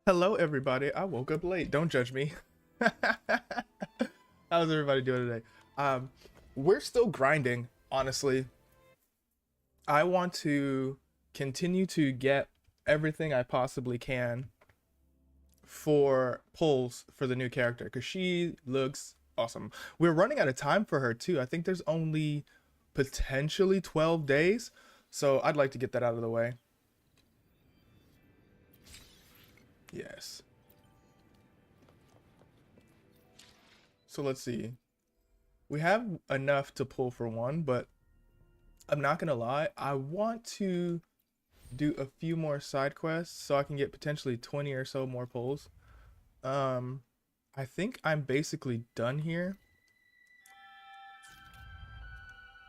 Hello, everybody. I woke up late. Don't judge me. How's everybody doing today? We're still grinding, honestly. I want to continue to get everything I possibly can for pulls for the new character because she looks awesome. We're running out of time for her, too. I think there's only potentially 12 days, so I'd like to get that out of the way. Yes. So let's see. We have enough to pull for one, but I'm not gonna lie, I want to do a few more side quests so I can get potentially 20 or so more pulls. I think I'm basically done here.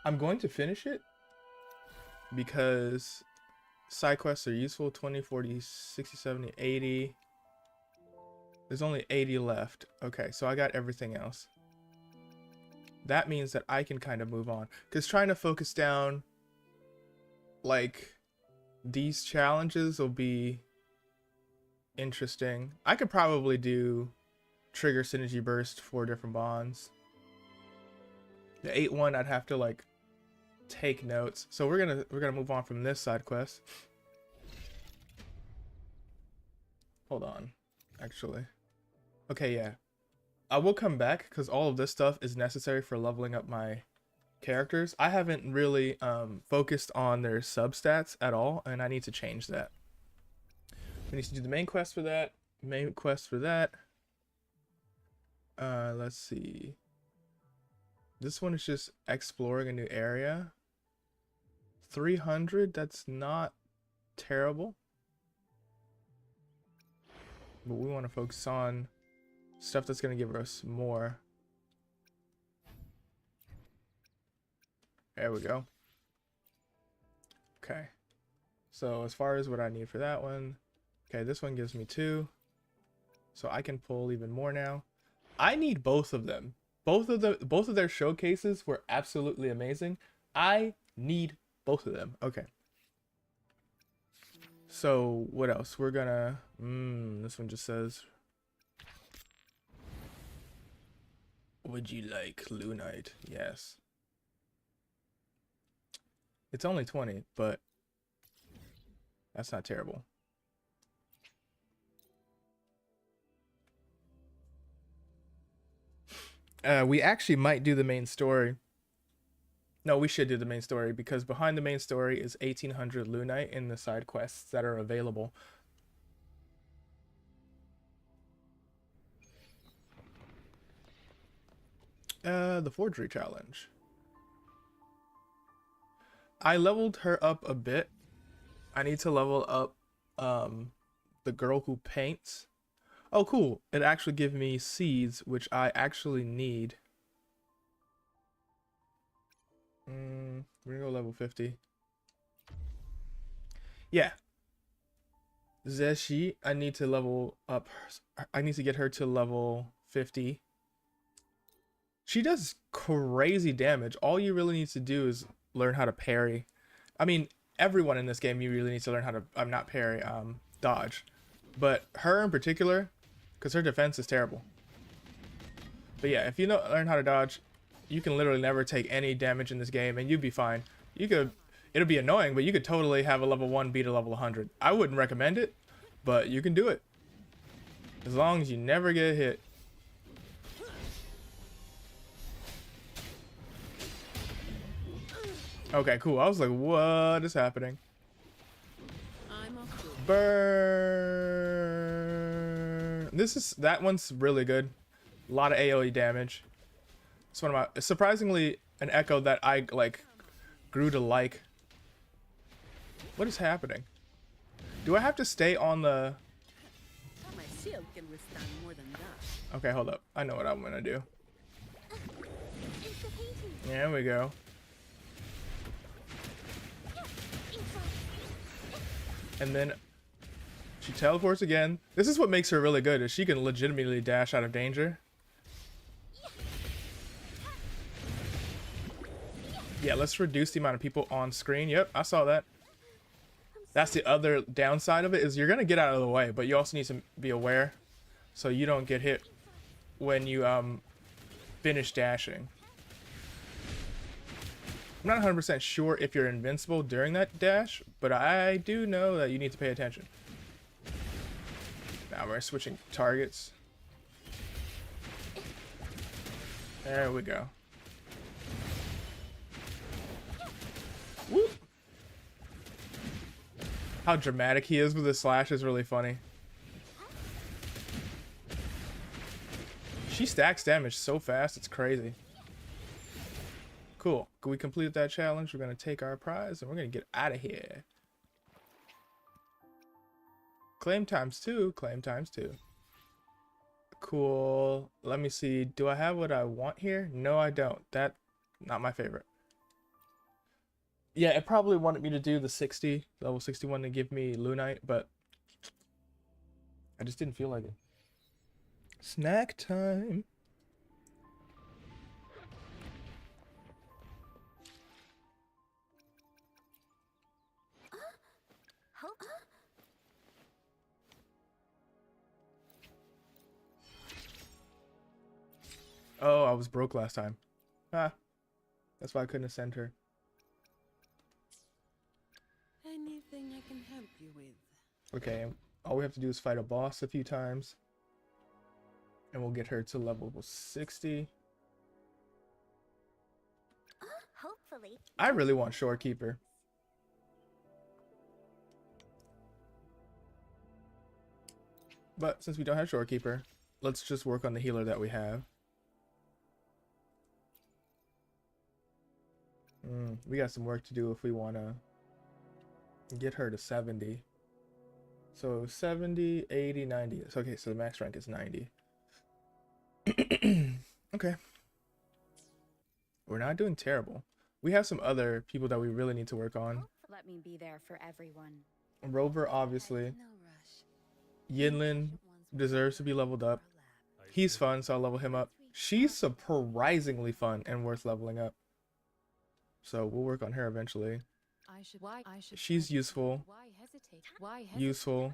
I'm going to finish it because side quests are useful. 20, 40, 60, 70, 80. There's only 80 left. Okay, so I got everything else. That means that I can kind of move on. Because trying to focus down, like, these challenges will be interesting. I could probably do trigger synergy burst for different bonds. The 8-1, I'd have to, like, take notes. So we're gonna move on from this side quest. Hold on, actually. Okay, yeah. I will come back because all of this stuff is necessary for leveling up my characters. I haven't really focused on their substats at all, and I need to change that. We need to do the main quest for that. Main quest for that. Let's see. This one is just exploring a new area. 300, that's not terrible. But we want to focus on stuff that's going to give us more. There we go. Okay. So as far as what I need for that one, okay, this one gives me 2. So I can pull even more now. I need both of them. Both of their showcases were absolutely amazing. I need both of them. Okay. So what else? We're gonna this one just says, would you like Lunite? Yes. It's only 20, but that's not terrible. We actually might do the main story. No, we should do the main story because behind the main story is 1800 Lunite in the side quests that are available. The forgery challenge. I leveled her up a bit. I need to level up the girl who paints. Oh, cool. It actually gives me seeds, which I actually need. We're gonna go level 50. Yeah. Zeshi, I need to level up. I need to get her to level 50. She does crazy damage. All you really need to do is learn how to parry. I mean, everyone in this game, you really need to learn how to, not parry, dodge. But her in particular, because her defense is terrible. But yeah, if you learn how to dodge, you can literally never take any damage in this game and you'd be fine. It'll be annoying, but you could totally have a level 1 beat a level 100. I wouldn't recommend it, but you can do it. As long as you never get hit. Okay, cool. I was like, what is happening? Burn. That one's really good. A lot of AoE damage. It's one of my, surprisingly, an echo that I like grew to like. What is happening? Do I have to stay on the? My shield can withstand more than that. Okay, hold up. I know what I'm gonna do. There we go. And then she teleports again. This is what makes her really good, is she can legitimately dash out of danger. Yeah, let's reduce the amount of people on screen. Yep, I saw that. That's the other downside of it, is you're gonna get out of the way, but you also need to be aware so you don't get hit when you finish dashing. I'm not 100% sure if you're invincible during that dash, but I do know that you need to pay attention. Now we're switching targets. There we go. Whoop. How dramatic he is with his slash is really funny. She stacks damage so fast, it's crazy. Cool. We completed that challenge. We're going to take our prize and we're going to get out of here. Claim times 2. Claim times 2. Cool. Let me see. Do I have what I want here? No, I don't. That, not my favorite. Yeah, it probably wanted me to do the 60, level 61 to give me Lunite, but I just didn't feel like it. Snack time. Oh, I was broke last time. Ah, that's why I couldn't send her. Anything I can help you with? Okay, all we have to do is fight a boss a few times. And we'll get her to level 60. Hopefully. I really want Shorekeeper. But since we don't have Shorekeeper, let's just work on the healer that we have. We got some work to do if we want to get her to 70. So 70, 80, 90. Okay, so the max rank is 90. Okay. We're not doing terrible. We have some other people that we really need to work on. Let me be there for everyone. Rover, obviously. No rush. Yinlin deserves to be leveled up. He's fun, so I'll level him up. She's surprisingly fun and worth leveling up. So we'll work on her eventually. She's useful. Useful.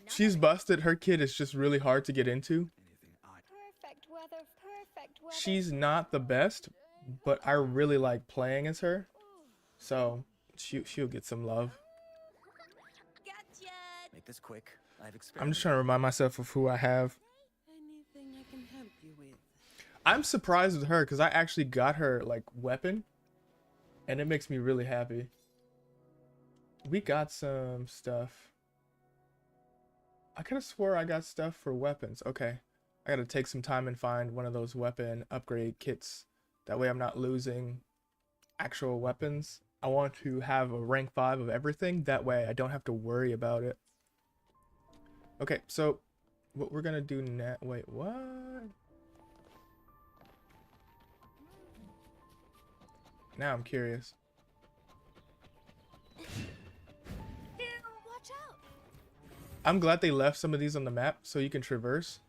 She's busted. Her kid is just really hard to get into. Perfect weather, perfect weather. She's not the best, but I really like playing as her. So she'll get some love. Gotcha. Make this quick. I'm just trying to remind myself of who I have. Anything I can help you with? I'm surprised with her because I actually got her like weapon, and it makes me really happy. We got some stuff. I could have swore I got stuff for weapons. Okay, I gotta take some time and find one of those weapon upgrade kits. That way I'm not losing actual weapons. I want to have a rank 5 of everything. That way I don't have to worry about it. Okay, so what we're gonna do now. Wait, what? Now I'm curious. Watch out. I'm glad they left some of these on the map so you can traverse.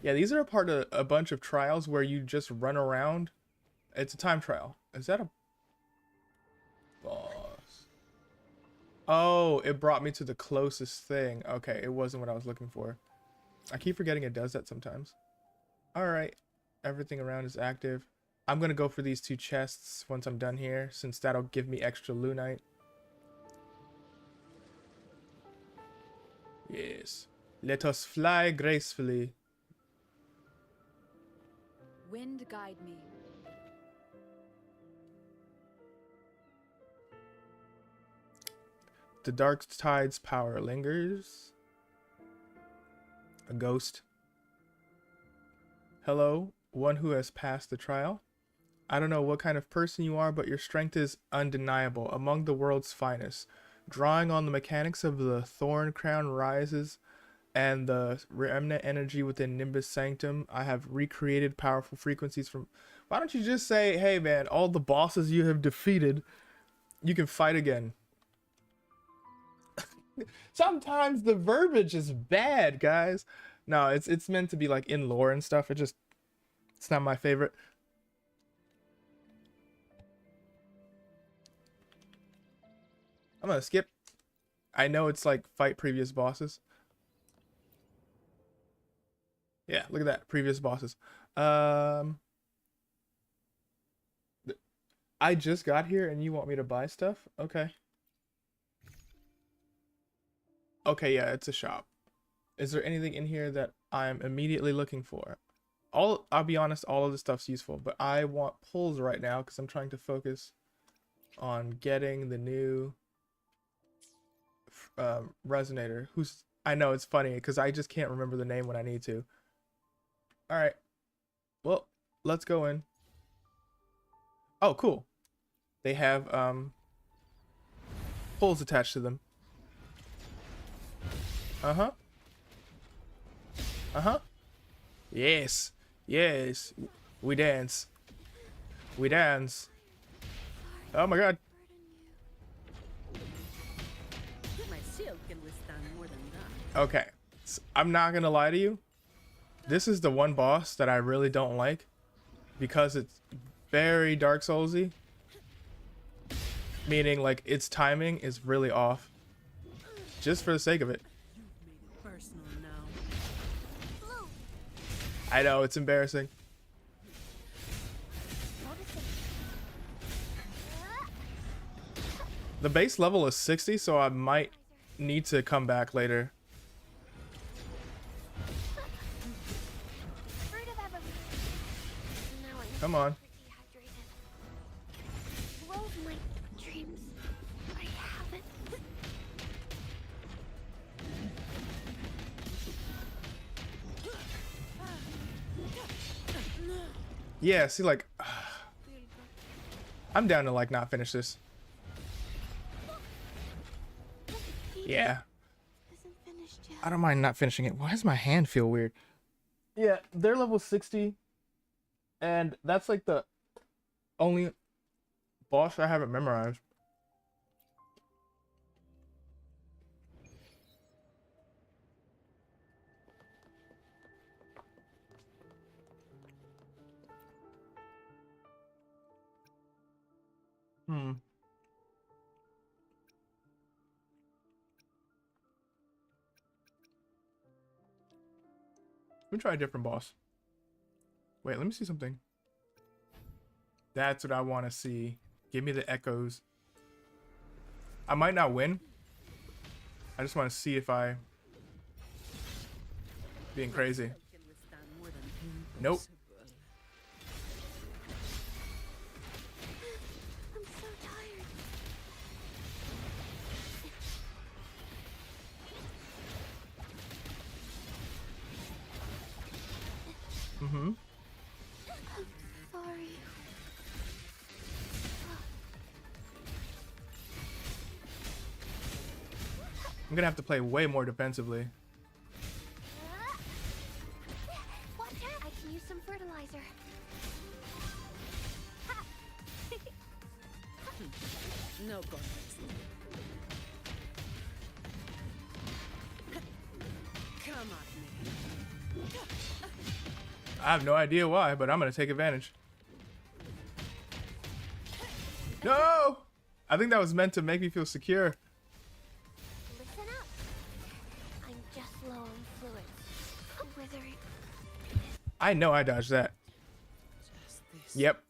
Yeah, these are a part of a bunch of trials where you just run around. It's a time trial. Is that a boss? Oh, it brought me to the closest thing. Okay, it wasn't what I was looking for. I keep forgetting it does that sometimes. Alright, everything around is active. I'm gonna go for these 2 chests once I'm done here, since that'll give me extra Lunite. Yes. Let us fly gracefully. Wind guide me. The dark tide's power lingers. A ghost. Hello, one who has passed the trial. I don't know what kind of person you are, but your strength is undeniable, among the world's finest. Drawing on the mechanics of the Thorn Crown Rises and the remnant energy within Nimbus Sanctum, I have recreated powerful frequencies from... Why don't you just say, hey man, all the bosses you have defeated, you can fight again. Sometimes the verbiage is bad, guys. No, it's meant to be like in lore and stuff. It's not my favorite. I'm gonna skip. I know it's like fight previous bosses. Yeah, look at that. Previous bosses. Um, I just got here and you want me to buy stuff? Okay. Okay, yeah, it's a shop. Is there anything in here that I'm immediately looking for? I'll be honest, all of the stuff's useful, but I want pulls right now because I'm trying to focus on getting the new resonator. I know it's funny because I just can't remember the name when I need to. All right, well, let's go in. Oh, cool. They have pulls attached to them. Uh-huh. Uh-huh. Yes. Yes. We dance. We dance. Oh my god. My shield can withstand more than that. Okay. I'm not gonna lie to you. This is the one boss that I really don't like because it's very Dark Soulsy. Meaning like its timing is really off. Just for the sake of it. Made it personal now. I know, it's embarrassing. The base level is 60, so I might need to come back later. Come on. Yeah, see, like, I'm down to, like, not finish this. Yeah. I don't mind not finishing it. Why does my hand feel weird? Yeah, they're level 60. And that's, like, the only boss I haven't memorized. Hmm. Let me try a different boss. Wait, let me see something. That's what I want to see. Give me the echoes. I might not win. I just want to see if I... being crazy. Shield can withstand more than Nope. impossible. I'm so tired. Mm-hmm. Sorry. I'm gonna have to play way more defensively. Watch out! I can use some fertilizer. No contest. Come at me. I have no idea why, but I'm gonna take advantage. No! I think that was meant to make me feel secure. Listen up. I'm just low on fluids. Withering. I know I dodged that. Just this. Yep.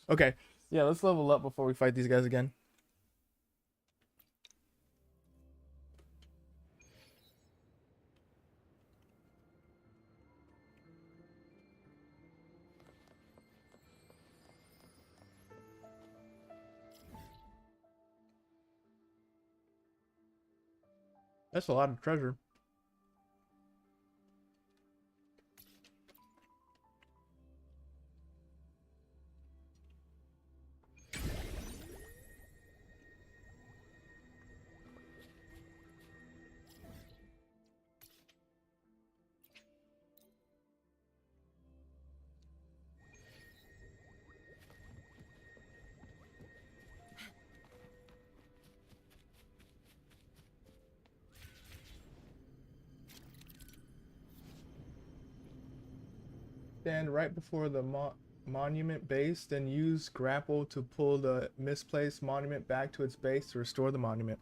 Okay. Yeah, let's level up before we fight these guys again. That's a lot of treasure. Stand right before the monument base, then use grapple to pull the misplaced monument back to its base to restore the monument.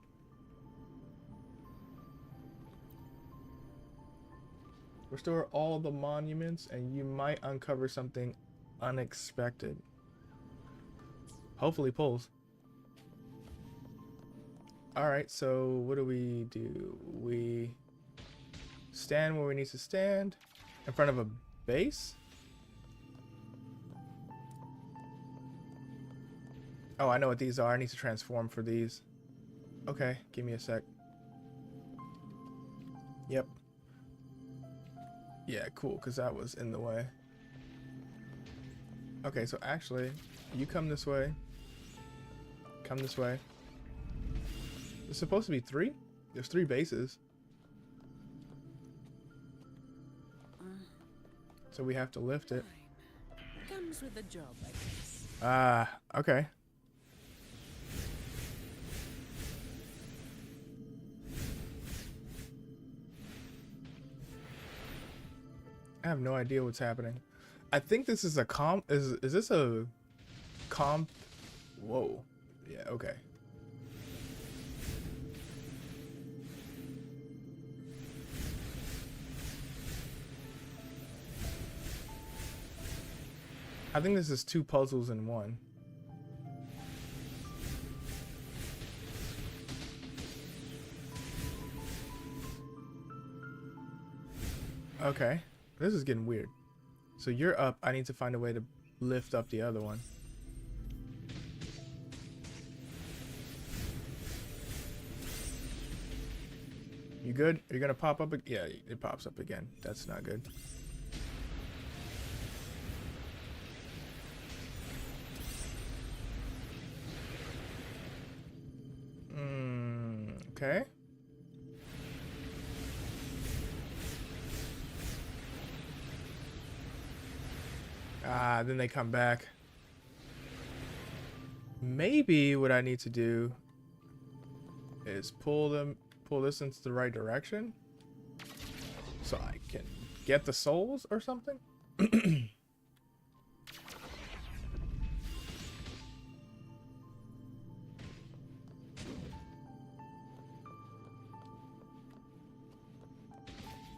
Restore all the monuments and you might uncover something unexpected. Hopefully pulls. Alright, so what do? We stand where we need to stand in front of a base? Oh, I know what these are. I need to transform for these. Okay, give me a sec. Yep. Yeah, cool, because that was in the way. Okay, so actually, you come this way. Come this way. There's supposed to be 3? There's 3 bases. So we have to lift it. Comes with the job, I guess. Ah, okay. I have no idea what's happening. I think this is a comp. Is this a comp? Whoa. Yeah, okay. I think this is 2 puzzles in one. Okay. This is getting weird. So you're up. I need to find a way to lift up the other one. You good? Are you gonna pop up? Yeah, it pops up again. That's not good. Okay. Ah, then they come back. Maybe what I need to do is pull this into the right direction so I can get the souls or something.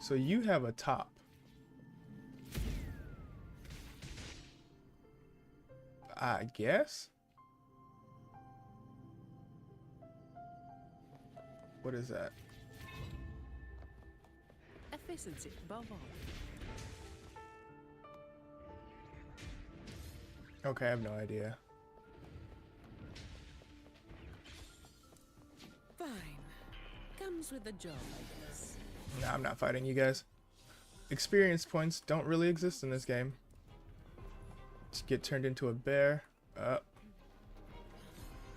So you have a top. I guess. What is that? Efficiency, above all. Okay, I have no idea. Fine. Comes with the job, I guess. Nah, I'm not fighting you guys. Experience points don't really exist in this game. To get turned into a bear. That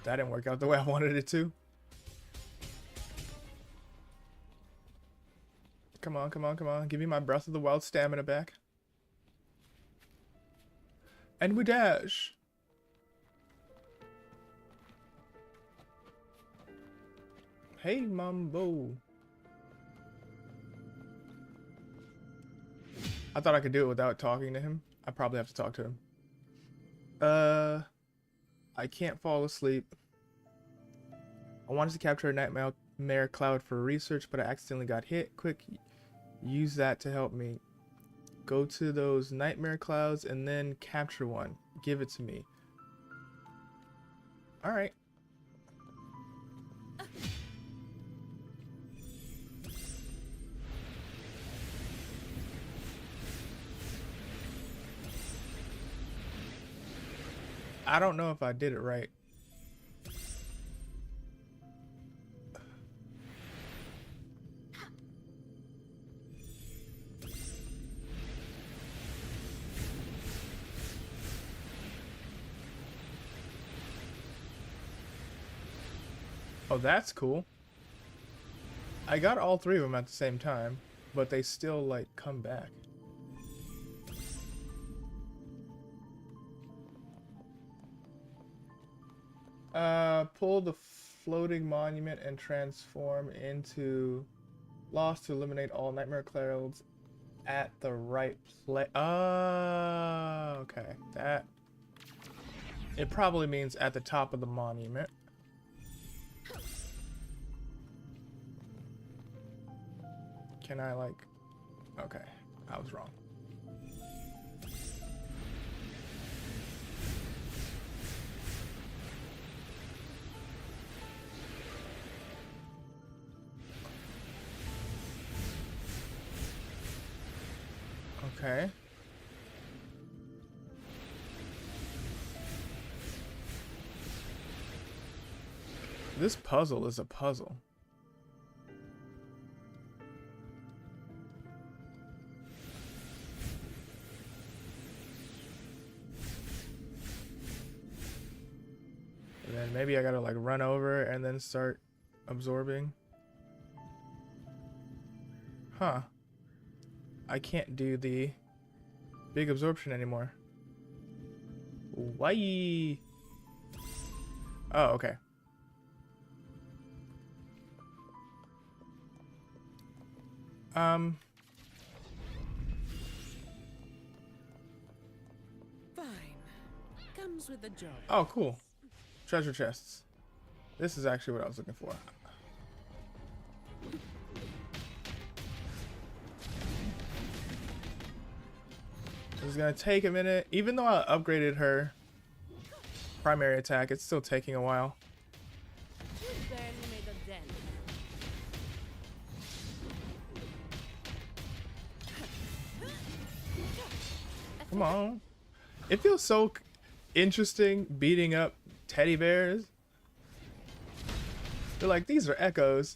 didn't work out the way I wanted it to. Come on, come on, come on. Give me my Breath of the Wild stamina back. And we dash. Hey, Mambo. I thought I could do it without talking to him. I probably have to talk to him. I can't fall asleep. I wanted to capture a nightmare cloud for research, but I accidentally got hit. Quick, use that to help me. Go to those nightmare clouds and then capture one. Give it to me. Alright. I don't know if I did it right. Oh, that's cool. I got all 3 of them at the same time, but they still, like, come back. Pull the floating monument and transform into Lost to eliminate all nightmare clouds at the right place. Oh, okay. That. It probably means at the top of the monument. Can I, like... Okay. I was wrong. Okay. This puzzle is a puzzle. And then maybe I gotta like run over and then start absorbing. Huh. I can't do the big absorption anymore. Why? Oh, okay. Fine. Comes with the job. Oh, cool. Treasure chests. This is actually what I was looking for. This is gonna take a minute. Even though I upgraded her primary attack, it's still taking a while. You barely made a dent. Come on. It feels so interesting beating up teddy bears. They're like, these are echoes.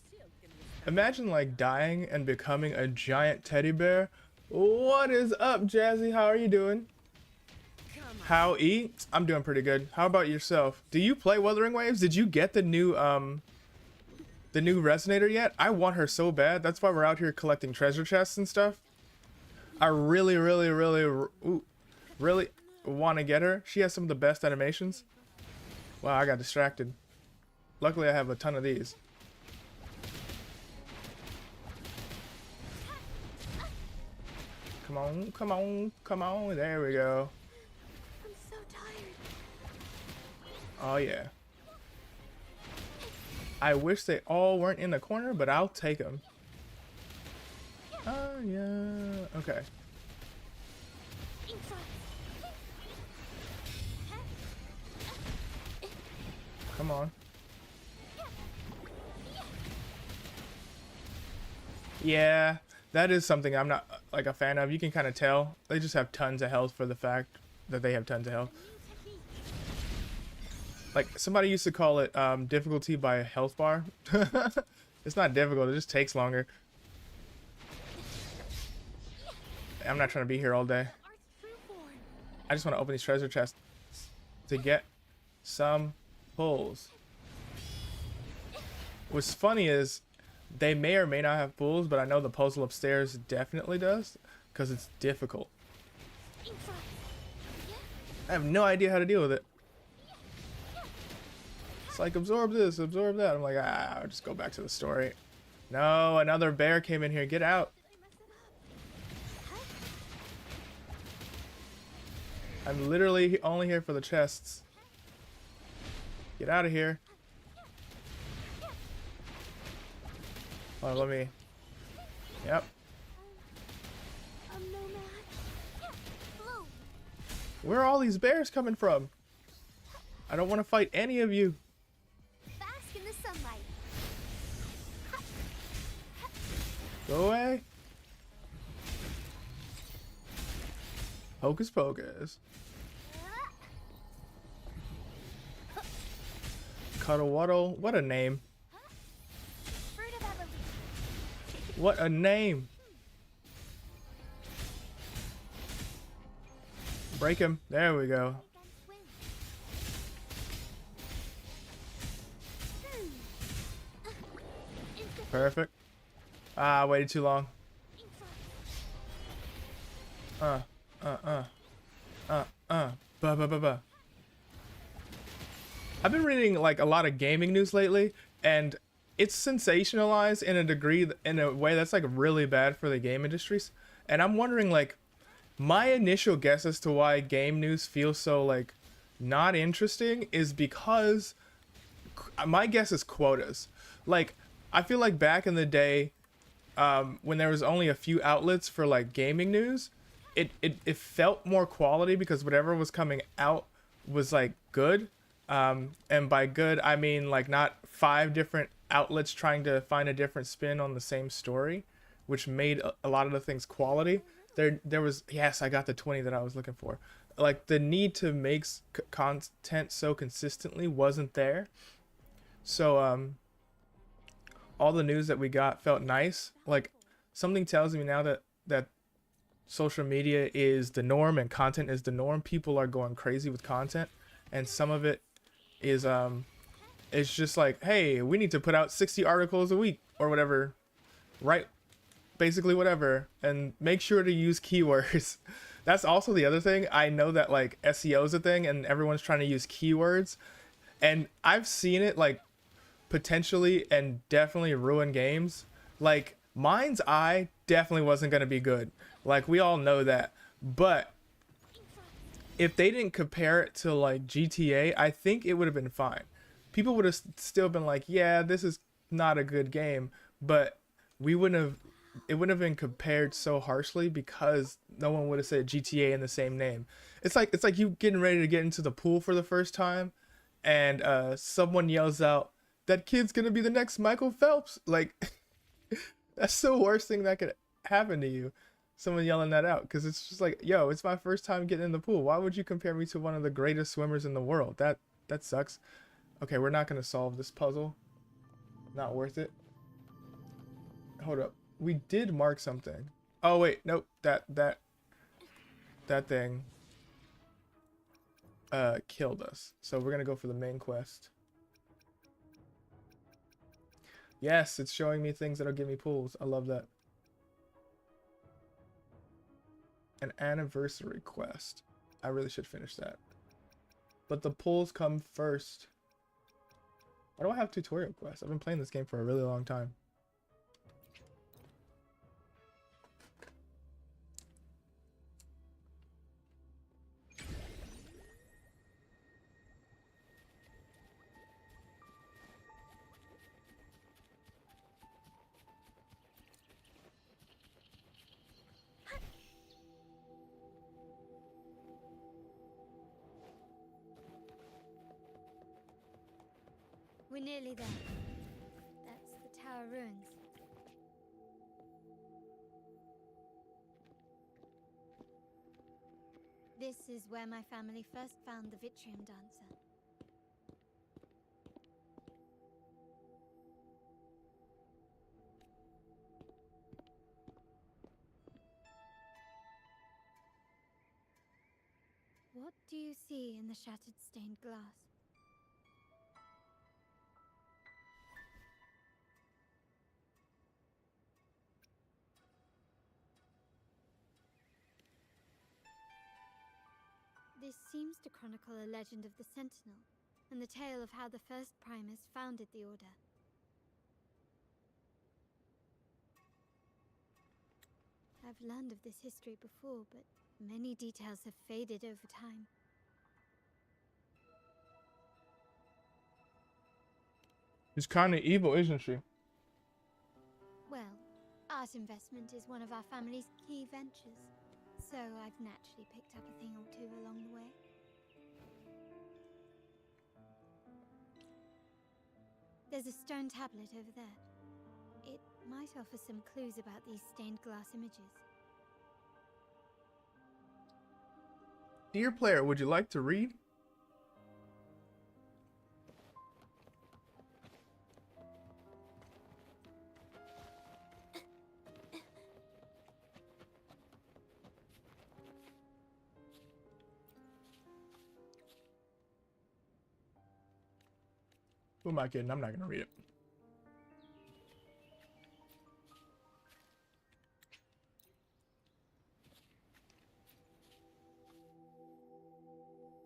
Imagine like dying and becoming a giant teddy bear. What is up, Jazzy? How are you doing? How E? I'm doing pretty good. How about yourself? Do you play Wuthering Waves? Did you get the new resonator yet? I want her so bad. That's why we're out here collecting treasure chests and stuff. I really want to get her. She has some of the best animations. Wow, I got distracted. Luckily, I have a ton of these. Come on, come on, come on. There we go. I'm so tired. Oh, yeah. I wish they all weren't in the corner, but I'll take them. Oh, yeah. Okay. Come on. Yeah, that is something I'm not like a fan of. You can kind of tell. They just have tons of health for the fact that they have tons of health. Like somebody used to call it difficulty by health bar. It's not difficult, it just takes longer. I'm not trying to be here all day. I just want to open these treasure chests to get some pulls. What's funny is they may or may not have pulls, but I know the puzzle upstairs definitely does because it's difficult. I have no idea how to deal with it. It's like absorb this, absorb that. I'm like, I'll just go back to the story. No, another bear came in here. Get out. I'm literally only here for the chests. Get out of here. Oh, let me. Yep. Where are all these bears coming from? I don't want to fight any of you. Bask in the sunlight. Go away. Hocus pocus. Cuddle waddle. What a name. What a name. Break him. There we go. Perfect. Ah, I waited too long. Ba. I've been reading like a lot of gaming news lately, and it's sensationalized in a degree, in a way that's like really bad for the game industries. And I'm wondering, like, my initial guess as to why game news feels so like not interesting is because my guess is quotas. Like, I feel like back in the day, when there was only a few outlets for like gaming news, it felt more quality because whatever was coming out was like good. And by good, I mean like not five different outlets trying to find a different spin on the same story, which made a lot of the things quality. There was, yes, I got the 20 that I was looking for. Like the need to make content so consistently wasn't there. So all the news that we got felt nice. Like something tells me now that social media is the norm and content is the norm. People are going crazy with content, and some of it is it's just like, hey, we need to put out 60 articles a week or whatever, right? Basically whatever, and make sure to use keywords. That's also the other thing. I know that like SEO is a thing and everyone's trying to use keywords, and I've seen it like potentially and definitely ruin games. Like Mind's Eye definitely wasn't going to be good. Like we all know that. But if they didn't compare it to like GTA, I think it would have been fine. People would have still been like, "Yeah, this is not a good game," but we wouldn't have it wouldn't have been compared so harshly because no one would have said GTA in the same name. It's like you getting ready to get into the pool for the first time and someone yells out, "That kid's going to be the next Michael Phelps." Like that's the worst thing that could happen to you. Someone yelling that out, because it's just like, yo, it's my first time getting in the pool. Why would you compare me to one of the greatest swimmers in the world? That sucks. Okay, we're not gonna solve this puzzle. Not worth it. Hold up. We did mark something. Oh wait, nope. That thing killed us. So we're gonna go for the main quest. Yes, it's showing me things that'll give me pools. I love that. An anniversary quest. I really should finish that. But the pulls come first. Why do I have tutorial quests? I've been playing this game for a really long time. We're nearly there. That's the tower ruins. This is where my family first found the Vitrium dancer. What do you see in the shattered stained glass? This seems to chronicle a legend of the Sentinel, and the tale of how the first Primus founded the Order. I've learned of this history before, but many details have faded over time. She's kind of evil, isn't she? Well, art investment is one of our family's key ventures, so I've naturally picked up a thing or two along the way. There's a stone tablet over there. It might offer some clues about these stained glass images. Dear player, would you like to read? Who am I kidding? I'm not gonna read it.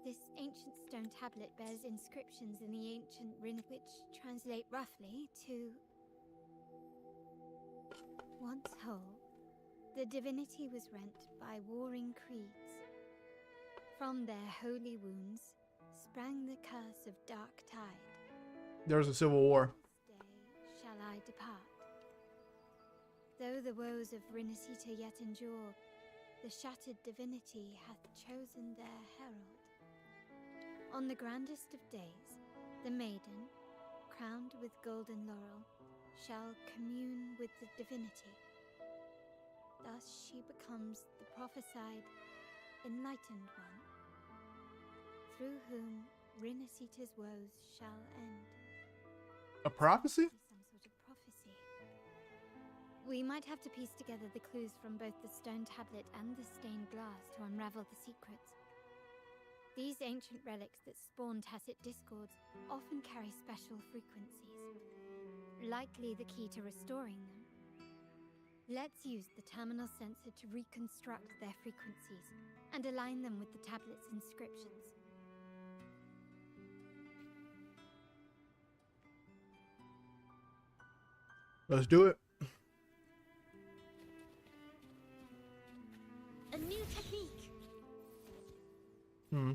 This ancient stone tablet bears inscriptions in the ancient rune which translate roughly to once whole, the divinity was rent by warring creeds. From their holy wounds sprang the curse of dark tide. There was a civil war. This day shall I depart. Though the woes of Rinasita yet endure, the shattered divinity hath chosen their herald. On the grandest of days, the maiden, crowned with golden laurel, shall commune with the divinity. Thus she becomes the prophesied, enlightened one, through whom Rinasita's woes shall end. A prophecy? Some sort of prophecy. We might have to piece together the clues from both the stone tablet and the stained glass to unravel the secrets. These ancient relics that spawn tacit discords often carry special frequencies, likely the key to restoring them. Let's use the terminal sensor to reconstruct their frequencies and align them with the tablet's inscriptions. Let's do it. A new technique. Hmm.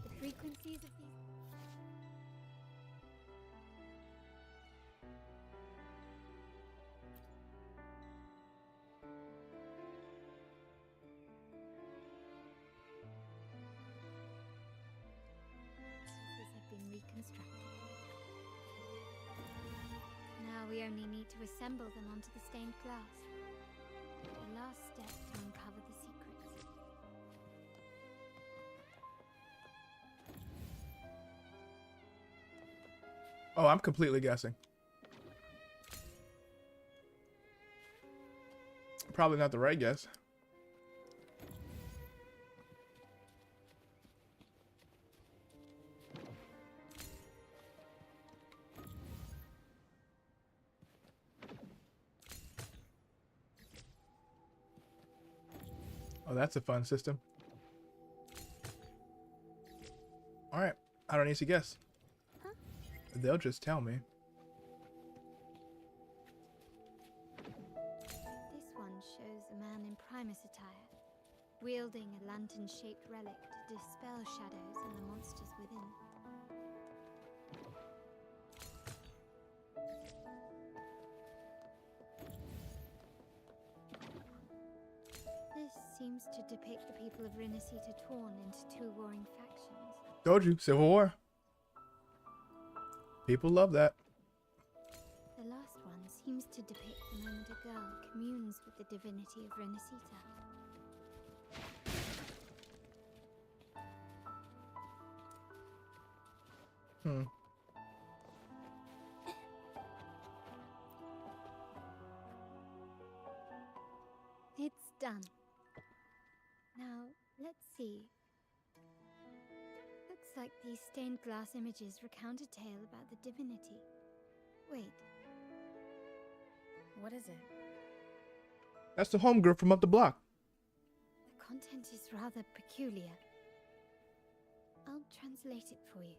The frequencies of these... have been reconstructed. Now we only need to assemble them onto the stained glass. The last step to uncover the secrets. Oh, I'm completely guessing. Probably not the right guess. Oh, that's a fun system. All right, I don't need to guess. Huh? They'll just tell me. This one shows a man in Primus attire, wielding a lantern-shaped relic to dispel shadows and the monsters within. This seems to depict the people of Rinasita torn into two warring factions. Told you, Civil War. People love that. The last one seems to depict the moment a girl communes with the divinity of Rinasita. Hmm. It's done. Now, let's see. Looks like these stained glass images recount a tale about the divinity. Wait, What is it? That's the homegirl from up the block. the content is rather peculiar. I'll translate it for you.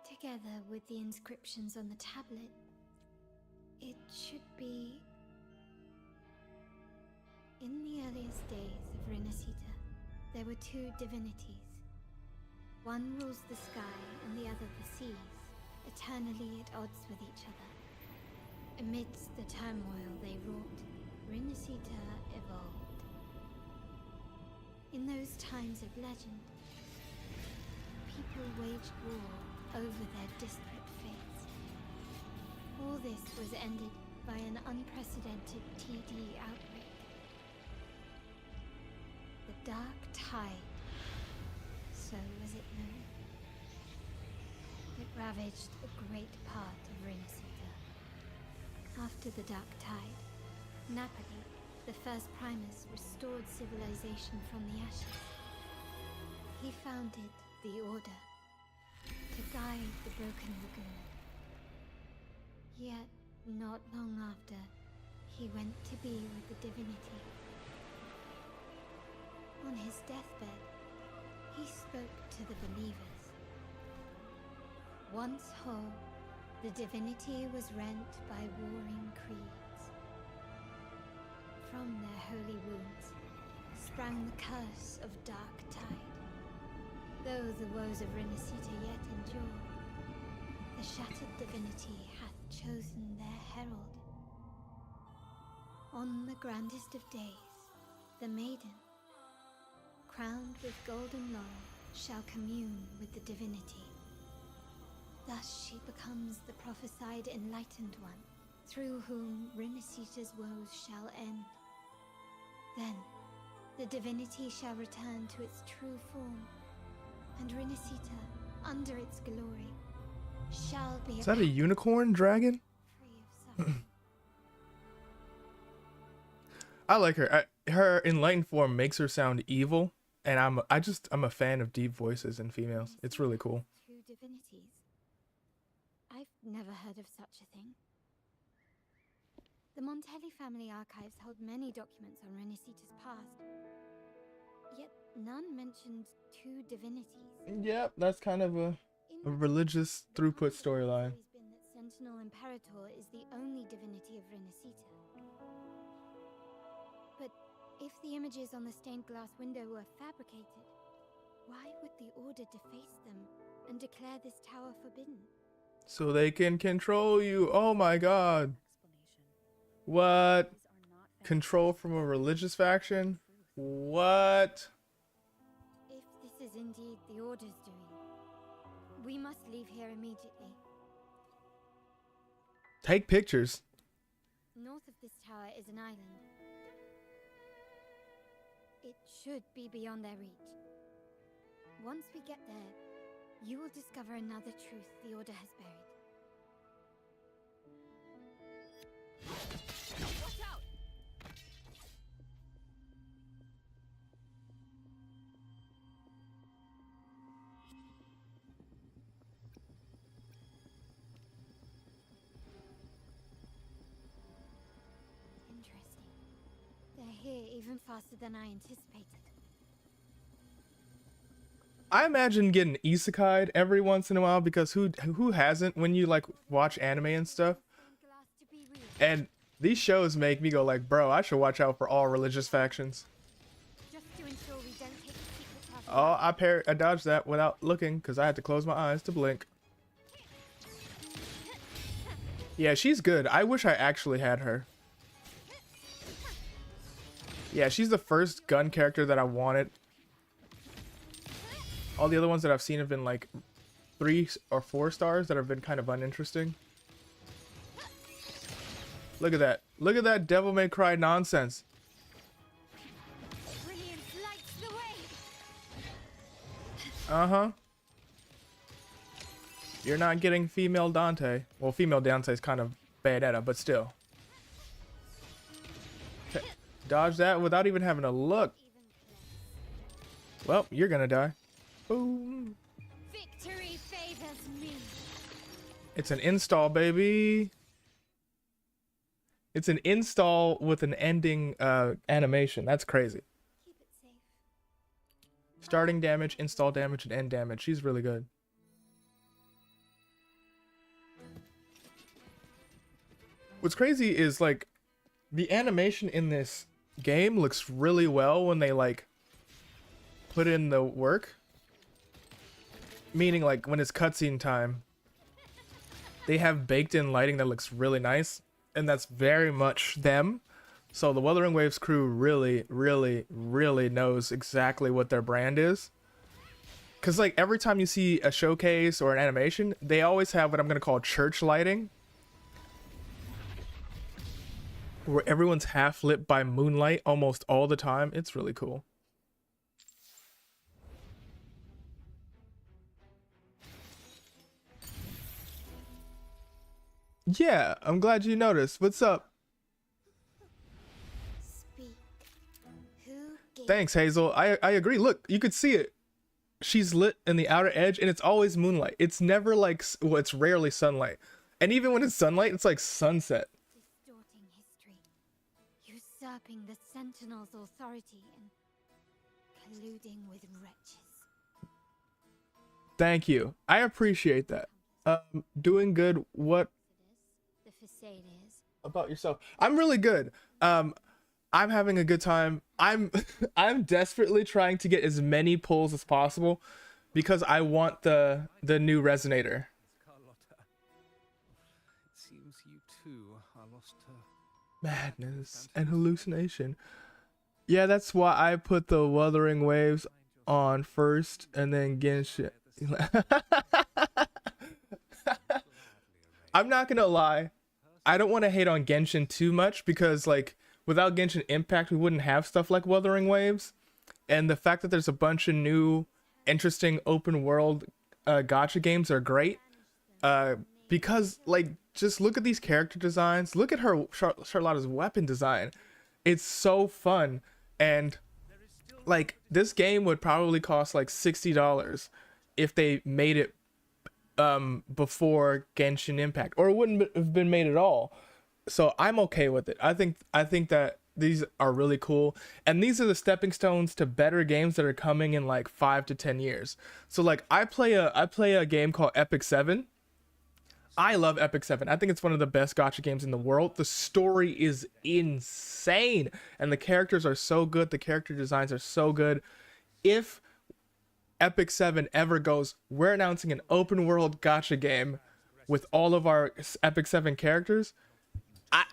Together with the inscriptions on the tablet, it should be... In the earliest days of Rinasita, there were two divinities. One rules the sky and the other the seas, eternally at odds with each other. Amidst the turmoil they wrought, Rinasita evolved. In those times of legend, people waged war over their disparate fates. All this was ended by an unprecedented TD outbreak. The Dark Tide, so was it known. It ravaged a great part of Rinasita. After the Dark Tide, Napoli, the first Primus, restored civilization from the ashes. He founded the Order to guide the Broken Lagoon. Yet, not long after, he went to be with the divinity. On his deathbed, he spoke to the believers. Once whole, the divinity was rent by warring creeds. From their holy wounds sprang the curse of dark tide. Though the woes of Renacita yet endure, the shattered divinity hath chosen their herald. On the grandest of days, the maiden, crowned with golden laurel, shall commune with the divinity. Thus she becomes the prophesied enlightened one, through whom Renacita's woes shall end. Then, the divinity shall return to its true form, and Renacita, under its glory, shall be Is that a unicorn dragon? free of suffering. I like her. Her enlightened form makes her sound evil, and I'm a fan of deep voices in females. It's really cool. Two divinities. I've never heard of such a thing. The Montelli family archives hold many documents on Renacita's past, yet none mentioned two divinities. Yep, that's kind of a religious throughput storyline. It's always been that Sentinel Imperator is the only divinity of Renacita. But if the images on the stained glass window were fabricated, why would the Order deface them and declare this tower forbidden? So they can control you. Oh my god. What? Control from a religious faction? What? If this is indeed the Order's doing, we must leave here immediately. Take pictures. North of this tower is an island. It should be beyond their reach. Once we get there, you will discover another truth the Order has buried. Watch out! Interesting. They're here even faster than I anticipated. I imagine getting isekai'd every once in a while, because who hasn't when you like watch anime and stuff? Stained glass to be real. And these shows make me go like, bro, I should watch out for all religious factions. Just to ensure we don't take the secret path. Oh, I dodged that without looking because I had to close my eyes to blink. Yeah, she's good. I wish I actually had her. Yeah, she's the first gun character that I wanted. All the other ones that I've seen have been like 3 or 4 stars that have been kind of uninteresting. Look at that. Look at that Devil May Cry nonsense. Brilliance lights the way. Uh-huh. You're not getting female Dante. Well, female Dante is kind of Bayonetta, but still. Okay. Dodge that without even having to look. Well, you're gonna die. Boom. Victory favors me. It's an install, baby. It's an install with an ending animation. That's crazy. Keep it safe. Starting damage, install damage, and end damage. She's really good. What's crazy is like the animation in this game looks really well when they like put in the work. Meaning like when it's cutscene time, they have baked in lighting that looks really nice, and that's very much them. So the Wuthering Waves crew really, really, really knows exactly what their brand is. Cause like every time you see a showcase or an animation, they always have what I'm gonna call church lighting, where everyone's half lit by moonlight almost all the time. It's really cool. Yeah, I'm glad you noticed. What's up? Speak. Who gave Thanks, Hazel. I agree. Look, you could see it. She's lit in the outer edge, and it's always moonlight. It's never like, well, it's rarely sunlight. And even when it's sunlight, it's like sunset. distorting history, usurping the Sentinel's authority, and colluding with wretches. Thank you. I appreciate that. Doing good. What The facade is. about yourself? I'm really good. I'm having a good time. I'm I'm desperately trying to get as many pulls as possible because I want the new resonator. Carlotta. It seems you too are lost to Madness and hallucination. Yeah, that's why I put the Wuthering Waves on first and then Genshin. I'm not gonna lie. I don't want to hate on Genshin too much because like without Genshin Impact we wouldn't have stuff like Wuthering Waves, and the fact that there's a bunch of new interesting open world gacha games are great. Because like just look at these character designs, look at her Charlotta's weapon design. It's so fun, and like this game would probably cost like $60 if they made it before Genshin Impact, or it wouldn't have been made at all. So I'm okay with it. I think that these are really cool, and these are the stepping stones to better games that are coming in like 5 to 10 years. So like I play a game called Epic 7. I love Epic 7. I think it's one of the best gacha games in the world. The story is insane and the characters are so good. The character designs are so good. If Epic 7 ever goes, we're announcing an open world gacha game with all of our Epic 7 characters,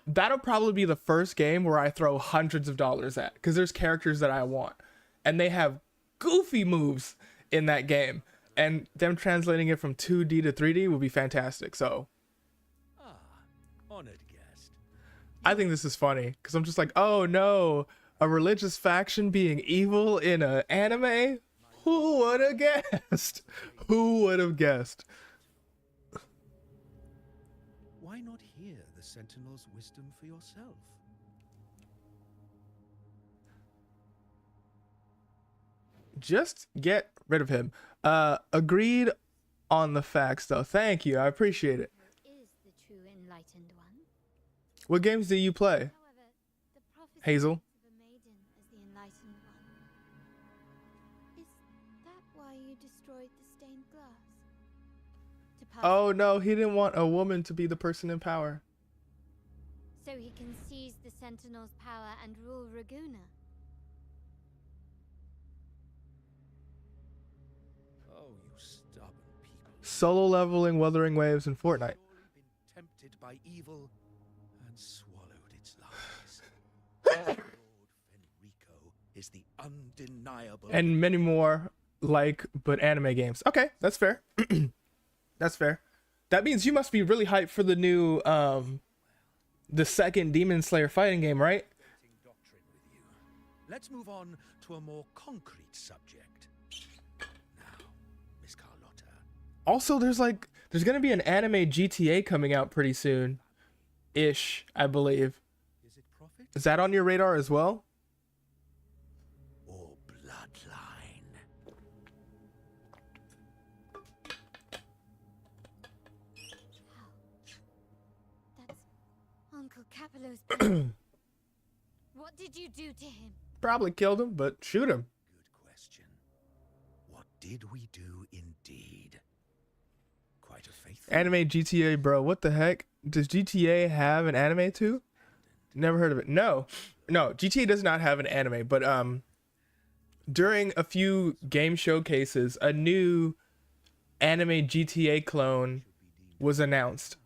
that'll probably be the first game where I throw hundreds of dollars at, because there's characters that I want and they have goofy moves in that game, and them translating it from 2D to 3D would be fantastic. So honored guest. I think this is funny because I'm just like, oh no, a religious faction being evil in an anime? Who would have guessed? Who would have guessed? Why not hear the Sentinel's wisdom for yourself? Just get rid of him. Agreed on the facts though. Thank you. I appreciate it. Who is the true enlightened one? What games do you play, However, the prophecy Hazel? of a maiden as the enlightened one. Is that why you destroyed the stained glass? To pass Oh no, he didn't want a woman to be the person in power. so he can seize the Sentinel's power and rule Raguna. Oh, you stubborn people. Solo leveling Wuthering Waves in Fortnite. Already been tempted by evil and swallowed its lies. Lord Fenrico is the undeniable. And many more like but anime games. Okay, that's fair. That's fair. That means you must be really hyped for the new the second Demon Slayer fighting game, right? Doctrine with you. Let's move on to a more concrete subject. Now, Miss Carlotta. Also, there's gonna be an anime GTA coming out pretty soon, ish, I believe. Is it profit Is that on your radar as well? or bloodline? That's Uncle Capello's brother. What did you do to him? Probably killed him, but shoot him. Good question. What did we do indeed? Quite a faithful. Anime GTA, bro. What the heck? Does GTA have an anime too? Never heard of it. No, GTA does not have an anime, but during a few game showcases, a new anime GTA clone was announced.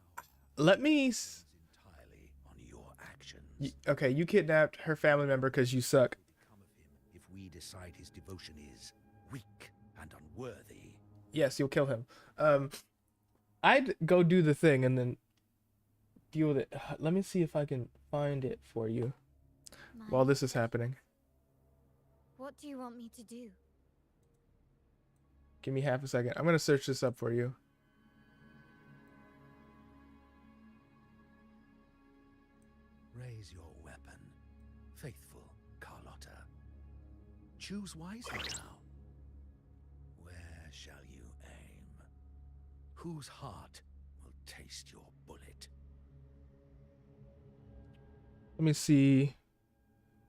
Let me. Entirely on your actions. Okay, you kidnapped her family member because you suck. Become of him if we decide his devotion is weak and unworthy. Yes, you'll kill him. I'd go do the thing and then deal with it. Let me see if I can find it for you while this is happening. What do you want me to do? Give me half a second. I'm gonna search this up for you. Raise your weapon, faithful Carlotta. Choose wisely now. Where shall you aim? Whose heart will taste your bullet? Let me see.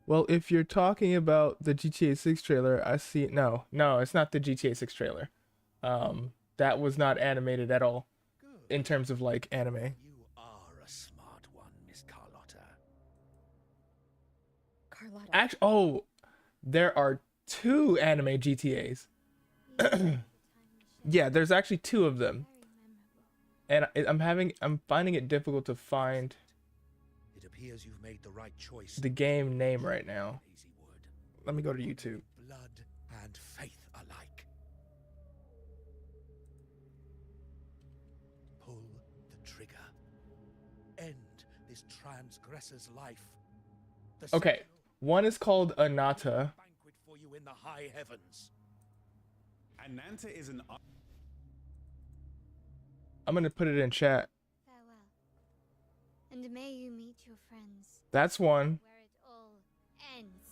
Well, if you're talking about the GTA 6 trailer, I see. No, no, it's not the GTA 6 trailer. That was not animated at all Good. in terms of like anime. You are a smart one, Miss Carlotta. Carlotta. Actually, oh, there are two anime GTAs. Yeah, there's actually two of them, and I'm finding it difficult to find It appears you've made the right choice. the game name right now. Hazywood. Let me go to YouTube. Blood and faith alike. Pull the trigger. End this transgressor's life. The Okay, Sentinel one is called Anata. banquet for you in the high heavens. Ananta is an I'm gonna put it in chat. Farewell. And may you meet your friends That's one. where it all ends.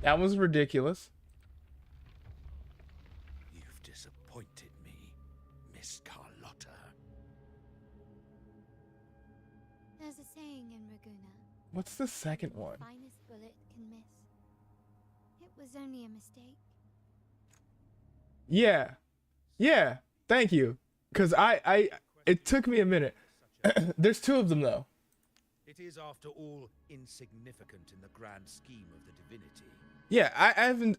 That was ridiculous. You've disappointed me, Miss Carlotta. There's a saying in Raguna. What's the second one? Finest bullet can miss. It was only a mistake. Yeah. Yeah. Thank you. Cause it took me a minute. There's two of them though. It is, after all, insignificant in the grand scheme of the divinity. Yeah, I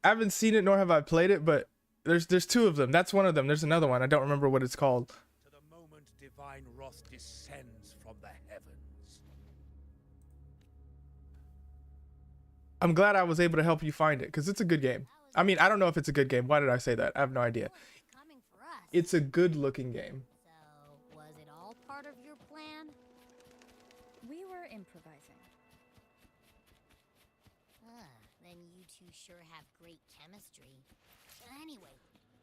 haven't seen it nor have I played it, but there's two of them. That's one of them. There's another one. I don't remember what it's called. To the moment divine wrath descends from the heavens. I'm glad I was able to help you find it because it's a good game. I mean, I don't know if it's a good game. Why did I say that? I have no idea. Coming for us. It's a good looking game. So, was it all part of your plan? We were improvising. Then you two sure have great chemistry. Anyway,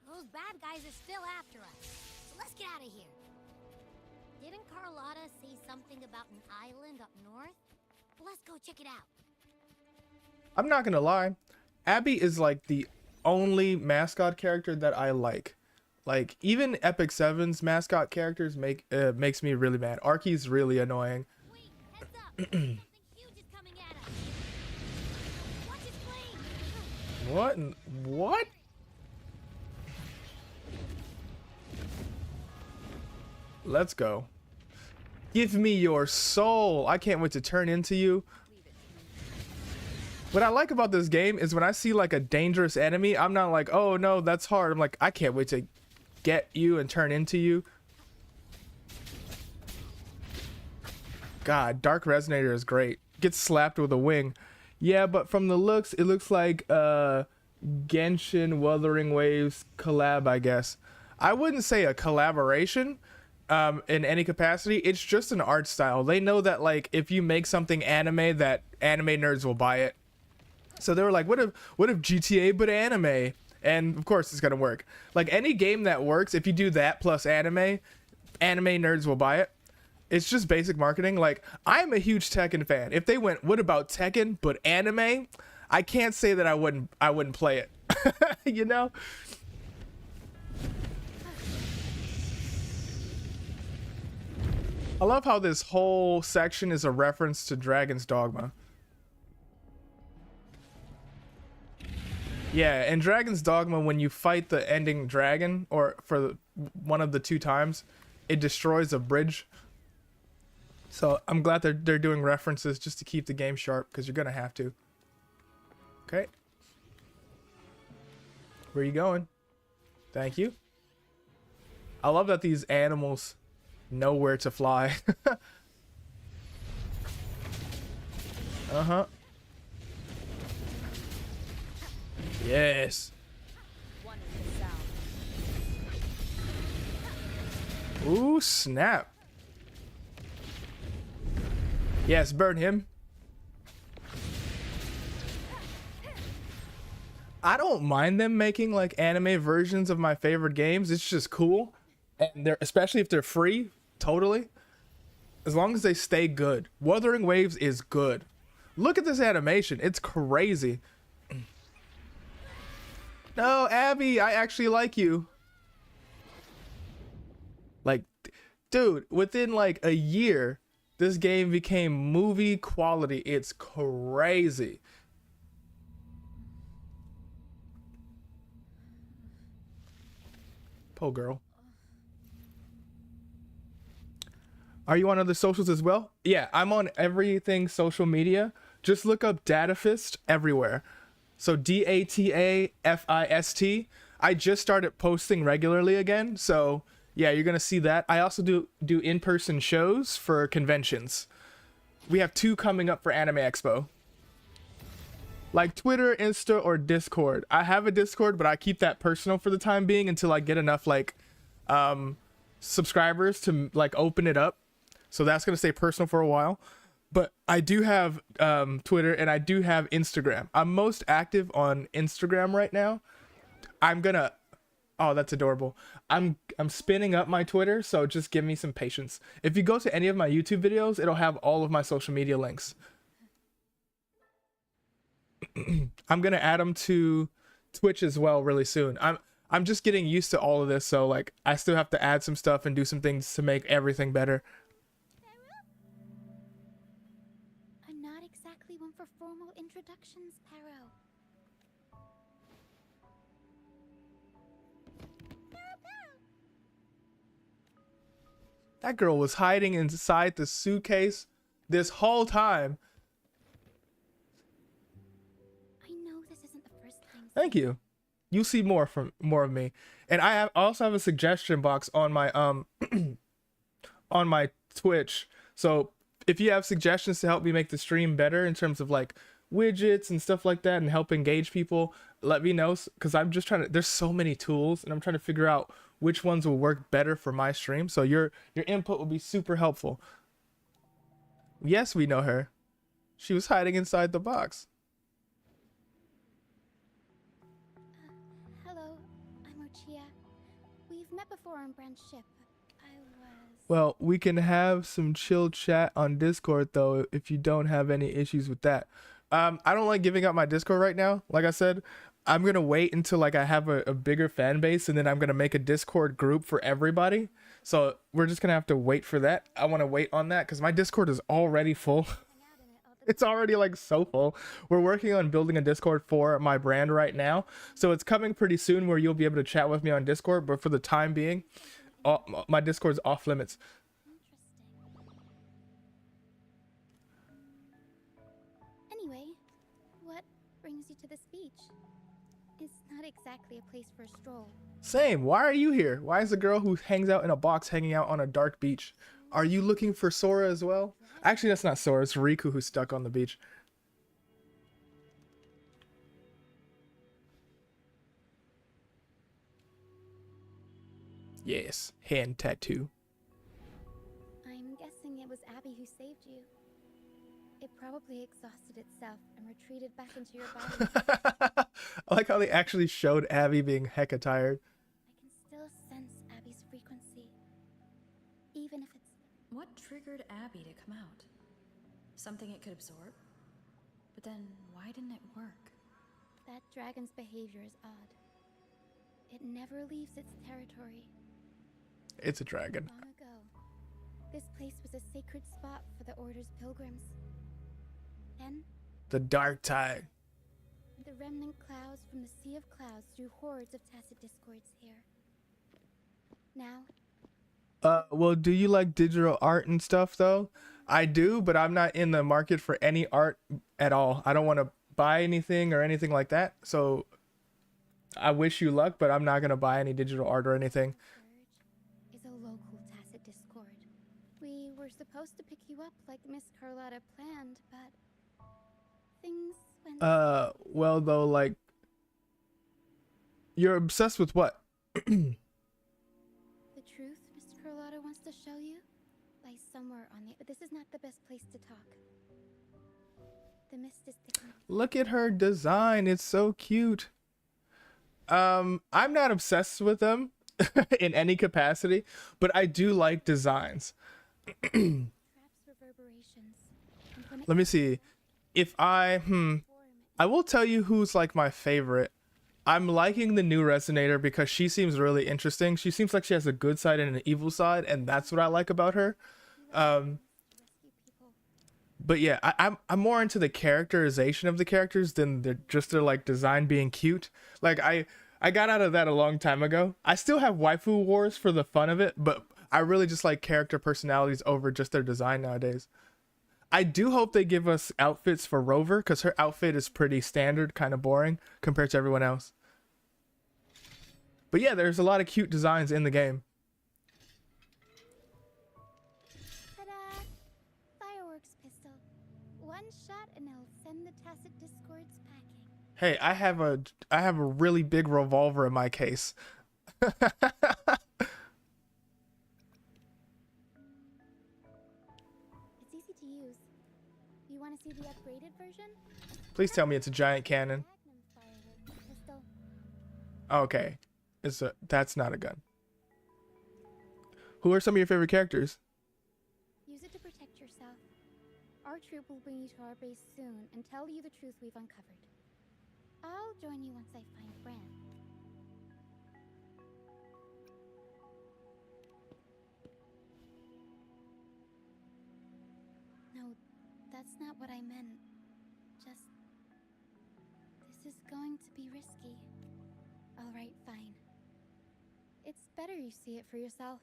those bad guys are still after us. So let's get out of here. Didn't Carlotta say something about an island up north? Let's go check it out. I'm not gonna lie, Abby is like the only mascot character that I like. Like even Epic 7's mascot characters makes me really mad. Arky's really annoying. Wait, heads up! Something huge is coming at us. Watch its flame! What? Let's go. Give me your soul. I can't wait to turn into you. What I like about this game is when I see like a dangerous enemy, I'm not like, oh no, that's hard. I'm like, I can't wait to get you and turn into you. God, Dark Resonator is great. Gets slapped with a wing. Yeah, but from the looks, it looks like Genshin Wuthering Waves collab, I guess. I wouldn't say a collaboration in any capacity. It's just an art style. They know that like if you make something anime, that anime nerds will buy it. So they were like, what if GTA but anime? And of course it's gonna work. Like any game that works, if you do that plus anime nerds will buy it. It's just basic marketing. Like I'm a huge Tekken fan. If they went, what about Tekken but anime? I can't say that I wouldn't play it. You know? I love how this whole section is a reference to Dragon's Dogma. Yeah, in Dragon's Dogma, when you fight the ending dragon, or for one of the two times, it destroys a bridge. So I'm glad they're doing references just to keep the game sharp, because you're gonna have to. Okay. Where are you going? Thank you. I love that these animals know where to fly. Uh-huh. Yes. One in the south. Ooh, snap. Yes, burn him. I don't mind them making like anime versions of my favorite games. It's just cool. And they're, especially if they're free, totally. As long as they stay good. Wuthering Waves is good. Look at this animation. It's crazy. No, Abby, I actually like you. Like, dude, within like a year, this game became movie quality. It's crazy. Poor girl. Are you on other socials as well? Yeah, I'm on everything social media. Just look up Datafist everywhere. So Datafist. I just started posting regularly again. So yeah, you're gonna see that. I also do in-person shows for conventions. We have 2 coming up for Anime Expo. Like Twitter, Insta, or Discord. I have a Discord, but I keep that personal for the time being until I get enough like subscribers to like open it up. So that's gonna stay personal for a while. But I do have Twitter and I do have Instagram. I'm most active on Instagram right now. I'm gonna, oh, that's adorable. I'm spinning up my Twitter, so just give me some patience. If you go to any of my YouTube videos, it'll have all of my social media links. I'm gonna add them to Twitch as well really soon. I'm just getting used to all of this, so like I still have to add some stuff and do some things to make everything better. I'm not exactly one for formal introductions, Pero. That girl was hiding inside the suitcase this whole time. I know this isn't the first time. Thank you. You'll see more of me. And I also have a suggestion box on my on my Twitch. So if you have suggestions to help me make the stream better in terms of like widgets and stuff like that and help engage people, let me know, because I'm just trying to, there's so many tools and I'm trying to figure out which ones will work better for my stream. So your input will be super helpful. Yes, we know her. She was hiding inside the box. Hello, I'm Ochia. We've met before on Brand's ship. Well, we can have some chill chat on Discord though if you don't have any issues with that. I don't like giving up my Discord right now. Like I said, I'm gonna wait until like I have a bigger fan base, and then I'm gonna make a Discord group for everybody. So we're just gonna have to wait for that. I want to wait on that because my Discord is already full. It's already like so full. We're working on building a Discord for my brand right now, so it's coming pretty soon where you'll be able to chat with me on Discord. But for the time being, my Discord's off limits. Anyway, what brings you to this beach? It's not exactly a place for a stroll. Same. Why are you here? Why is the girl who hangs out in a box hanging out on a dark beach? Are you looking for Sora as well? Actually, that's not Sora. It's Riku who's stuck on the beach. Yes, hand tattoo. I'm guessing it was Abby who saved you. It probably exhausted itself and retreated back into your body. I like how they actually showed Abby being hecka tired. I can still sense Abby's frequency. Even if it's... What triggered Abby to come out? Something it could absorb? But then, why didn't it work? That dragon's behavior is odd. It never leaves its territory. It's a dragon. Long ago, this place was a sacred spot for the Order's pilgrims. Then, The dark tide. the remnant clouds from the Sea of Clouds drew hordes of tacit discords here. Now, Well, do you like digital art and stuff though? I do, but I'm not in the market for any art at all. I don't want to buy anything or anything like that. So I wish you luck, but I'm not going to buy any digital art or anything. Scourge is a local tacit discord. We were supposed to pick you up like Miss Carlotta planned, but things went... Well though, like, you're obsessed with what? The truth Miss Carlotta wants to show you lies somewhere on the... But this is not the best place to talk. The mist is thickening. Look at her design. It's so cute. I'm not obsessed with them in any capacity, but I do like designs. Traps reverberations. And when it Let me see. If I will tell you who's like my favorite. I'm liking the new Resonator because she seems really interesting. She seems like she has a good side and an evil side, and that's what I like about her. Rescue people. But yeah, I'm more into the characterization of the characters than just their like design being cute. Like I got out of that a long time ago. I still have waifu wars for the fun of it, but I really just like character personalities over just their design nowadays. I do hope they give us outfits for Rover because her outfit is pretty standard, kind of boring compared to everyone else. But yeah, there's a lot of cute designs in the game. Ta-da! Fireworks pistol. One shot and it'll send the tacit discords packing. Hey, I have a really big revolver in my case. It's easy to use. You want to see the upgraded version? Please tell me it's a giant cannon. Magnum fireworks pistol. Okay. That's not a gun. Who are some of your favorite characters? Use it to protect yourself. Our troop will bring you to our base soon and tell you the truth we've uncovered. I'll join you once I find Bran. No, that's not what I meant. Just... This is going to be risky. Alright, fine. It's better you see it for yourself.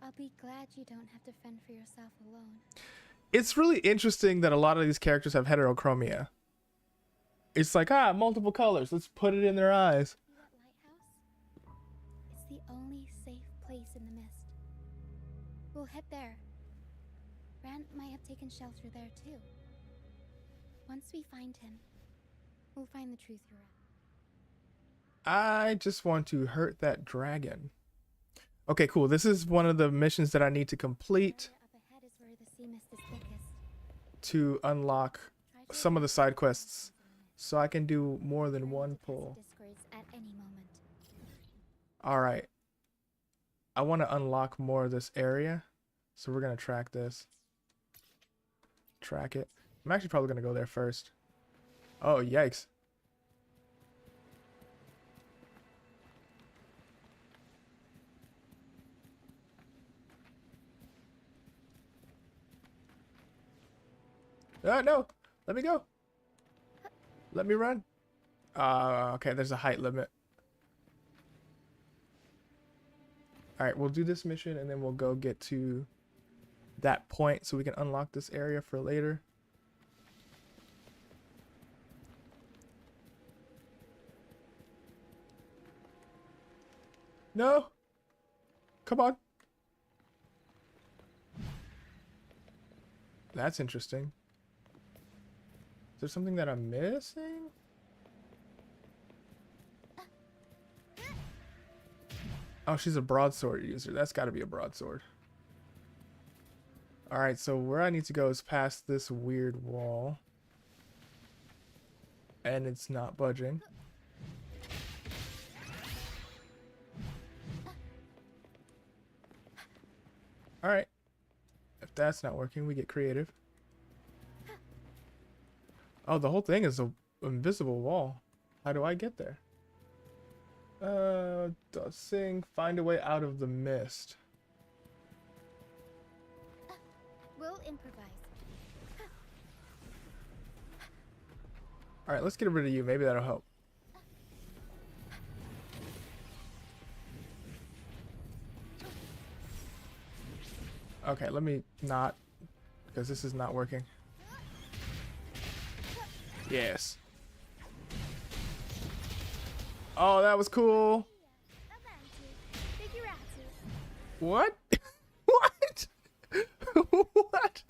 I'll be glad you don't have to fend for yourself alone. It's really interesting that a lot of these characters have heterochromia. It's like, multiple colors. Let's put it in their eyes. See that lighthouse? It's the only safe place in the mist. We'll head there. Rand might have taken shelter there too. Once we find him, we'll find the truth you're at. I just want to hurt that dragon. Okay, cool. This is one of the missions that I need to complete Up ahead is where the sea mist is thickest. to unlock Try to some of the avoid side the quests, mist. so I can do more than Turn one into pull. tacit discords at any moment. All right. I want to unlock more of this area, so we're gonna track this. Track it. I'm actually probably gonna go there first. Oh, yikes. No, let me go. Let me run. Okay, there's a height limit. All right, we'll do this mission and then we'll go get to that point so we can unlock this area for later. No. Come on. That's interesting. Is there something that I'm missing? Oh, she's a broadsword user. That's got to be a broadsword. Alright, so where I need to go is past this weird wall. And it's not budging. Alright. If that's not working, we get creative. Oh, the whole thing is a invisible wall. How do I get there? Sing, find a way out of the mist. We'll improvise. Alright, let's get rid of you. Maybe that'll help. Okay, let me not, because this is not working. Yes. Oh, that was cool. What? What? What?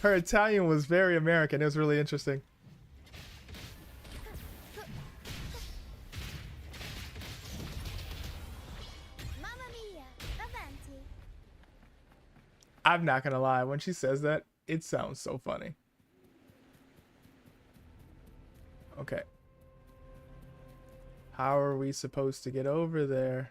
Her Italian was very American. It was really interesting. Mamma mia, avanti. I'm not gonna lie. When she says that, it sounds so funny. Okay. How are we supposed to get over there?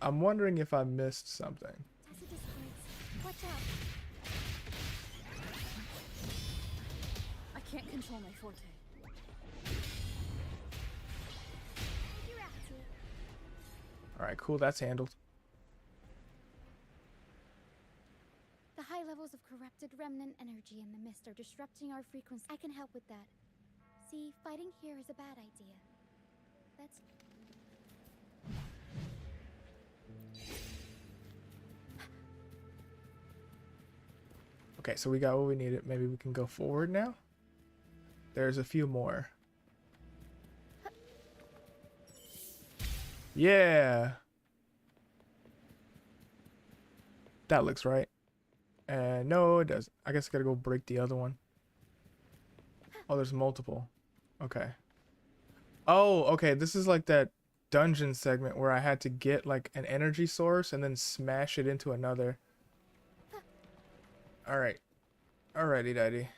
I'm wondering if I missed something. Tacit discords. Watch out. can't control my forte. All right, cool. That's handled. The high levels of corrupted remnant energy in the mist are disrupting our frequency. I can help with that. See, fighting here is a bad idea. Let's... Okay, so we got what we needed. Maybe we can go forward now. There's a few more. Yeah. That looks right. And no, it doesn't. I guess I gotta go break the other one. Oh, there's multiple. Okay. Oh, okay. This is like that dungeon segment where I had to get like an energy source and then smash it into another. Alright. Alrighty, daddy.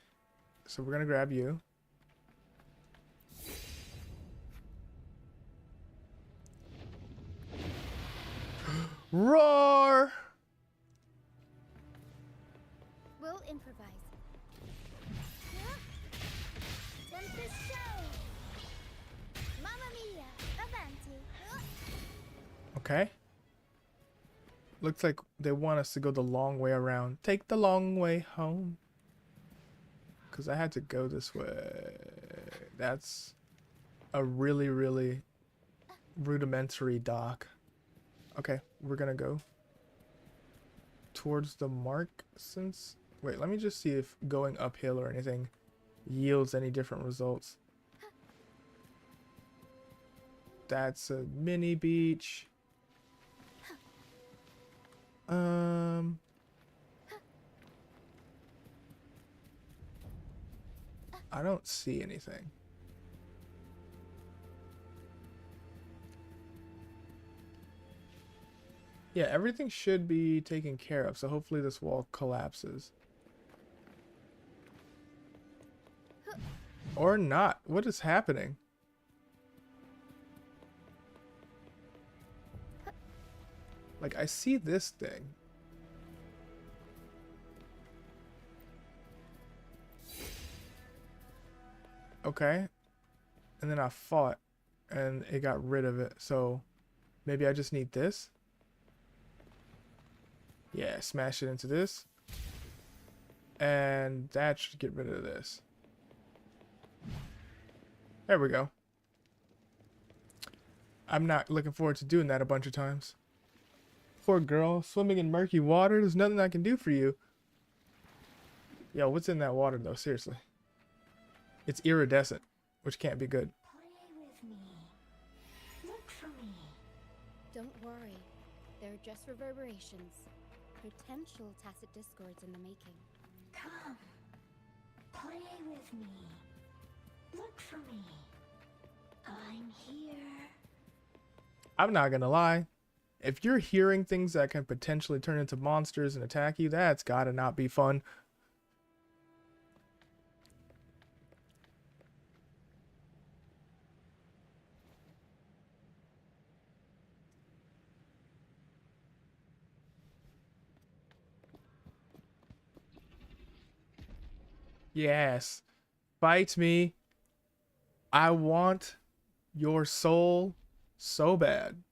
So we're gonna grab you. Roar! We'll improvise. Tempest show! Mamma mia! Avanti! Okay. Looks like they want us to go the long way around. Take the long way home. Because I had to go this way. That's a really, really rudimentary dock. Okay, we're gonna go towards the mark since... Wait, let me just see if going uphill or anything yields any different results. That's a mini beach. I don't see anything. Yeah, everything should be taken care of, so hopefully this wall collapses. Or not. What is happening? Like, I see this thing. Okay. And then I fought, and it got rid of it, so maybe I just need this? Yeah, smash it into this. And that should get rid of this. There we go. I'm not looking forward to doing that a bunch of times. Poor girl, swimming in murky water. There's nothing I can do for you. Yo, what's in that water though? Seriously. It's iridescent, which can't be good. Play with me. Look for me. Don't worry. They're just reverberations. Potential tacit discords in the making. Come. Play with me. Look for me. I'm here. I'm not gonna lie. If you're hearing things that can potentially turn into monsters and attack you, that's gotta not be fun. Yes. Fight me. I want your soul so bad.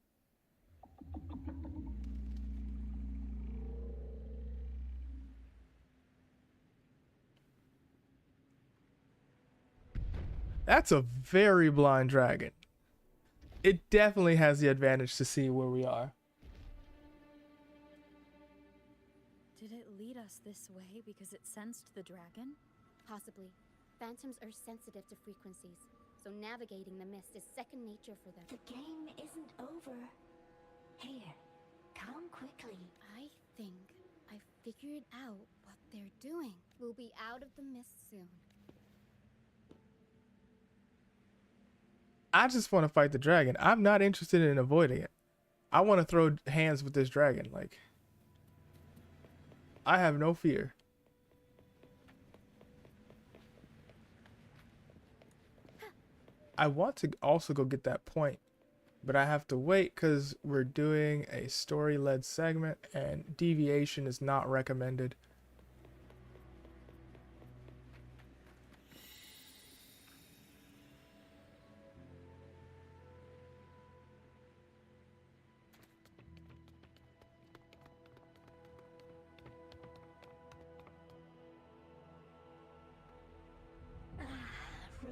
That's a very blind dragon. It definitely has the advantage to see where we are. Did it lead us this way because it sensed the dragon? Possibly. Phantoms are sensitive to frequencies, so navigating the mist is second nature for them. The game isn't over. Here, come quickly. I think I figured out what they're doing. We'll be out of the mist soon. I just want to fight the dragon. I'm not interested in avoiding it. I want to throw hands with this dragon. Like, I have no fear. I want to also go get that point, but I have to wait because we're doing a story-led segment and deviation is not recommended.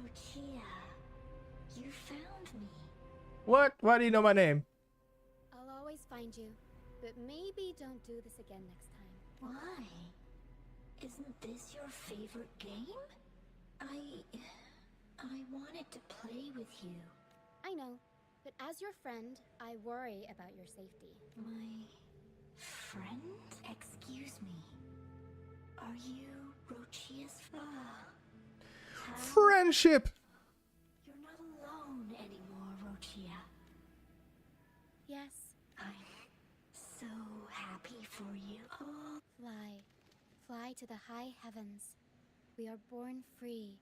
Rochia, you found me. What? Why do you know my name? I'll always find you, but maybe don't do this again next time. Why? Isn't this your favorite game? I wanted to play with you. I know, but as your friend, I worry about your safety. My friend? Excuse me. Are you Rochia's Friendship! You're not alone anymore, Rochia. Yes, I'm so happy for you. Oh, fly. Fly to the high heavens. We are born free,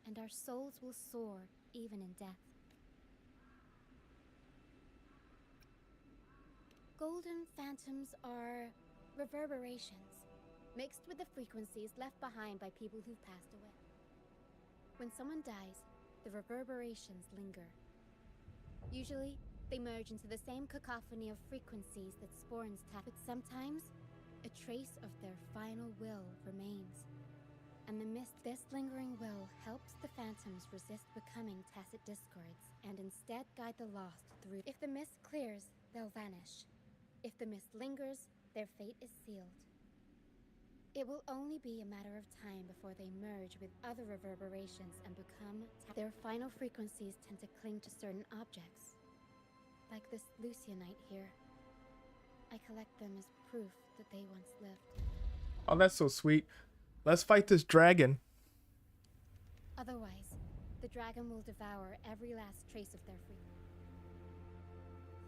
and our souls will soar even in death. Golden phantoms are reverberations, mixed with the frequencies left behind by people who've passed away. When someone dies, the reverberations linger. Usually, they merge into the same cacophony of frequencies that spawns but sometimes, a trace of their final will remains. And this lingering will helps the phantoms resist becoming tacit discords and instead guide the lost through. If the mist clears, they'll vanish. If the mist lingers, their fate is sealed. It will only be a matter of time before they merge with other reverberations and become their final frequencies tend to cling to certain objects. Like this Lucianite here. I collect them as proof that they once lived. Oh, that's so sweet. Let's fight this dragon. Otherwise, the dragon will devour every last trace of their freedom.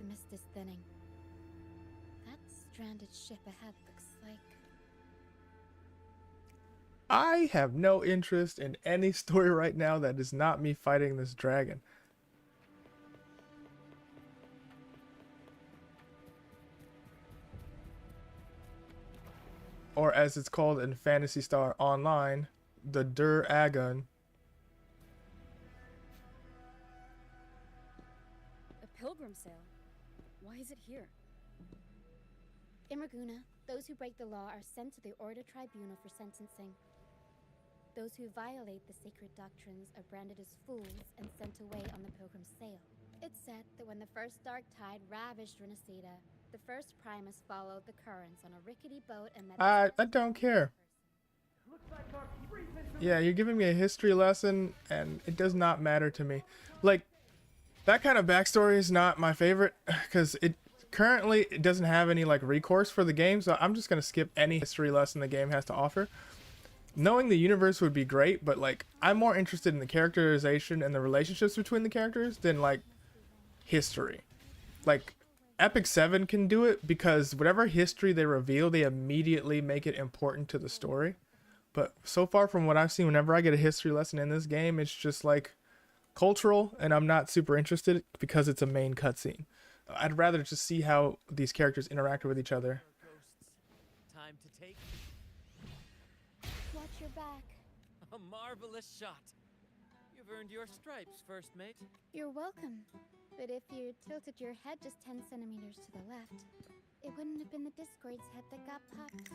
The mist is thinning. That stranded ship ahead looks like... I have no interest in any story right now that is not me fighting this dragon. Or as it's called in Phantasy Star Online, the Dur-Agon. A pilgrim sale? Why is it here? In Raguna, those who break the law are sent to the Order Tribunal for sentencing. Those who violate the sacred doctrines are branded as fools and sent away on the pilgrim sale. It's said that when the first dark tide ravaged Renacida, the first Primus followed the currents on a rickety boat and met I don't care. Yeah, you're giving me a history lesson, and it does not matter to me. Like, that kind of backstory is not my favorite, because it doesn't have any, like, recourse for the game, so I'm just going to skip any history lesson the game has to offer. Knowing the universe would be great, but, like, I'm more interested in the characterization and the relationships between the characters than, like, history. Like, Epic 7 can do it because whatever history they reveal, they immediately make it important to the story. But so far from what I've seen, whenever I get a history lesson in this game, it's just like cultural, and I'm not super interested because it's a main cutscene. I'd rather just see how these characters interact with each other. Time to take Watch your back. a marvelous shot. You've earned your stripes, first mate. You're welcome. But if you tilted your head just 10 centimeters to the left, it wouldn't have been the Discord's head that got popped.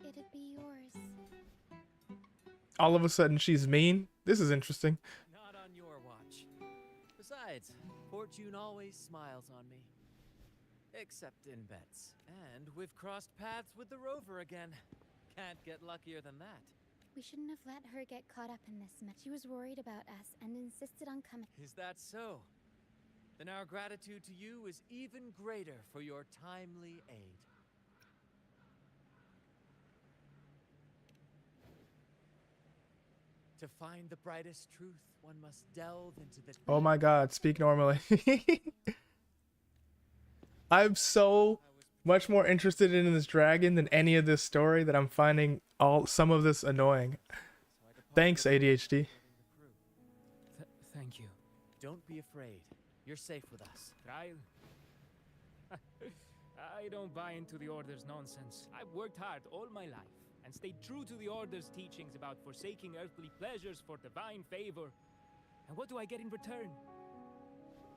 It'd be yours. All of a sudden, she's mean. This is interesting. Not on your watch. Besides, fortune always smiles on me. Except in bets. And we've crossed paths with the rover again. Can't get luckier than that. We shouldn't have let her get caught up in this mess. She was worried about us and insisted on coming. Is that so? Then our gratitude to you is even greater for your timely aid. To find the brightest truth, one must delve into the... Oh my god, speak normally. I'm so much more interested in this dragon than any of this story that I'm finding some of this annoying. Thanks, ADHD. Thank you. Don't be afraid. You're safe with us. Trial? I don't buy into the Order's nonsense. I've worked hard all my life and stayed true to the Order's teachings about forsaking earthly pleasures for divine favor. And what do I get in return?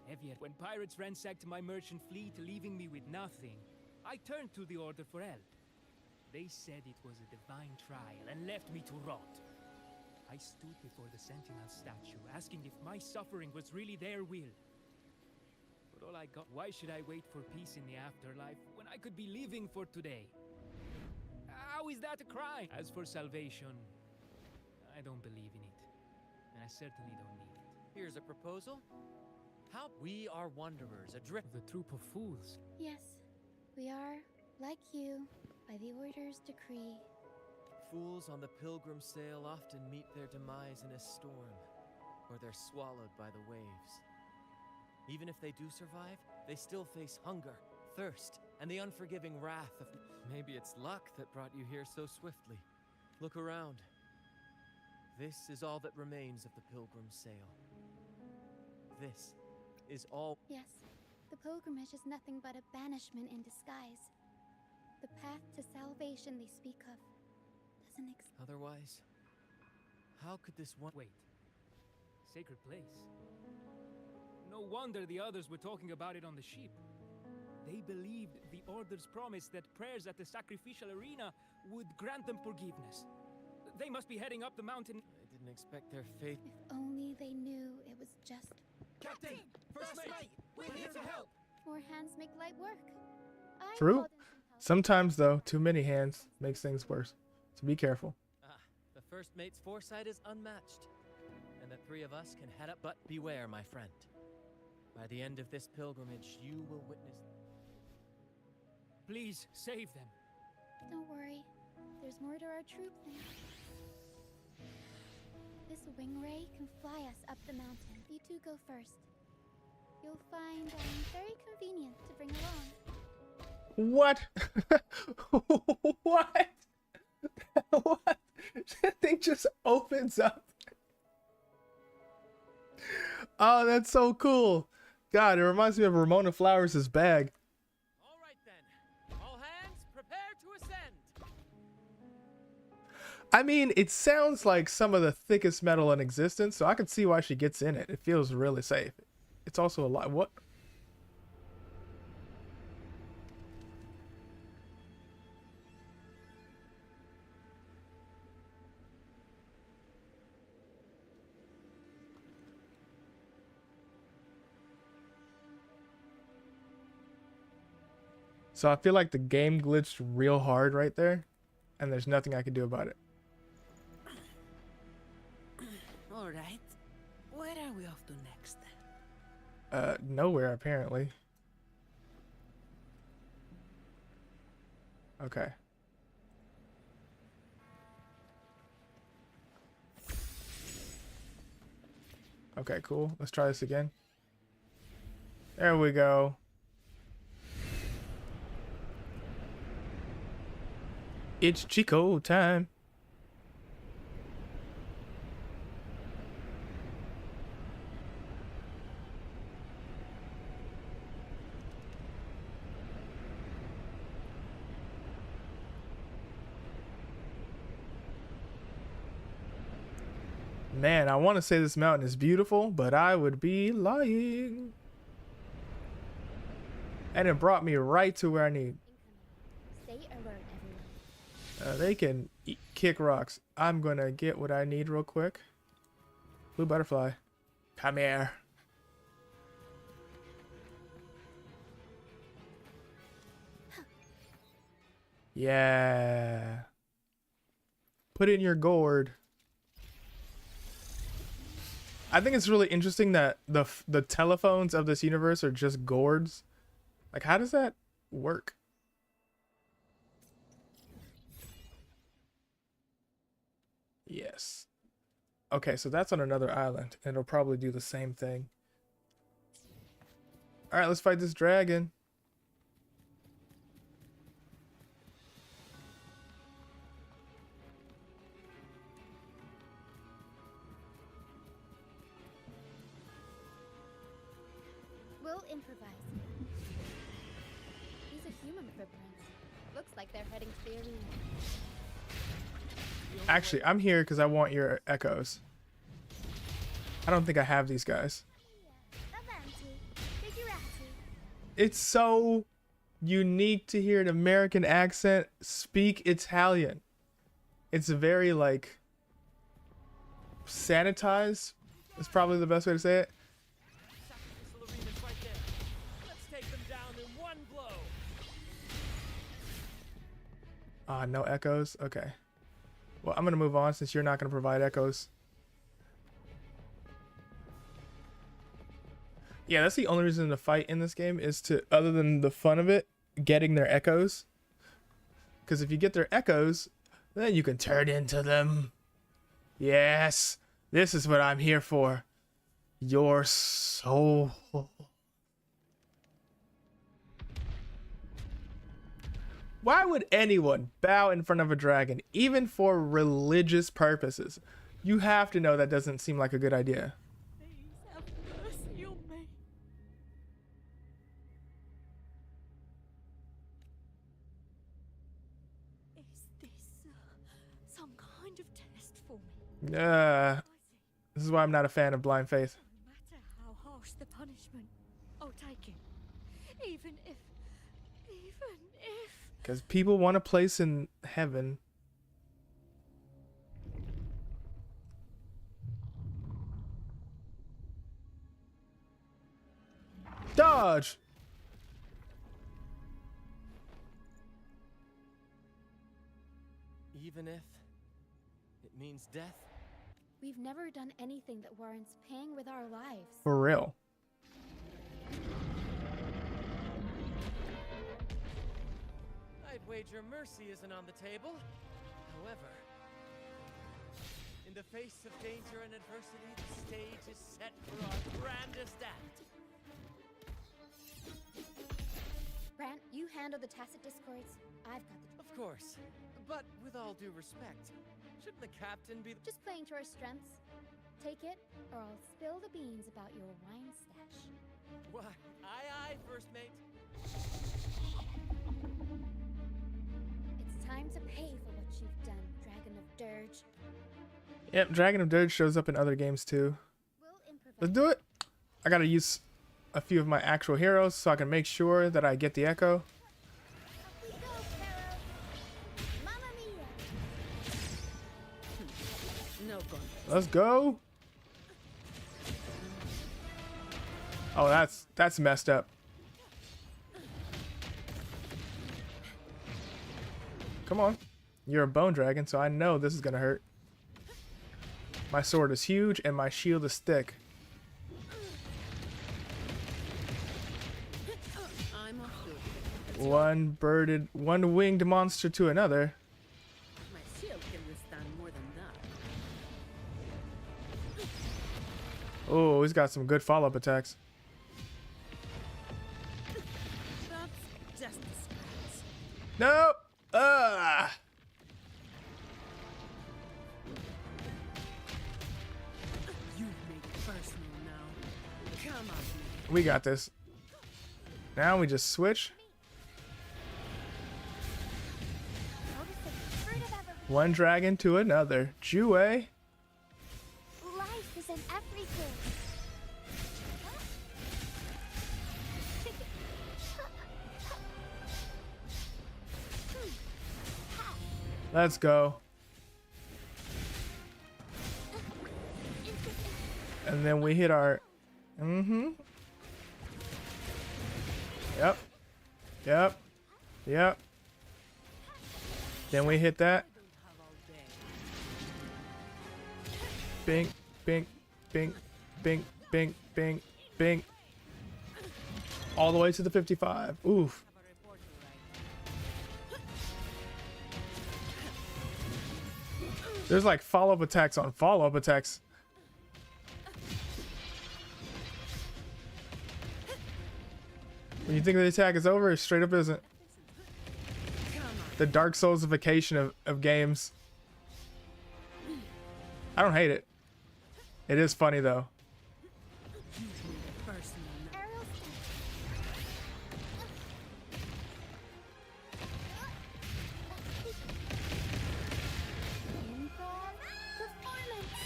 Yet when pirates ransacked my merchant fleet, leaving me with nothing, I turned to the Order for help. They said it was a divine trial and left me to rot. I stood before the Sentinel statue, asking if my suffering was really their will. But all I got, why should I wait for peace in the afterlife when I could be living for today? How is that a crime? As for salvation, I don't believe in it. And I certainly don't need it. Here's a proposal. How we are wanderers, adrift. The troop of fools. Yes, we are, like you, by the Order's decree. Fools on the pilgrim sail often meet their demise in a storm, or they're swallowed by the waves. Even if they do survive, they still face hunger, thirst, and the unforgiving wrath of... Maybe it's luck that brought you here so swiftly. Look around. This is all that remains of the pilgrim sail. This is all... Yes, the pilgrimage is nothing but a banishment in disguise. The path to salvation they speak of doesn't exist. Otherwise, how could this one... Wait. Sacred place. No wonder the others were talking about it on the ship. They believed the Order's promise that prayers at the sacrificial arena would grant them forgiveness. They must be heading up the mountain. I didn't expect their faith... If only they knew it was just... Captain! First mate! We're here to help! More hands make light work. True. called in some help. Sometimes, though, too many hands makes things worse. So be careful. The first mate's foresight is unmatched. And the three of us can head up, but beware, my friend. By the end of this pilgrimage, you will witness... Please, save them. Don't worry. There's more to our troop than... This wing ray can fly us up the mountain. You two go first. You'll find very convenient to bring along. What? What? What? That thing just opens up. Oh, that's so cool. God, it reminds me of Ramona Flowers' bag. All right then. All hands, prepare to ascend. I mean, it sounds like some of the thickest metal in existence, so I can see why she gets in it. It feels really safe. It's also a lot. What? So I feel like the game glitched real hard right there, and there's nothing I can do about it. All right. Where are we off to next? Nowhere apparently. Okay. Okay, cool. Let's try this again. There we go. It's Chico time. Man, I want to say this mountain is beautiful, but I would be lying. And it brought me right to where I need. Stay alert, everyone. They can kick rocks. I'm gonna get what I need real quick. Blue butterfly. Come here. Yeah. Put it in your gourd. I think it's really interesting that the telephones of this universe are just gourds. Like, how does that work? Yes. Okay, so that's on another island, and it'll probably do the same thing. All right, let's fight this dragon. We'll improvise. These are human footprints. Looks like they're heading to the arena. Actually, I'm here because I want your echoes. I don't think I have these guys. It's so unique to hear an American accent speak Italian. It's very like... sanitized is probably the best way to say it. Sacrificial arena's right there. Let's take them down in one blow. Ah, no echoes. Okay. Well, I'm gonna move on since you're not gonna provide echoes. Yeah, that's the only reason to fight in this game is to, other than the fun of it, getting their echoes. Because if you get their echoes, then you can turn into them. Yes, this is what I'm here for. Your soul. Why would anyone bow in front of a dragon, even for religious purposes? You have to know that doesn't seem like a good idea. Please have mercy on me. Is this some kind of test for me? I see. This is why I'm not a fan of blind faith. No matter how harsh the punishment, I'll take it. Even if... Because people want a place in heaven. Dodge! Even if it means death? We've never done anything that warrants paying with our lives. For real. I'd wager mercy isn't on the table. However, in the face of danger and adversity, the stage is set for our grandest act. Brant, you handle the tacit discords. I've got the... Of course, but with all due respect, shouldn't the captain be Just playing to our strengths. Take it, or I'll spill the beans about your wine stash. Why, aye, first mate. It's time to pay for what you've done, Dragon of Dirge. Yep, Dragon of Dirge shows up in other games too. We'll improvise. Let's do it. I gotta use a few of my actual heroes so I can make sure that I get the echo. Up we go, Pharaoh. Mamma mia! No gun. Let's go. Oh, that's messed up. Come on. You're a bone dragon, so I know this is gonna hurt. My sword is huge and my shield is thick. I'm off to it. One winged monster to another. My shield can withstand more than that. Oh, he's got some good follow-up attacks. That's just a scratch. Nope. You've made it personal now. Come on. We got this. Now we just switch. Notice the fruit of every... One dragon to another. Jue. Life is in everything. Let's go. And then we hit our... Yep. Yep. Yep. Then we hit that. Bing, bing, bing, bing, bing, bing, bing. All the way to the 55. Oof. There's like follow-up attacks on follow-up attacks. When you think the attack is over, it straight up isn't. The Dark Soulsification of games. I don't hate it. It is funny though. Ariel's... Improv performance.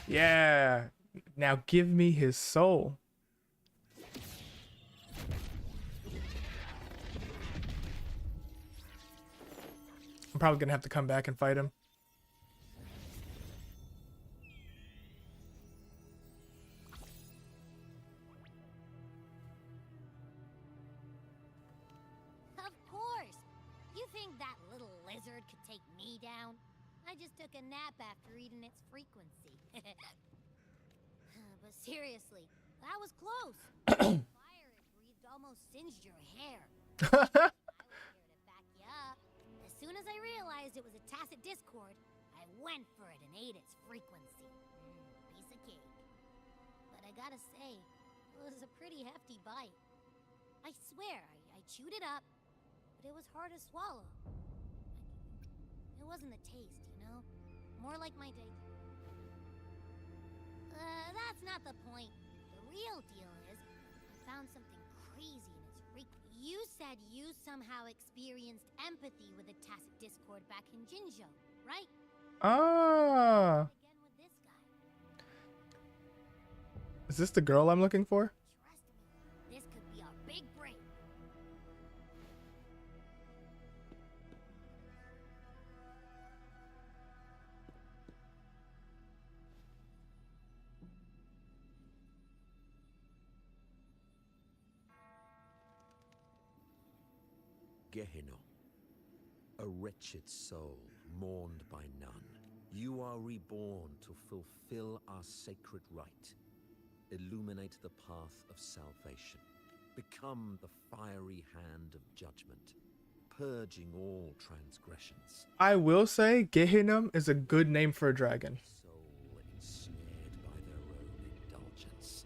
Yeah. Now give me his soul. I'm probably gonna have to come back and fight him. could take me down. I just took a nap after reading its frequency. But seriously, that was close. The fire it breathed almost singed your hair. I was here to back you up. As soon as I realized it was a tacit discord, I went for it and ate its frequency. Piece of cake. But I gotta say, it was a pretty hefty bite. I swear, I chewed it up, but it was hard to swallow. It wasn't the taste, you know? More like my day. That's not the point. The real deal is, I found something crazy in its frequency. You said you somehow experienced empathy with the tacit discord back in Jinzhou, right? Ah. Again with this guy. Is this the girl I'm looking for? Trust me, this could be our big break. Gehenna, a wretched soul mourned by none. You are reborn to fulfill our sacred rite. Illuminate the path of salvation. Become the fiery hand of judgment, purging all transgressions. I will say Gehinnom is a good name for a dragon. Soul ensnared by their own indulgence.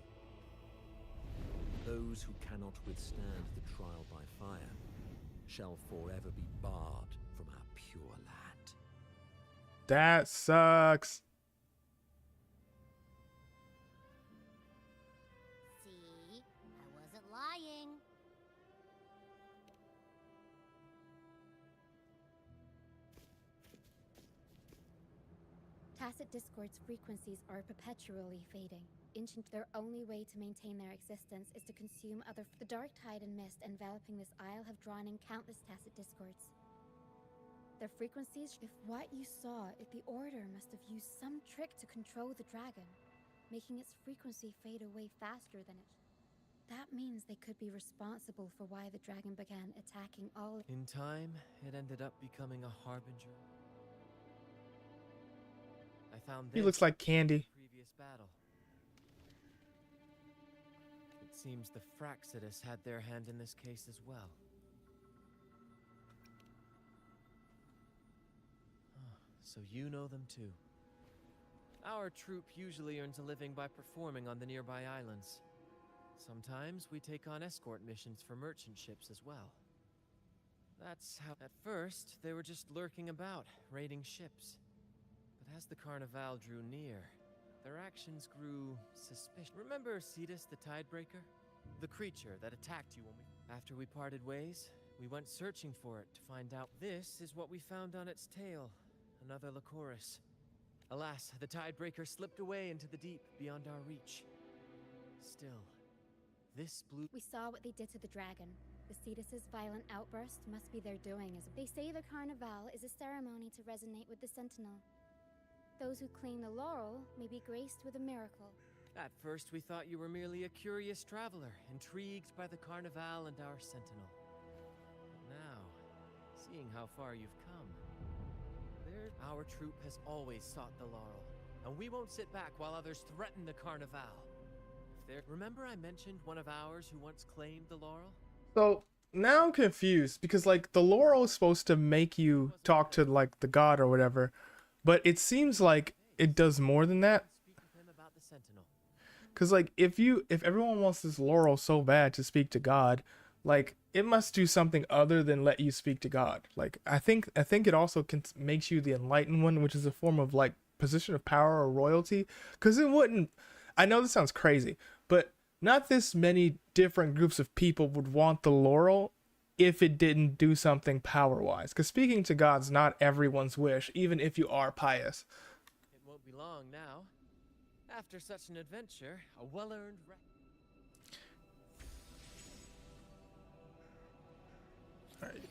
Those who cannot withstand the trial by fire shall forever be barred from our pure land. That sucks. See, I wasn't lying. Tacit Discord's frequencies are perpetually fading. Their only way to maintain their existence is to consume other. The dark tide and mist enveloping this isle have drawn in countless Tacit Discords. Their frequencies, if what you saw, if the Order must have used some trick to control the dragon, making its frequency fade away faster than it. That means they could be responsible for why the dragon began attacking all. In time, it ended up becoming a harbinger. I found He this looks like Candy. in the previous battle. It seems the Fraxidus had their hand in this case as well. So you know them too. Our troop usually earns a living by performing on the nearby islands. Sometimes we take on escort missions for merchant ships as well. That's how. At first, they were just lurking about, raiding ships. But as the Carnival drew near, their actions grew suspicious. Remember Cetus the Tidebreaker? The creature that attacked you when we... After we parted ways, we went searching for it to find out. This is what we found on its tail. Another Lycoris. Alas, the Tidebreaker slipped away into the deep beyond our reach. Still, this blue... We saw what they did to the dragon. The Cetus's violent outburst must be their doing. They say the Carnival is a ceremony to resonate with the Sentinel. Those who claim the laurel may be graced with a miracle. At first, we thought you were merely a curious traveler, intrigued by the Carnival and our Sentinel. But now, seeing how far you've come, our troop has always sought the laurel, and we won't sit back while others threaten the Carnival. Remember I mentioned one of ours who once claimed the laurel? So now I'm confused because like the laurel is supposed to make you talk to like the god or whatever, but it seems like it does more than that. Speak with him about the Sentinel. Cause like if everyone wants this laurel so bad to speak to God, like it must do something other than let you speak to God. Like I think it also makes you the enlightened one, which is a form of like position of power or royalty. Cause it wouldn't. I know this sounds crazy, but not this many different groups of people would want the laurel if it didn't do something power-wise. Cause speaking to God's not everyone's wish, even if you are pious. It won't be long now. After such an adventure, a well-earned Alright.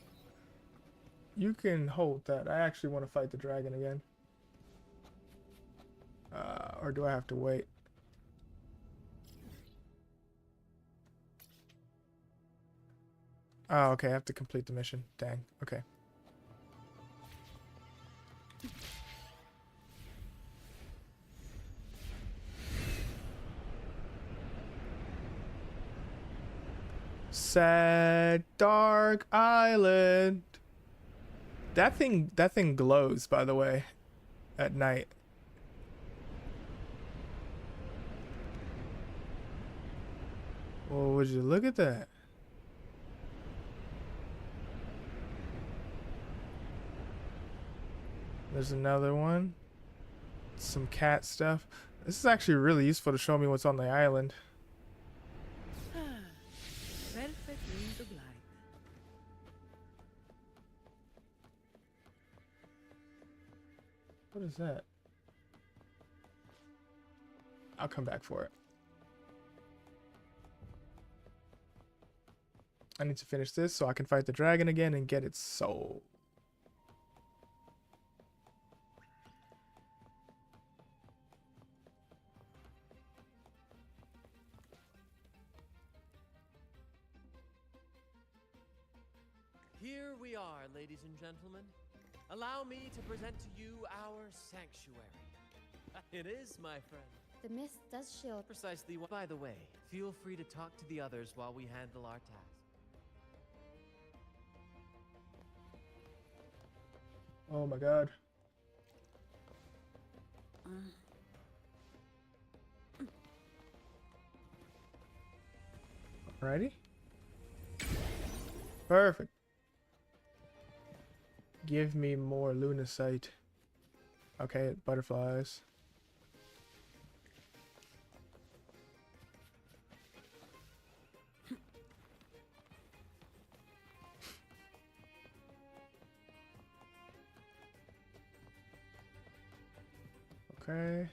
You can hold that. I actually want to fight the dragon again. Or do I have to wait? Oh, okay. I have to complete the mission. Dang. Okay. Sad dark island. That thing glows, by the way, at night. Well, would you look at that? There's another one. Some cat stuff. This is actually really useful to show me what's on the island. Perfect room to glide. What is that? I'll come back for it. I need to finish this so I can fight the dragon again and get its soul. Here we are, ladies and gentlemen. Allow me to present to you our sanctuary. It is, my friend. The mist does shield. Precisely. By the way, feel free to talk to the others while we handle our task. Oh my god. Alrighty. Perfect. Give me more lunacite. Okay, butterflies. Okay.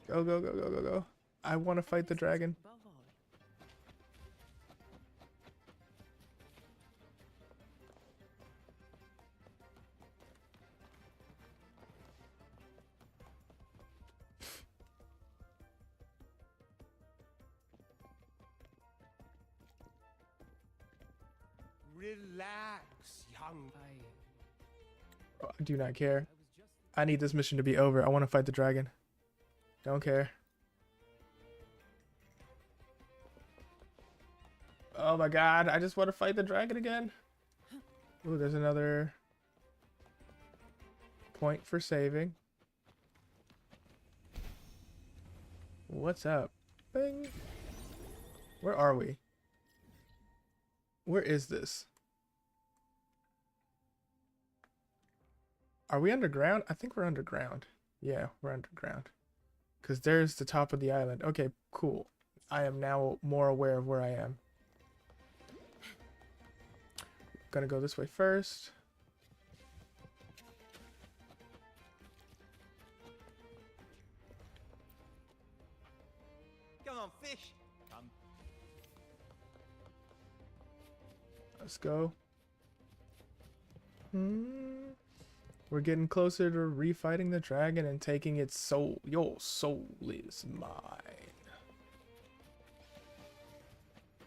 Go, go, go, go, go, go. I want to fight the dragon. Relax, young. Oh, I do not care. I need this mission to be over. I want to fight the dragon. Don't care. Oh my god, I just want to fight the dragon again. Ooh, there's another point for saving. What's up? Bing. Where are we? Where is this? Are we underground? I think we're underground. Yeah, we're underground. Because there's the top of the island. Okay, cool. I am now more aware of where I am. Gonna go this way first. Come on, fish. Come. Let's go. We're getting closer to refighting the dragon and taking its soul. Your soul is mine.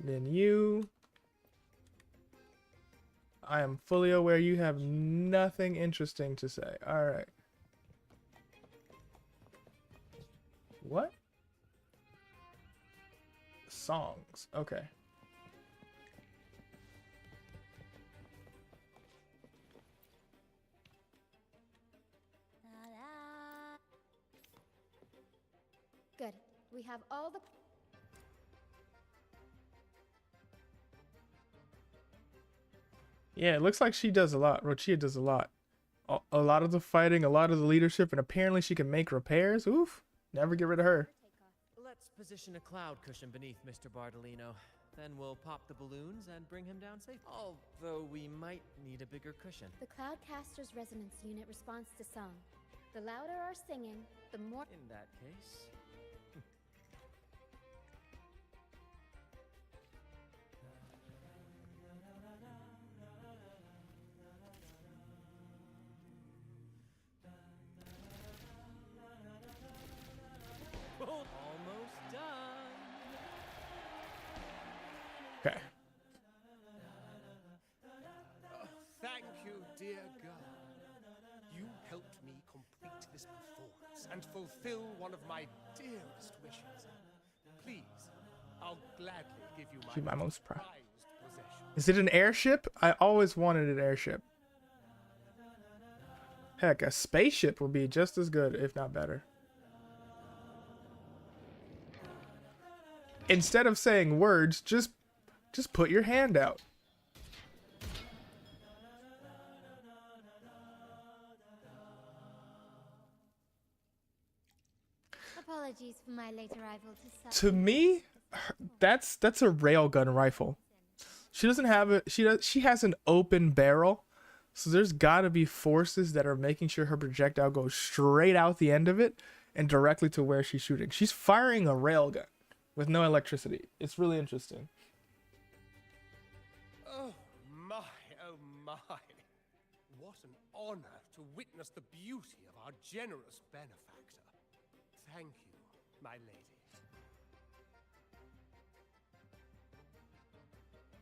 Then you. I am fully aware you have nothing interesting to say. Alright. What? Songs. Okay. Good. We have all the... Yeah, it looks like she does a lot. Rochia does a lot. A lot of the fighting, a lot of the leadership, and apparently she can make repairs. Oof. Never get rid of her. Let's position a cloud cushion beneath Mr. Bardolino. Then we'll pop the balloons and bring him down safe. Although we might need a bigger cushion. The Cloudcaster's resonance unit responds to song. The louder our singing, the more... In that case... Almost done. Okay. dear girl, you helped me complete this performance and fulfill one of my dearest wishes. Please, I'll gladly give you Keep my my most proud. prized possession. Is it an airship? I always wanted an airship. Heck, a spaceship would be just as good, if not better. Instead of saying words, just put your hand out. Apologies for my late arrival to To me, that's a railgun rifle. She doesn't have it. She has an open barrel, so there's got to be forces that are making sure her projectile goes straight out the end of it and directly to where she's shooting. She's firing a railgun with no electricity. It's really interesting. Oh my, oh my. What an honor to witness the beauty of our generous benefactor. Thank you, my lady.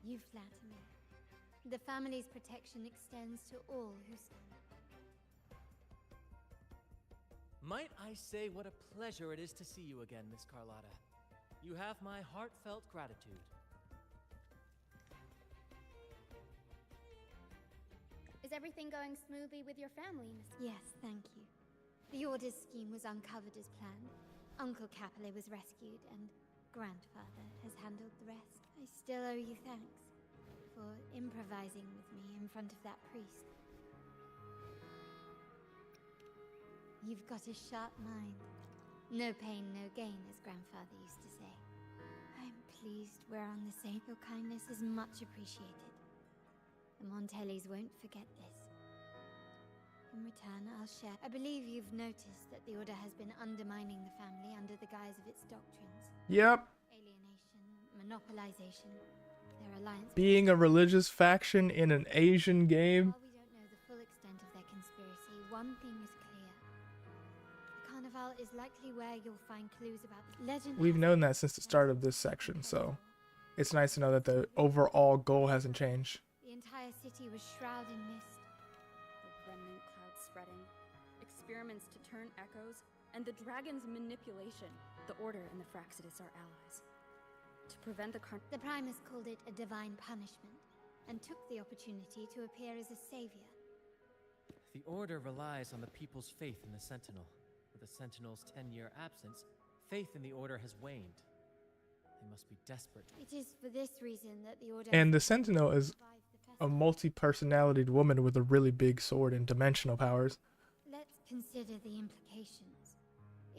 You flatter me. The family's protection extends to all who Might I say what a pleasure it is to see you again, Miss Carlotta. You have my heartfelt gratitude. Is everything going smoothly with your family, Miss? Yes, thank you. The Order's scheme was uncovered as planned. Uncle Capilet was rescued, and grandfather has handled the rest. I still owe you thanks for improvising with me in front of that priest. You've got a sharp mind. No pain, no gain, as grandfather used to say. I'm pleased we're on the same. Your kindness is much appreciated. The Montellis won't forget this. In return, I'll share. I believe you've noticed that the Order has been undermining the family under the guise of its doctrines. Yep. Alienation, monopolization, their alliance. Being a religious faction in an Asian game. While we don't know the full extent of their conspiracy, one thing is clear. The Carnival is likely where you'll find clues about the legend. We've known that since the start of this section, so it's nice to know that the overall goal hasn't changed. The entire city was shrouded in mist. The remnant cloud spreading, experiments to turn echoes, and the dragon's manipulation. The Order and the Fraxidus are allies. To prevent the Primus called it a divine punishment, and took the opportunity to appear as a savior. The Order relies on the people's faith in the Sentinel. With the Sentinel's 10-year absence, faith in the Order has waned. They must be desperate. It is for this reason that the Order. And the Sentinel is a multi-personality woman with a really big sword and dimensional powers. Let's consider the implications.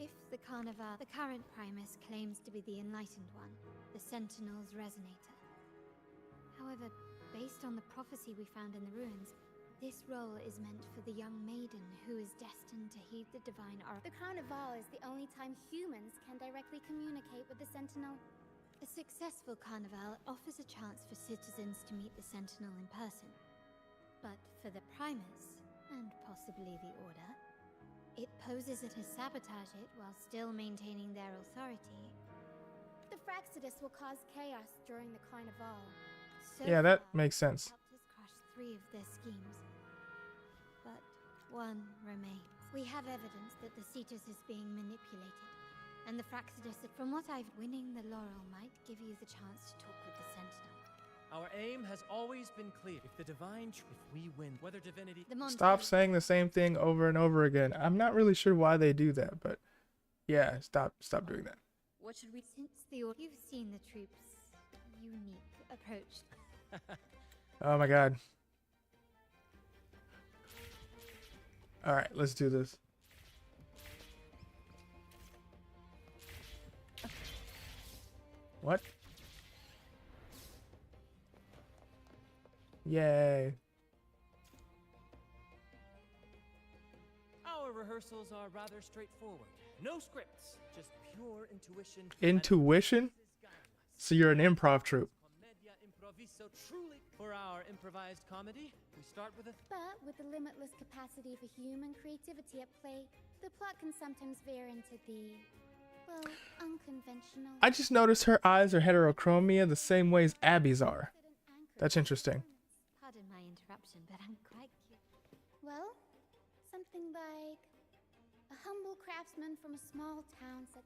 If the Carnival, the current Primus, claims to be the enlightened one, the Sentinel's resonator. However, based on the prophecy we found in the ruins, this role is meant for the young maiden who is destined to heed the divine oracle. The Carnival is the only time humans can directly communicate with the Sentinel. A successful Carnival offers a chance for citizens to meet the Sentinel in person. But for the Primus, and possibly the Order, it poses to sabotage it while still maintaining their authority. The Fraxidus will cause chaos during the Carnival. So Yeah, that far, makes sense. helped us crush 3 of their schemes. But one remains. We have evidence that the Cetus is being manipulated. And the Fraxidus, from what I've winning the laurel might give you the chance to talk with the Sentinel. Our aim has always been clear. If the divine, if we win, whether divinity... Stop saying the same thing over and over again. I'm not really sure why they do that, but yeah, stop doing that. What should we... Since you've seen the troops' unique approach. Oh my god. Alright, let's do this. What? Yay. Our rehearsals are rather straightforward. No scripts, just pure intuition. Intuition? So you're an improv troupe. Commedia improviso truly. For our improvised comedy, we start with a... But with the limitless capacity for human creativity at play, the plot can sometimes veer into the, well, unconventional. I just noticed her eyes are heterochromia the same way as Abby's are. That's interesting. Pardon my interruption, but I'm quite curious. like a humble craftsman from a small town sets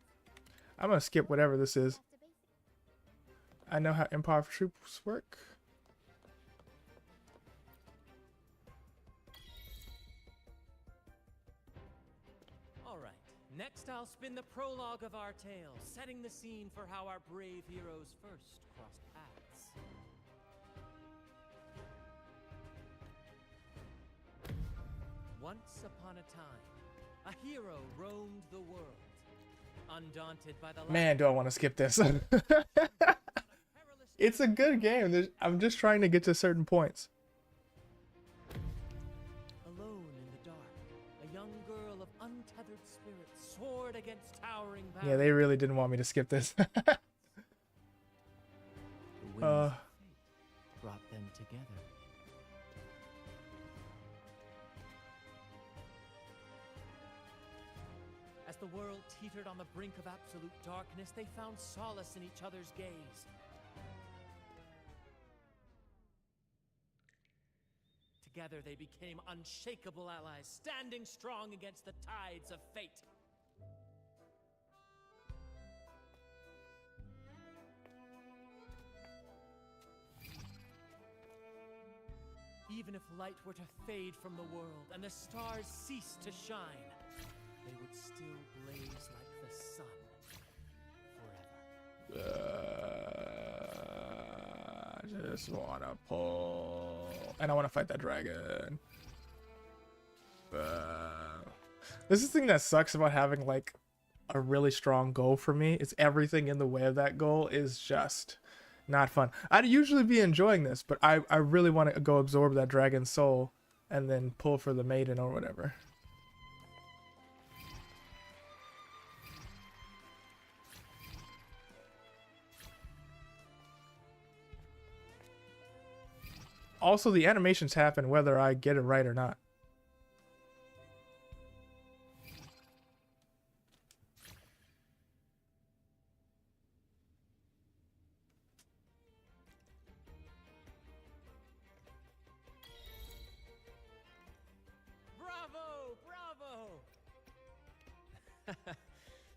I'm gonna skip whatever this is. just a basic. I know how Empire troops work. All right. Next, I'll spin the prologue of our tale, setting the scene for how our brave heroes first crossed paths. Once upon a time, a hero roamed the world, undaunted by the Man, do I want to skip this. It's a good game. I'm just trying to get to certain points. Alone in the dark, a young girl of untethered spirit soared against towering Yeah, barriers. they really didn't want me to skip this. The winds of fate brought them together. As the world teetered on the brink of absolute darkness, they found solace in each other's gaze. Together they became unshakable allies, standing strong against the tides of fate. Even if light were to fade from the world and the stars cease to shine, they would still blaze like the sun forever. I just wanna pull, and I wanna fight that dragon. This is the thing that sucks about having like a really strong goal for me. Is everything in the way of that goal is just not fun. I'd usually be enjoying this, but I really want to go absorb that dragon's soul and then pull for the maiden or whatever. Also, the animations happen whether I get it right or not. Bravo! Bravo!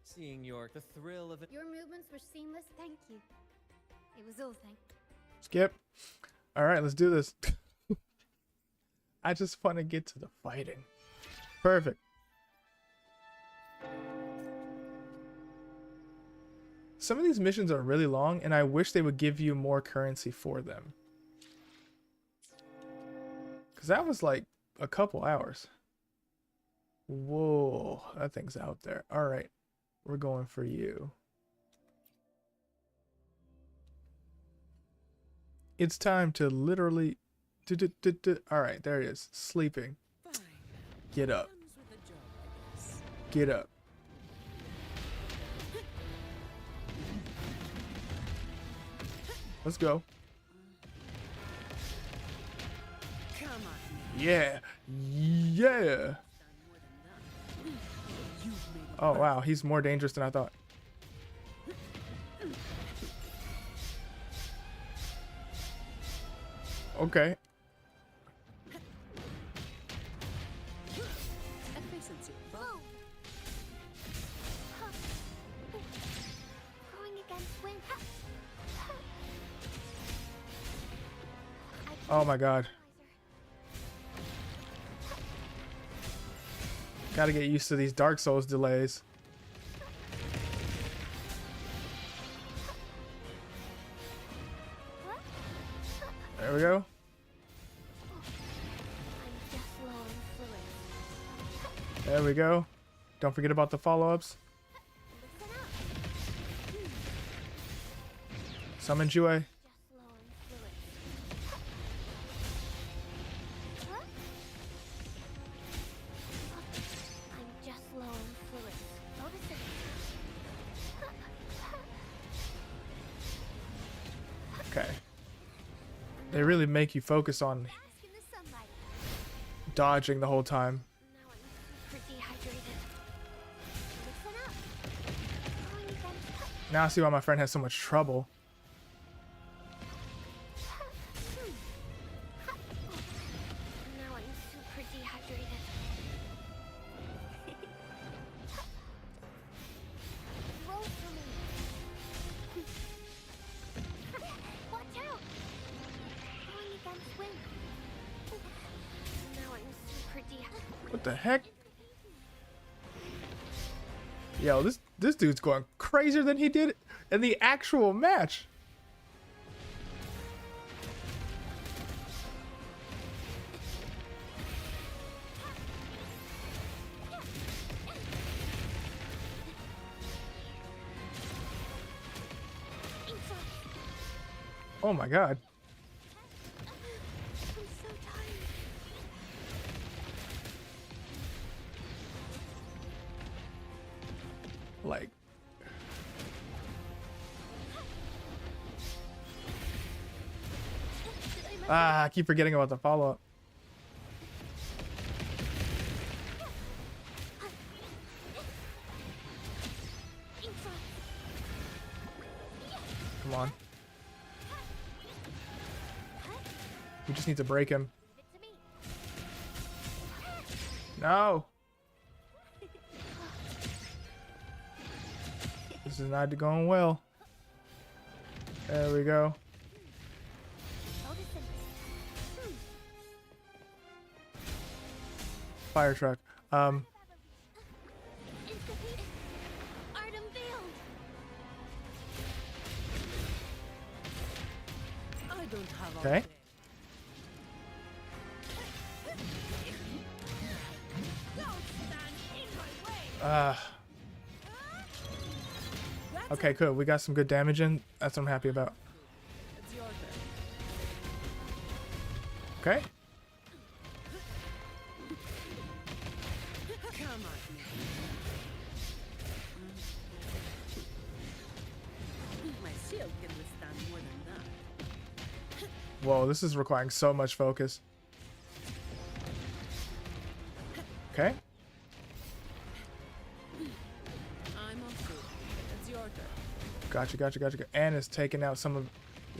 Seeing York, the thrill of it. Your movements were seamless. Thank you. It was all thank. Skip. All right, let's do this. I just want to get to the fighting. Perfect. Some of these missions are really long, and I wish they would give you more currency for them. Because that was like a couple hours. Whoa, that thing's out there. All right, we're going for you. It's time to literally... All right, there it is. Sleeping. Get up. Get up. Let's go. Yeah. Yeah. Oh, wow. He's more dangerous than I thought. Okay. Whoa. Huh. Going against wind. Oh my god. Gotta get used to these Dark Souls delays. There we go. There we go. Don't forget about the follow-ups. Summon Jue. Okay. They really make you focus on dodging the whole time. Now I see why my friend has so much trouble. What the heck? Yo, this dude's going crazier than he did in the actual match. Oh my god. I'm so tired. Like, I keep forgetting about the follow-up. Come on. We just need to break him. No. This is not going well. There we go. Fire truck. Okay. Okay, good. We got some good damage in. That's what I'm happy about. Okay. Whoa, this is requiring so much focus. Okay. Gotcha, gotcha, gotcha. And it's taking out some of...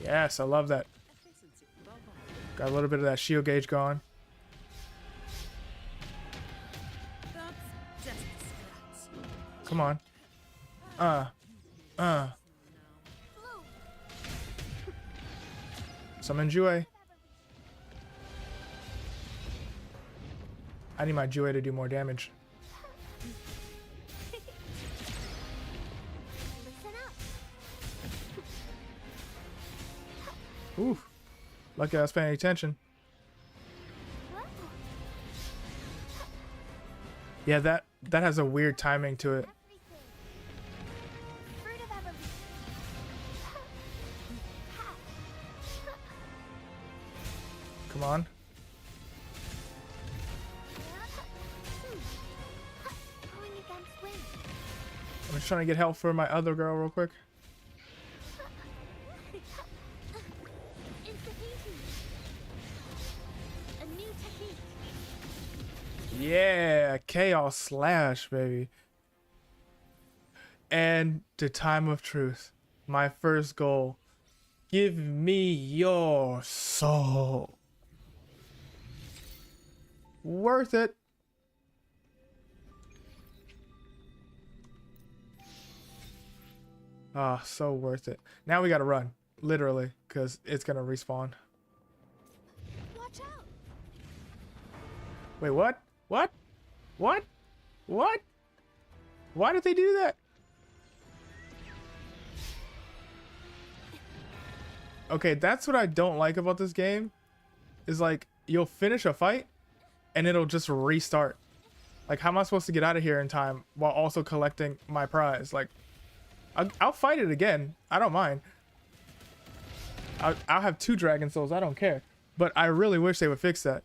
Yes, I love that. Got a little bit of that shield gauge going. Come on. Summon Jue. I need my Jue to do more damage. Ooh. Lucky I was paying attention. Yeah, that has a weird timing to it. Come on. I'm just trying to get help for my other girl real quick. Yeah, Chaos Slash, baby. And the time of truth. My first goal. Give me your soul. Worth it. Ah, so worth it. Now we gotta run. Literally, because it's gonna respawn. Watch out. Wait, what? What? What? What? Why did they do that? Okay, that's what I don't like about this game. Is like, you'll finish a fight, and it'll just restart. Like, how am I supposed to get out of here in time while also collecting my prize? Like, I'll fight it again. I don't mind. I'll have 2 Dragon Souls. I don't care. But I really wish they would fix that.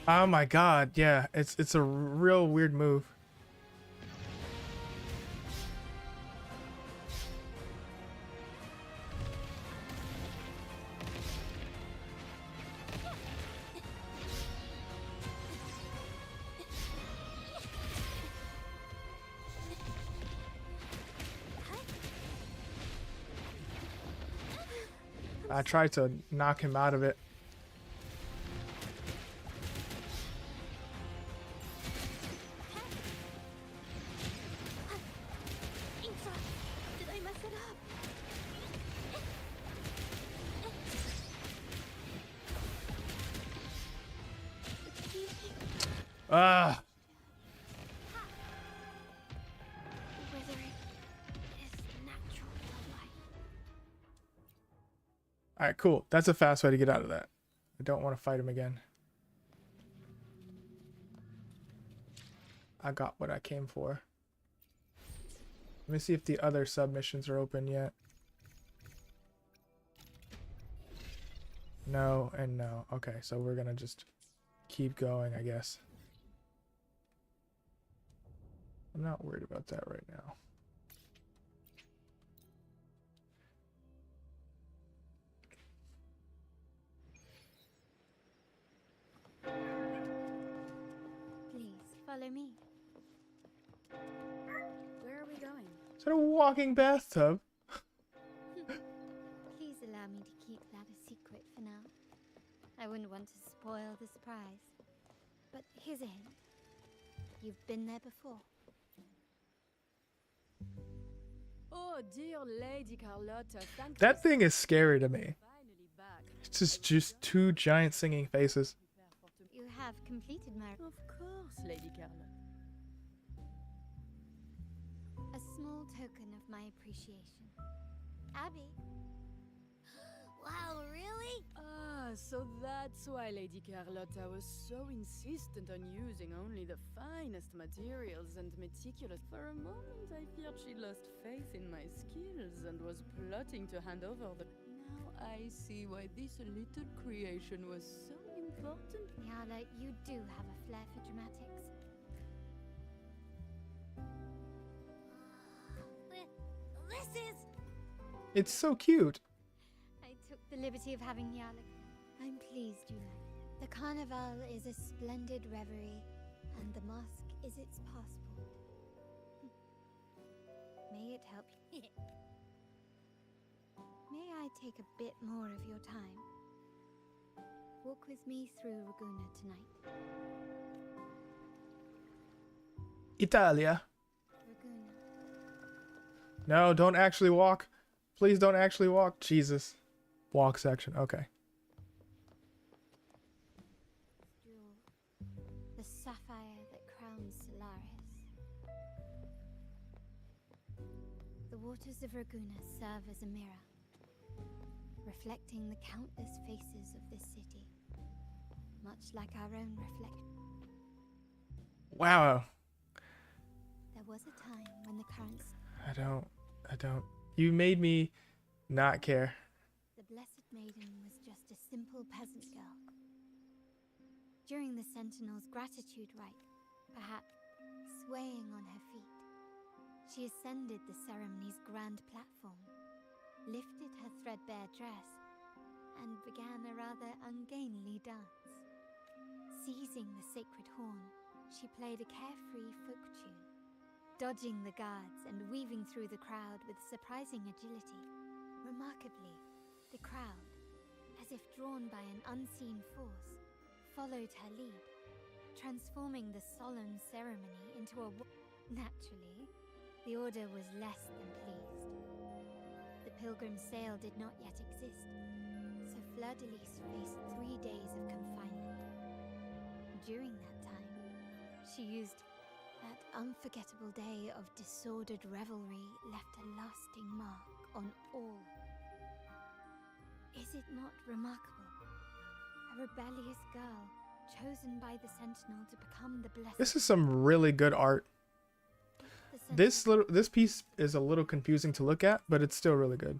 Oh my god, yeah, it's a real weird move. I tried to knock him out of it. Did I mess it up? Ah. Withering is natural delight. All right, cool. That's a fast way to get out of that. I don't want to fight him again. I got what I came for. Let me see if the other submissions are open yet. No and no. Okay, so we're gonna just keep going, I guess. I'm not worried about that right now. Please follow me. Where are we going? Is that a walking bathtub? Please allow me to keep that a secret for now. I wouldn't want to spoil the surprise. But here's a hint. You've been there before. Oh, dear Lady Carlotta, thank That you thing is scary to me. finally back. It's just two giant singing faces. You have completed my... Of course, Lady Carlotta. A small token of my appreciation. Abby. Wow, really? Ah, so that's why Lady Carlotta was so insistent on using only the finest materials and meticulous. For a moment, I feared she lost faith in my skills and was plotting to hand over the... Now I see why this little creation was so important. Nyala, you do have a flair for dramatics. This is... It's so cute. I took the liberty of having Nyala. I'm pleased you like it. The carnival is a splendid reverie, and the mask is its passport. May it help you. May I take a bit more of your time? Walk with me through Raguna tonight. Italia. Raguna. No, don't actually walk. Please don't actually walk. Jesus. Walk section. Okay. Jewel. The sapphire that crowns Solaris. The waters of Raguna serve as a mirror, reflecting the countless faces of this city, much like our own reflection. Wow. There was a time when the currents... I don't. You made me not care. The Blessed Maiden was just a simple peasant girl. During the Sentinel's gratitude rite, perhaps swaying on her feet, she ascended the ceremony's grand platform, lifted her threadbare dress, and began a rather ungainly dance. Seizing the sacred horn, she played a carefree folk tune, dodging the guards and weaving through the crowd with surprising agility. Remarkably, the crowd, as if drawn by an unseen force, followed her lead, transforming the solemn ceremony into a... Naturally, the Order was less than pleased. The pilgrim sale did not yet exist, so Fleur-de-Lis faced 3 days of confinement. During that time, she used... That unforgettable day of disordered revelry left a lasting mark on all. Is it not remarkable? A rebellious girl, chosen by the Sentinel to become the Blessed... This is some really good art. This piece is a little confusing to look at, but it's still really good.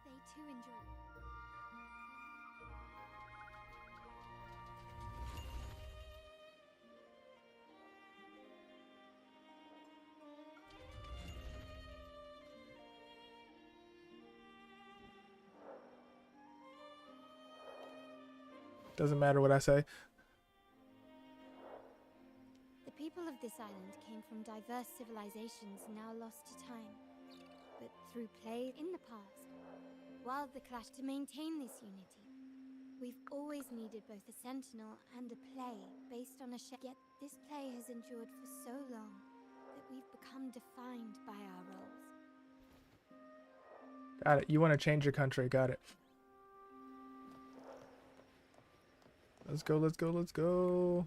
They too enjoy... Doesn't matter what I say. The people of this island came from diverse civilizations now lost to time, but through play in the past. While the clash to maintain this unity, we've always needed both a sentinel and a play based on a yet this play has endured for so long that we've become defined by our roles. Got it. You want to change your country. Got it. Let's go, let's go, let's go.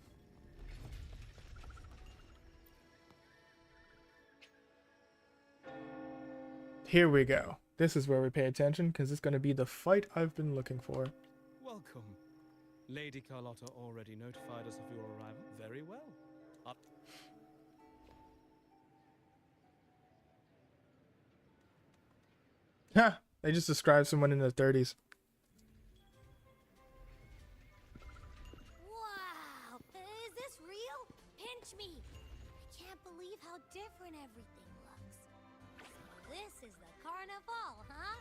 Here we go. This is where we pay attention because it's going to be the fight I've been looking for. Welcome. Lady Carlotta already notified us of your arrival. Very well. Ha! They just described someone in their 30s. Wow! Is this real? Pinch me! I can't believe how different everything looks. So this is the carnival, huh?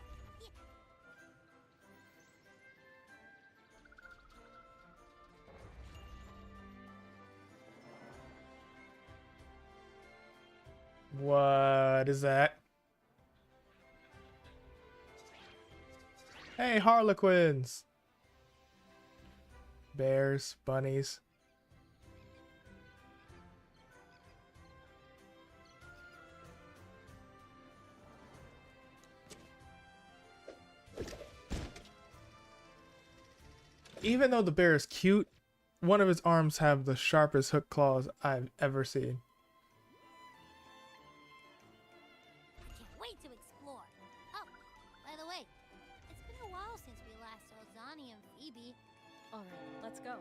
What is that? Hey, Harlequins! Bears, bunnies. Even though the bear is cute, one of his arms have the sharpest hook claws I've ever seen. I can't wait to explore. Oh, by the way, it's been a while since we last saw Zani and Phoebe. All right, let's go.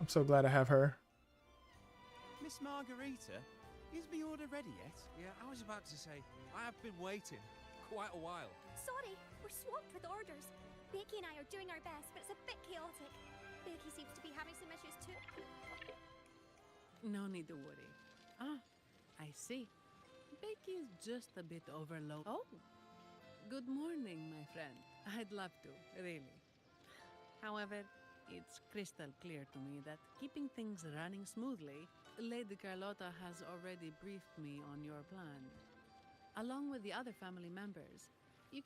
I'm so glad I have her. Miss Margarita, is the order ready yet? Yeah, I was about to say, I have been waiting quite a while. Sorry, we're swamped with orders. Becky and I are doing our best, but it's a bit chaotic. Becky seems to be having some issues too. No need to worry. Ah, I see. Becky is just a bit overloaded. Oh, good morning, my friend. I'd love to, really. However, it's crystal clear to me that keeping things running smoothly, Lady Carlotta has already briefed me on your plan. Along with the other family members. If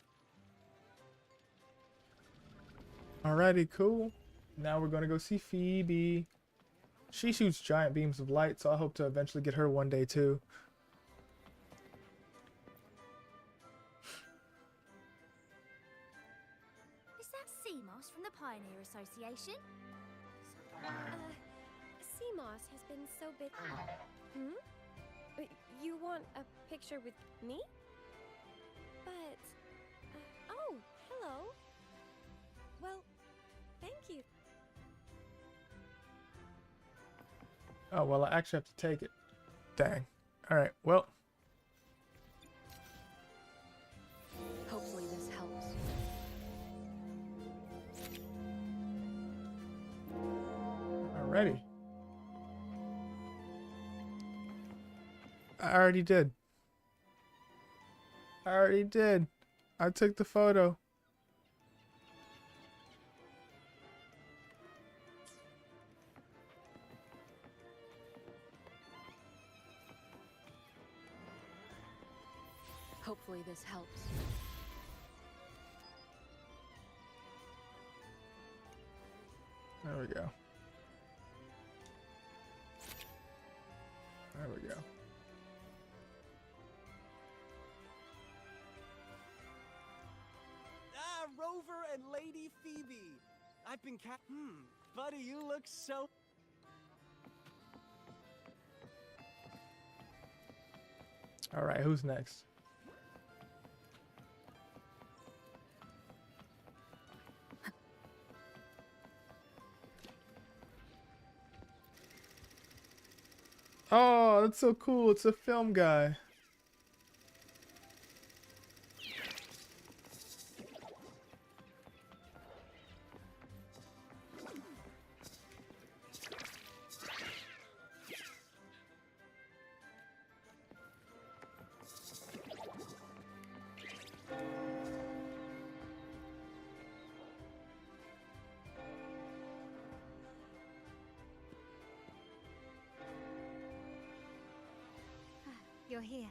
Alrighty, cool. Now we're gonna go see Phoebe. She shoots giant beams of light, so I hope to eventually get her one day too. Is that Seamoss from the Pioneer Association? Seamoss has been so big. You want a picture with me? But, oh, hello. Well, thank you. Oh, well, I actually have to take it. Dang. Alright, well. Hopefully this helps. Alrighty. I already did. I took the photo. Hopefully this helps. There we go. There we go. Ah, Rover and Lady Phoebe. I've been buddy, you look so... Alright, who's next? Oh, that's so cool. It's a film guy. you're here.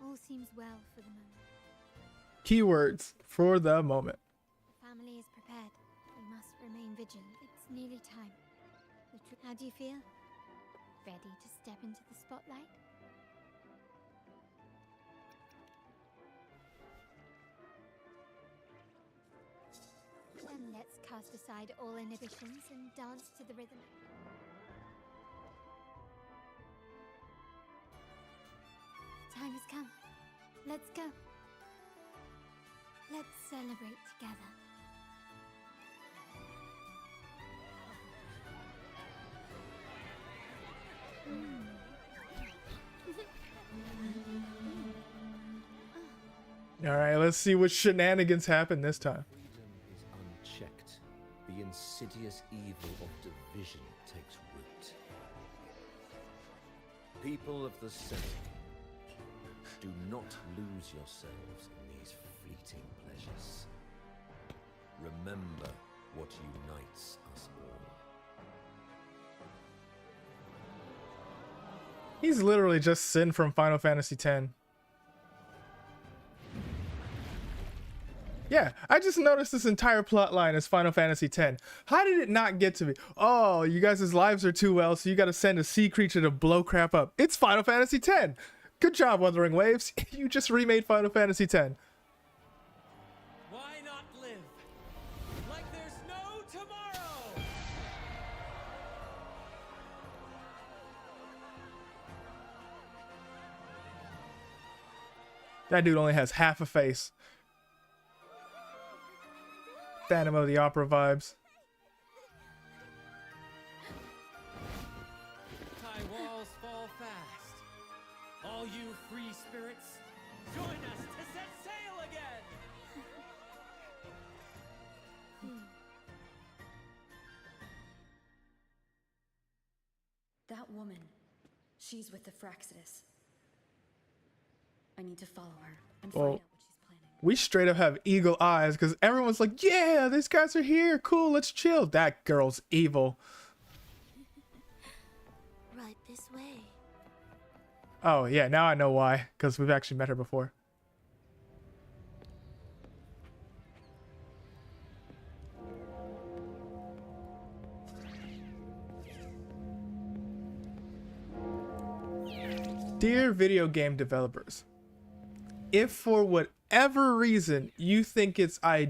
All seems well for the moment. Keywords for the moment. The family is prepared. We must remain vigilant. It's nearly time. How do you feel? Ready to step into the spotlight? Then let's cast aside all inhibitions and dance to the rhythm. The time has come. Let's go. Let's celebrate together. All right, let's see what shenanigans happen this time. Freedom is unchecked. The insidious evil of division takes root. People of the Senate, do not lose yourselves in these fleeting pleasures. Remember what unites us all. He's literally just Sin from Final Fantasy X. Yeah, I just noticed this entire plot line is Final Fantasy X. How did it not get to me? Oh, you guys' lives are too well, so you gotta send a sea creature to blow crap up. It's Final Fantasy X! Good job, Wuthering Waves. You just remade Final Fantasy X. Why not live like there's no tomorrow? That dude only has half a face. Phantom of the Opera vibes. High walls fall fast. All you free spirits, join us to set sail again! That woman, she's with the Fraxidus. I need to follow her and find out what she's planning. We straight up have eagle eyes because everyone's like, yeah, these guys are here. Cool, let's chill. That girl's evil. Right this way. Oh, yeah, now I know why. Because we've actually met her before. Dear video game developers, if for whatever reason you think it's a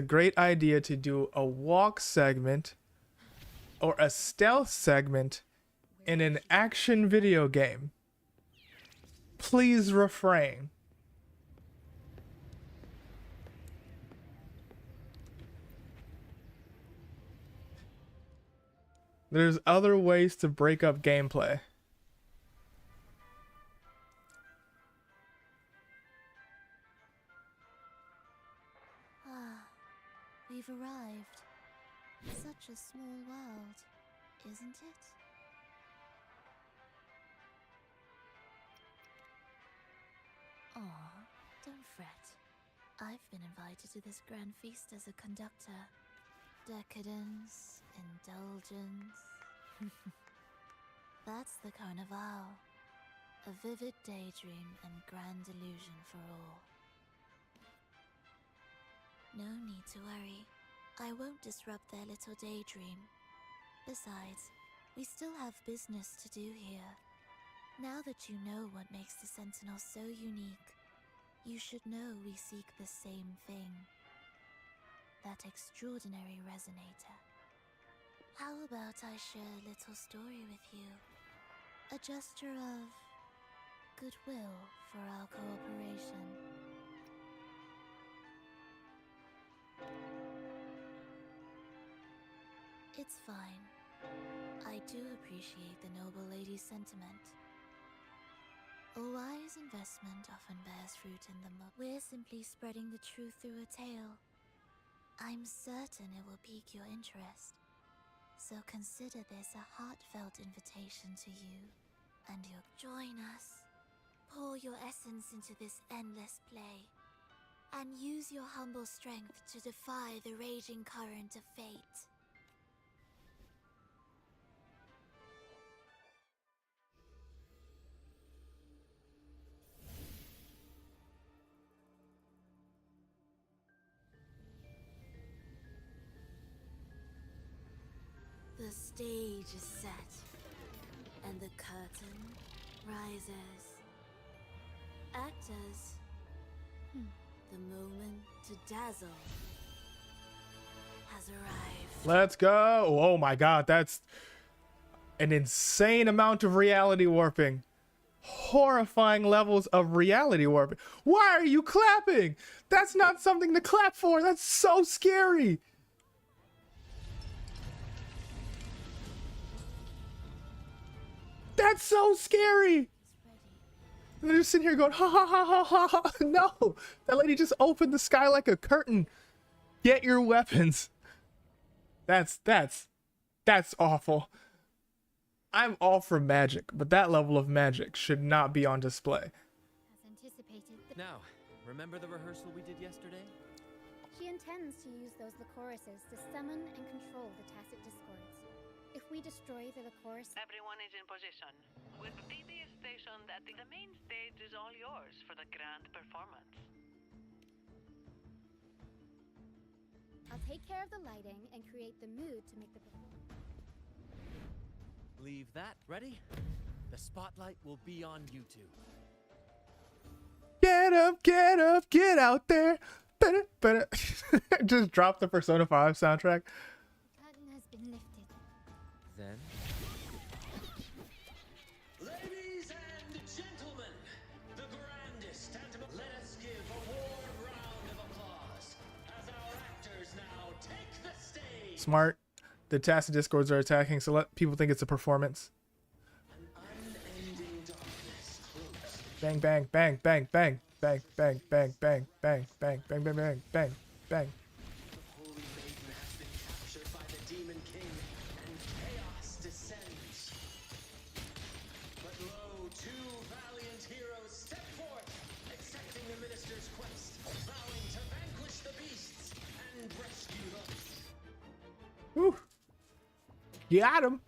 great idea to do a walk segment or a stealth segment in an action video game, please refrain. There's other ways to break up gameplay. We've arrived. Such a small world, isn't it? Aw, don't fret. I've been invited to this grand feast as a conductor. Decadence, indulgence. That's the Carnival. A vivid daydream and grand illusion for all. No need to worry. I won't disrupt their little daydream. Besides, we still have business to do here. Now that you know what makes the Sentinel so unique, you should know we seek the same thing. That extraordinary resonator. How about I share a little story with you? A gesture of goodwill for our cooperation. It's fine. I do appreciate the noble lady's sentiment. A wise investment often bears fruit in the We're simply spreading the truth through a tale. I'm certain it will pique your interest. So consider this a heartfelt invitation to you and your join us. Pour your essence into this endless play, and use your humble strength to defy the raging current of fate. The stage is set, and the curtain rises. Actors, the moment to dazzle has arrived. Let's go. Oh my god, that's an insane amount of reality warping. Horrifying levels of reality warping. Why are you clapping? That's not something to clap for. That's so scary. That's so scary. And they're just sitting here going, ha ha ha ha ha ha. No, that lady just opened the sky like a curtain. Get your weapons. That's awful. I'm all for magic, but that level of magic should not be on display. As anticipated, Now, remember the rehearsal we did yesterday? she intends to use those Lycorises to summon and control the Tacit Discords. If we destroy the Lycoris, Everyone is in position. With Phoebe stationed at the main stage is all yours for the grand performance. I'll take care of the lighting and create the mood to make the Leave that. Ready? The spotlight will be on you two. Get out there. Better. Just drop the Persona 5 soundtrack. curtain has been lifted. Then, Ladies and gentlemen, the grandest and let us give a warm round of applause as our actors now take the stage. Smart. The Tacit Discords are attacking, so let people think it's a performance. An unending darkness close. Bang, bang, bang, bang, bang, bang, bang, bang, bang, bang, bang, bang, bang, bang, bang, bang. The holy maiden has been captured by the Demon King, and chaos descends. But lo, two valiant heroes step forth, accepting the minister's quest, vowing to vanquish the beasts and rescue those. Whew. Got him.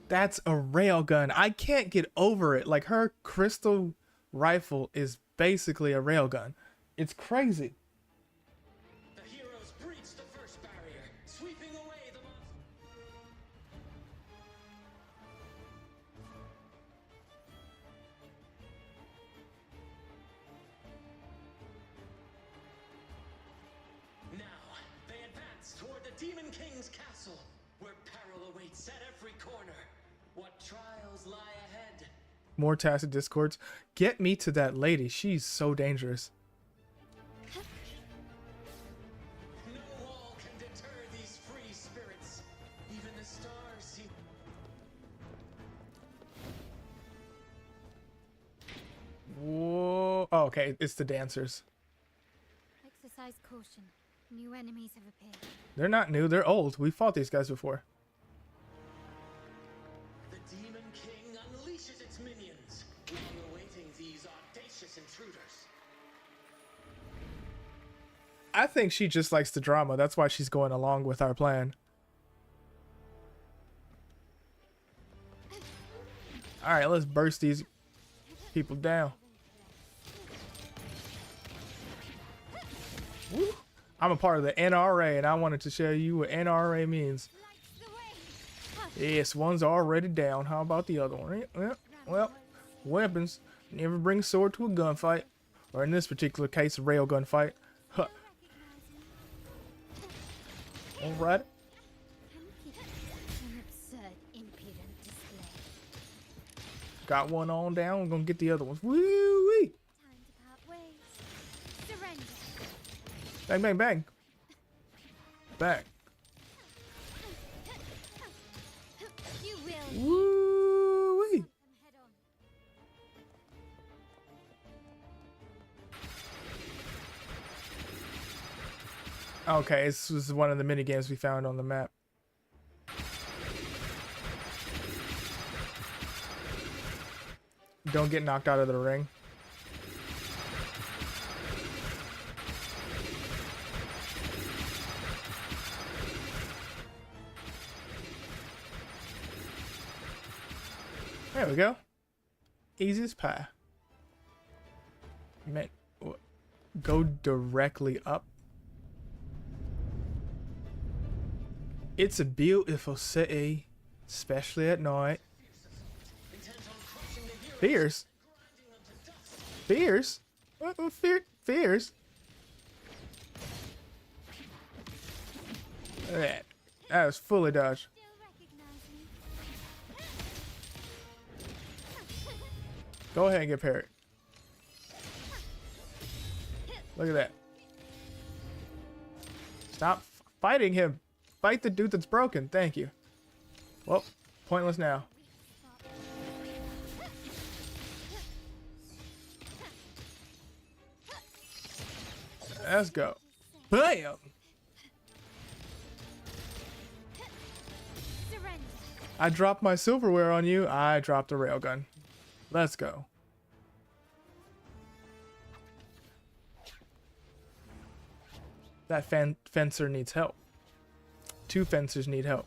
That's a railgun. I can't get over it. Like, her crystal rifle is basically a railgun. It's crazy. The heroes breach the first barrier, sweeping away the Now, they advance toward the Demon King's castle, where peril awaits at every corner. What trials lie ahead? More Tacit Discords. Get me to that lady. She's so dangerous. No wall can deter these free spirits. Even the stars seem... Whoa. Oh, okay. It's the dancers. Exercise caution. New enemies have appeared. They're not new. They're old. We fought these guys before. The Demon King unleashes its minions, long awaiting these audacious intruders. I think she just likes the drama. That's why she's going along with our plan. All right, let's burst these people down. Woo. I'm a part of the NRA, and I wanted to show you what NRA means. Yes, one's already down. How about the other one? Well, weapons. Never bring a sword to a gunfight. Or in this particular case, a rail gunfight. Huh. Alright. An absurd, impudent display. Got one on down. We're gonna get the other ones. Woo-wee! Time to part ways. Surrender. Bang, bang, bang. Bang. You will. Woo-wee! Head on. Okay, this was one of the mini games we found on the map. Don't get knocked out of the ring. There we go. Easy as pie. Man, go directly up. It's a beautiful city, especially at night. Fears? Fears? What fears? Look at that. That was fully dodged. Go ahead and get parried. Look at that. Stop fighting him. Fight the dude that's broken. Thank you. Well, pointless now. Let's go. Bam! I dropped my silverware on you. I dropped a railgun. Let's go. That fencer needs help. Two fencers need help.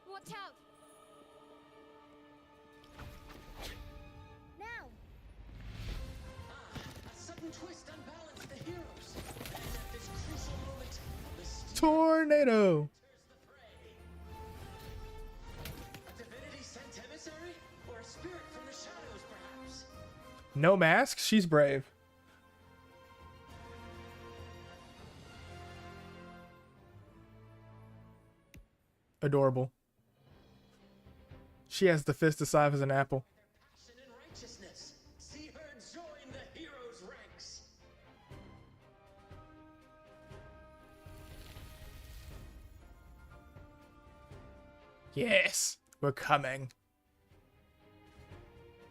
Watch out! Now! A sudden twist unbalanced the heroes. And at this crucial moment, the Tornado! A divinity sent emissary? Or a spirit from the shadows, perhaps? No mask? She's brave. Adorable. She has the fist the size of an apple. Passion and righteousness. See her join the heroes' ranks. Yes, we're coming.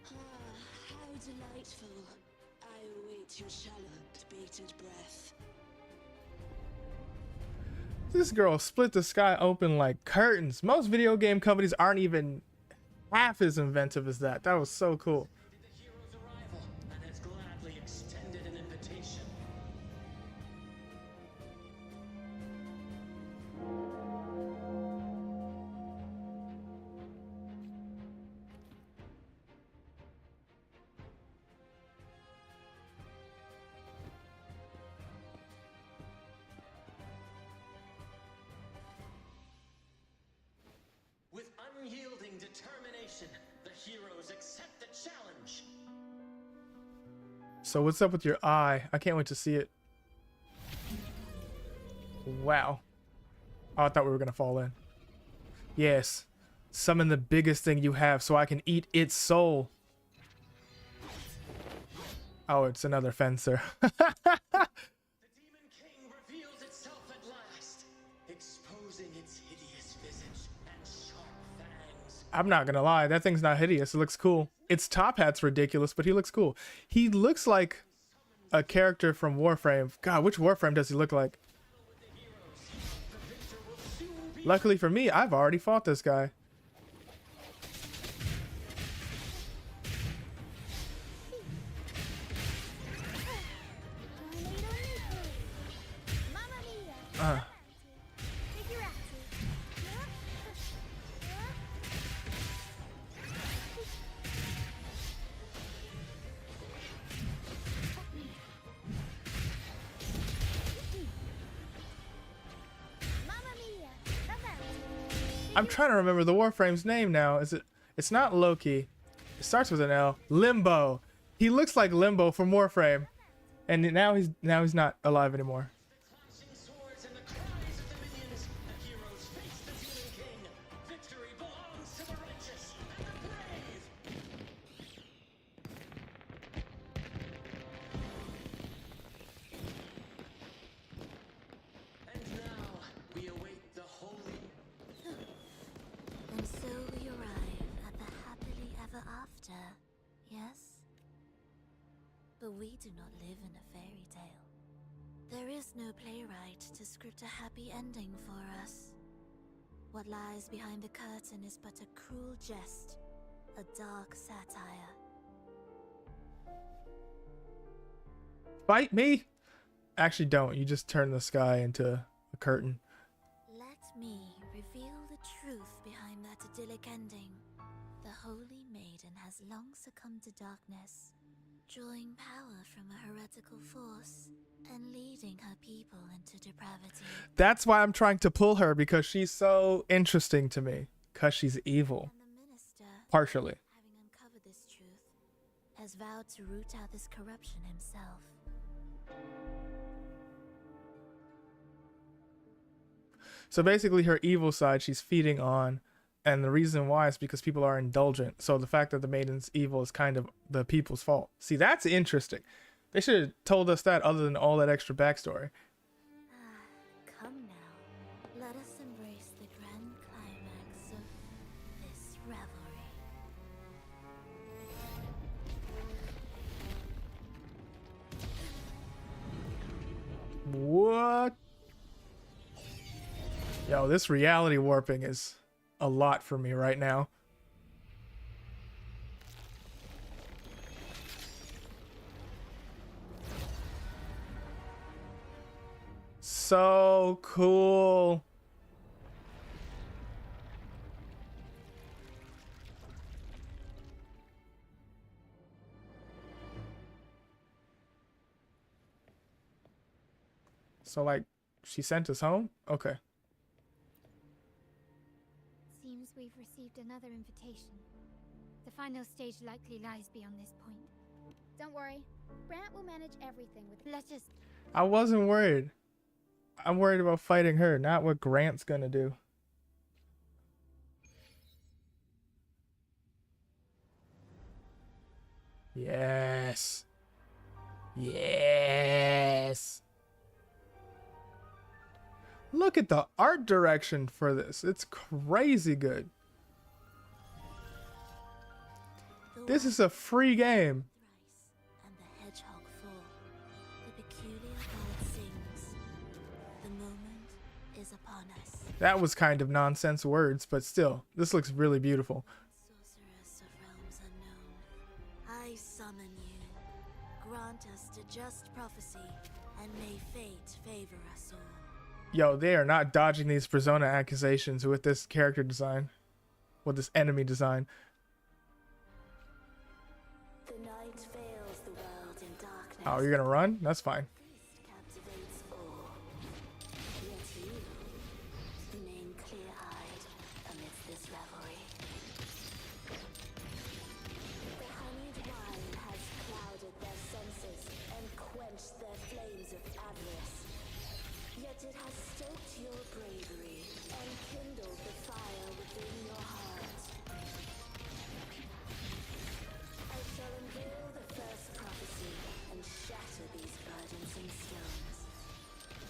Ah, how delightful. I await your shallow, bated breath. This girl split the sky open like curtains. Most video game companies aren't even half as inventive as that. That was so cool. The hero's arrival and has gladly extended an invitation. With unyielding determination, the heroes accept the challenge. So what's up with your eye? I can't wait to see it. Wow. Oh, I thought we were gonna fall in. Yes. Summon the biggest thing you have so I can eat its soul. Oh, it's another fencer. The Demon King reveals itself at last, exposing its hideous visage and sharp fangs. I'm not gonna lie, that thing's not hideous. It looks cool. Its top hat's ridiculous, but he looks cool. He looks like a character from Warframe. God, which Warframe does he look like? Luckily for me, I've already fought this guy. I'm trying to remember the Warframe's name now. Is it? It's not Loki. It starts with an L. Limbo. He looks like Limbo from Warframe, and now he's not alive anymore. Clashing swords and the cries of the minions, the heroes face the Demon King. Victory belongs to the righteous and the brave. And now we await the holy. And so we arrive at the happily ever after, yes? The For we do not live in a fairy tale. There is no playwright to script a happy ending for us. What lies behind the curtain is but a cruel jest, a dark satire. Fight me? Actually, don't. You just turn the sky into a curtain. Let me reveal the truth behind that idyllic ending. The Holy Maiden has long succumbed to darkness, drawing power from a heretical force and leading her people into depravity. That's why I'm trying to pull her, because she's so interesting to me. Because she's evil. And the minister, Partially. having uncovered this truth, has vowed to root out this corruption himself. So basically her evil side she's feeding on, and the reason why is because people are indulgent. So the fact that the maiden's evil is kind of the people's fault. See, that's interesting. They should have told us that other than all that extra backstory. Come now, let us embrace the grand climax of this revelry. What? Yo, this reality warping is a lot for me right now. So cool. So like, she sent us home? Okay. Seems we've received another invitation. The final stage likely lies beyond this point. Don't worry. Brant will manage everything with. Let us. I wasn't worried. I'm worried about fighting her, not what Grant's gonna do. Yes. Yes. Look at the art direction for this. It's crazy good. This is a free game. And the hedgehog fall. The peculiar bird sings. The moment is upon us. That was kind of nonsense words, but still, this looks really beautiful. Sorceress of realms unknown, I summon you. Grant us the just prophecy, and may fate favor us all. Yo, they are not dodging these persona accusations with this character design. With this enemy design. The night veils the world in darkness. Oh, you're gonna run? That's fine. Captivates all. Yet you remain clear-eyed amidst this revelry. The honeyed wine has clouded their senses and quenched their flames of avarice. Yet it has stoked your bravery and kindled the fire within your heart. I shall unveil the first prophecy and shatter these burdensome stones.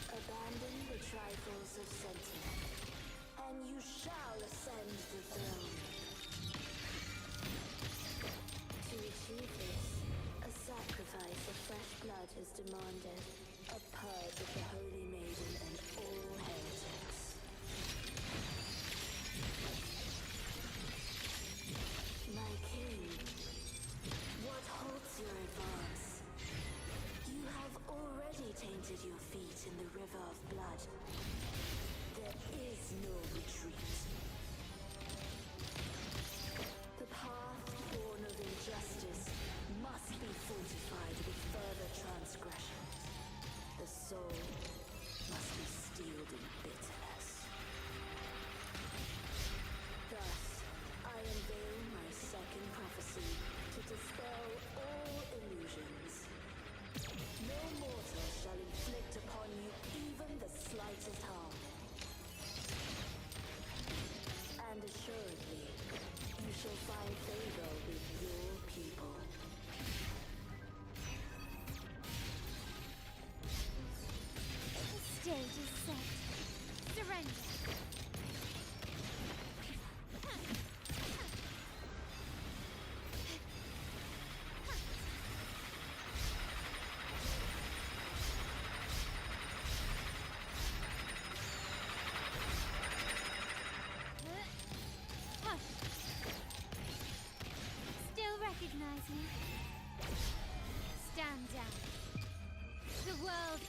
Abandon the trifles of sentiment, and you shall ascend the throne. To achieve this, a sacrifice of fresh blood is demanded, a purge of the Holy Maiden and all heretics. My king, what halts your advance? You have already tainted your feet in the river of blood. There is no retreat. The path born of injustice must be fortified with further transgressions.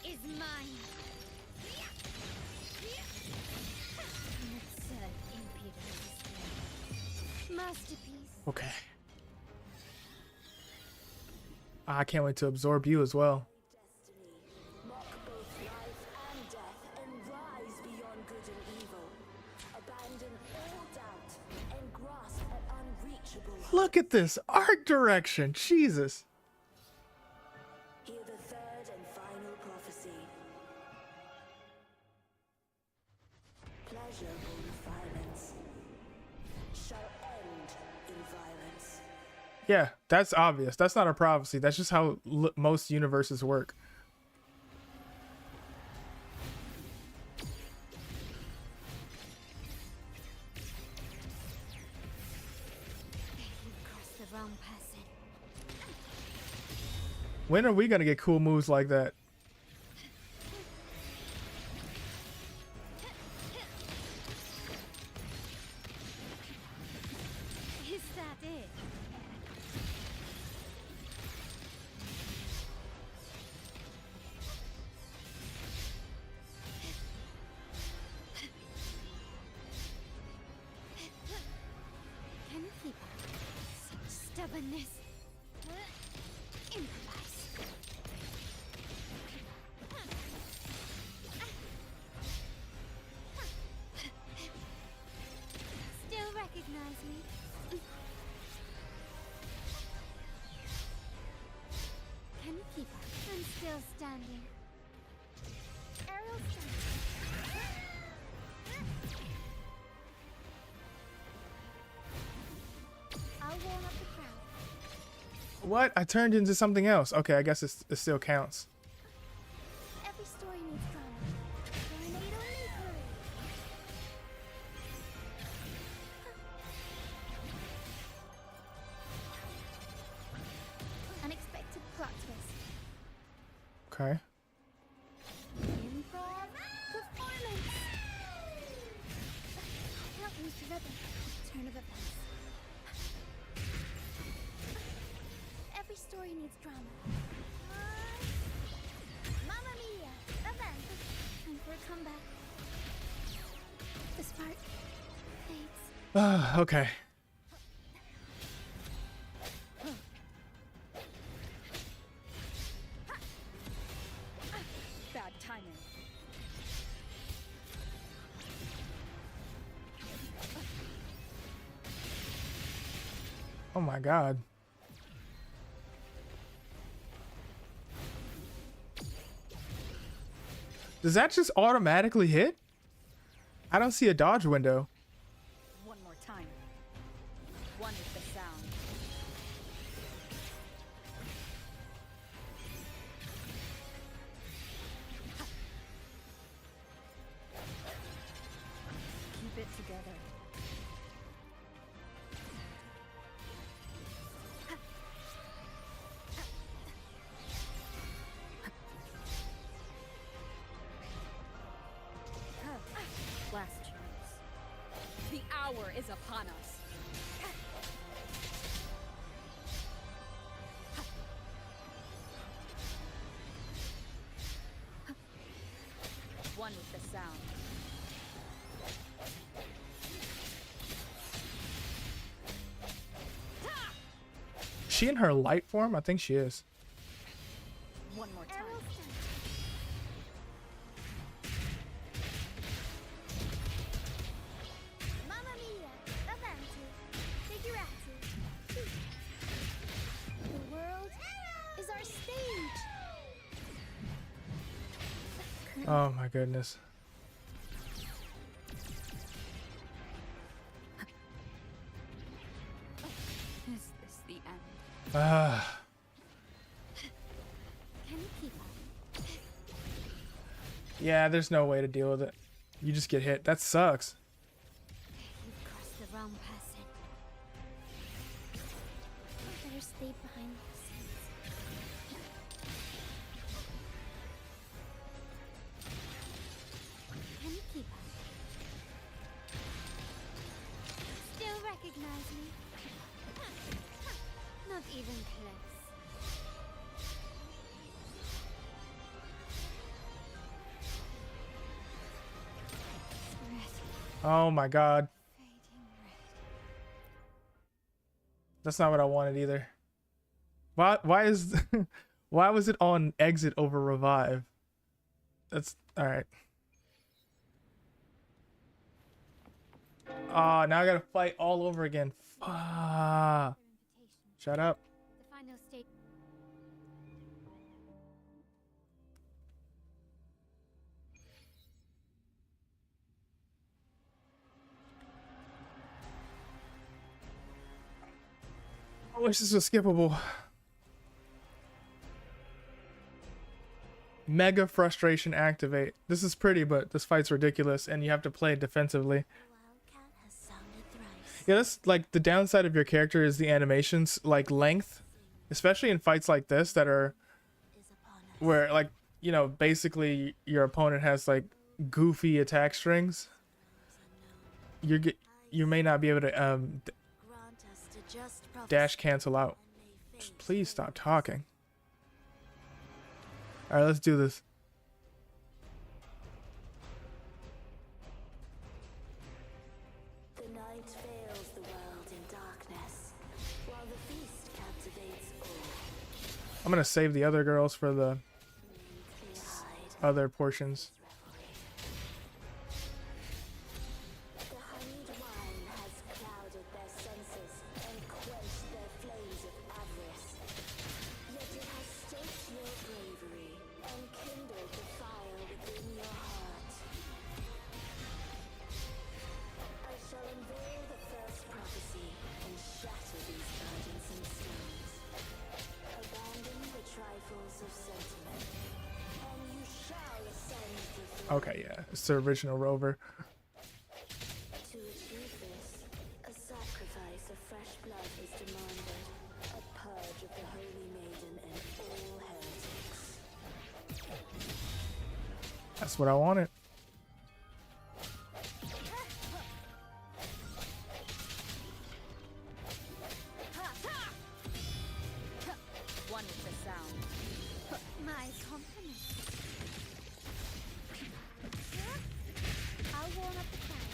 is mine. Absurd impudence. Masterpiece. Okay. I can't wait to absorb you as well. Mock both life and death and rise beyond good and evil. Abandon all doubt and grasp at unreachable. Look at this art direction. Jesus. Hear the third and final prophecy. Pleasure born of violence shall end in violence. Yeah, that's obvious. That's not a prophecy. That's just how most universes work. You've crossed the wrong person. When are we gonna get cool moves like that? Is that it? Can you keep up? Such stubbornness. Improvise. Still recognize me? Can you keep up? I'm still standing. Aerial stand. I'll warm up the crowd. What? I turned into something else. Okay, I guess it still counts. Every story needs drama. Tornado needs hurry. Unexpected plot twist. Okay. Improv performance. Can't lose the rhythm. Turn of events. Every story needs drama. Mamma mia! Event. Time for a comeback. The spark fades. Okay. Bad timing. Oh my God. Does that just automatically hit? I don't see a dodge window. One more time. One is the sound. Keep it together. Last chance. The hour is upon us. One with the sound. Is she in her light form? I think she is. One more time. Mamma mia! Avanti! Figurati! The world is our stage! Oh my goodness. Is this the end? Ah. Can you keep up? Yeah, there's no way to deal with it. You just get hit. That sucks. You've crossed the wrong person. Better stay behind the scenes. Can you keep up? Still recognize me? Not even close. Oh my god. That's not what I wanted either. Why is why was it on exit over revive? That's all right. Ah, now I gotta fight all over again. Fuck. Shut up. The final state. I wish this was skippable. Mega frustration activate. This is pretty, but this fight's ridiculous, and you have to play defensively. Yeah, that's like the downside of your character is the animations, like length, especially in fights like this that are where, like, you know, basically your opponent has like goofy attack strings. You may not be able to dash cancel out. Just please stop talking. All right, let's do this. The night veils the world in darkness, while the feast captivates all. I'm gonna save the other girls for the other portions. The honeyed wine has clouded their senses and quenched their flames of avarice. Yet it has stoked your bravery and kindled the fire within your heart. I shall unveil the first prophecy and shatter these burdensome stones. Abandon the trifles of sentiment, and you shall ascend the throne. Okay, yeah, it's the original Rover. To achieve this, a sacrifice of fresh blood is demanded. A purge of the Holy Maiden and all heretics. That's what I wanted. Wonderful sound. My compliments. I'll warm up the fire.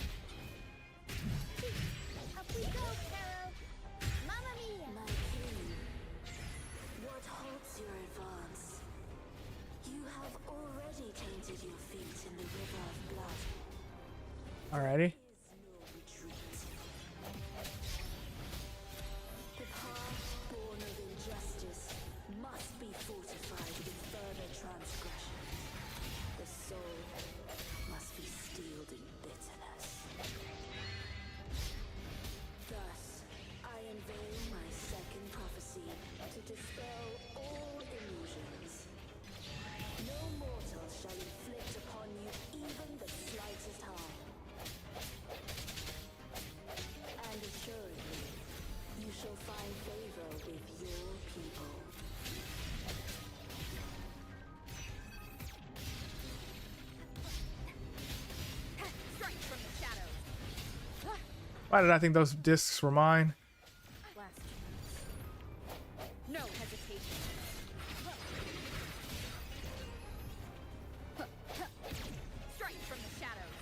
Up we go, Carol. Mamma mia! My king, what halts your advance? You have already tainted your feet in the river of blood. Alrighty. The path born of injustice must be fortified with further transgressions. The soul must be steeled in bitterness. Thus, I unveil my second prophecy to dispel all illusions. No mortal shall inflict upon you even the slightest harm. And assuredly, you shall find favor with your people. Strike from the shadows. Why did I think those discs were mine? Last chance. No hesitation. Strike from the shadows.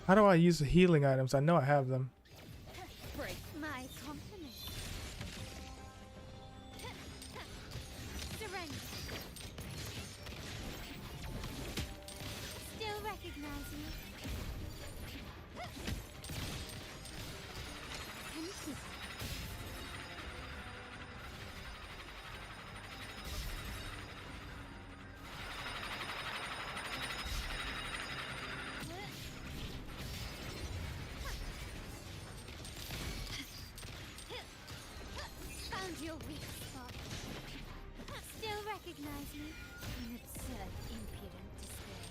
How do I use the healing items? I know I have them. Break my compliments. Surrender. Still recognize you. Thank you. Found your weak spot. Still recognize me? An absurd, impudent display.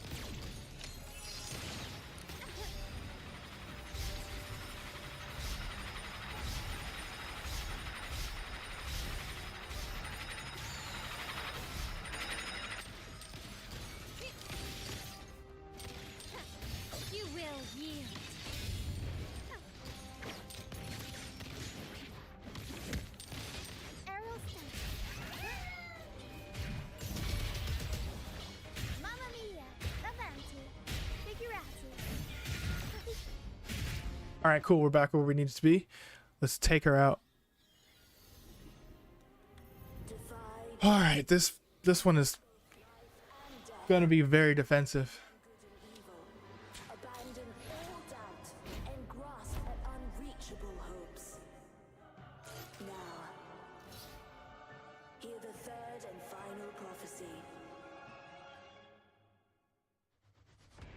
You will yield. All right, cool. We're back where we need to be. Let's take her out. All right, this one is gonna be very defensive. Abandon all doubt and grasp at unreachable hopes. Now, hear the third and final prophecy.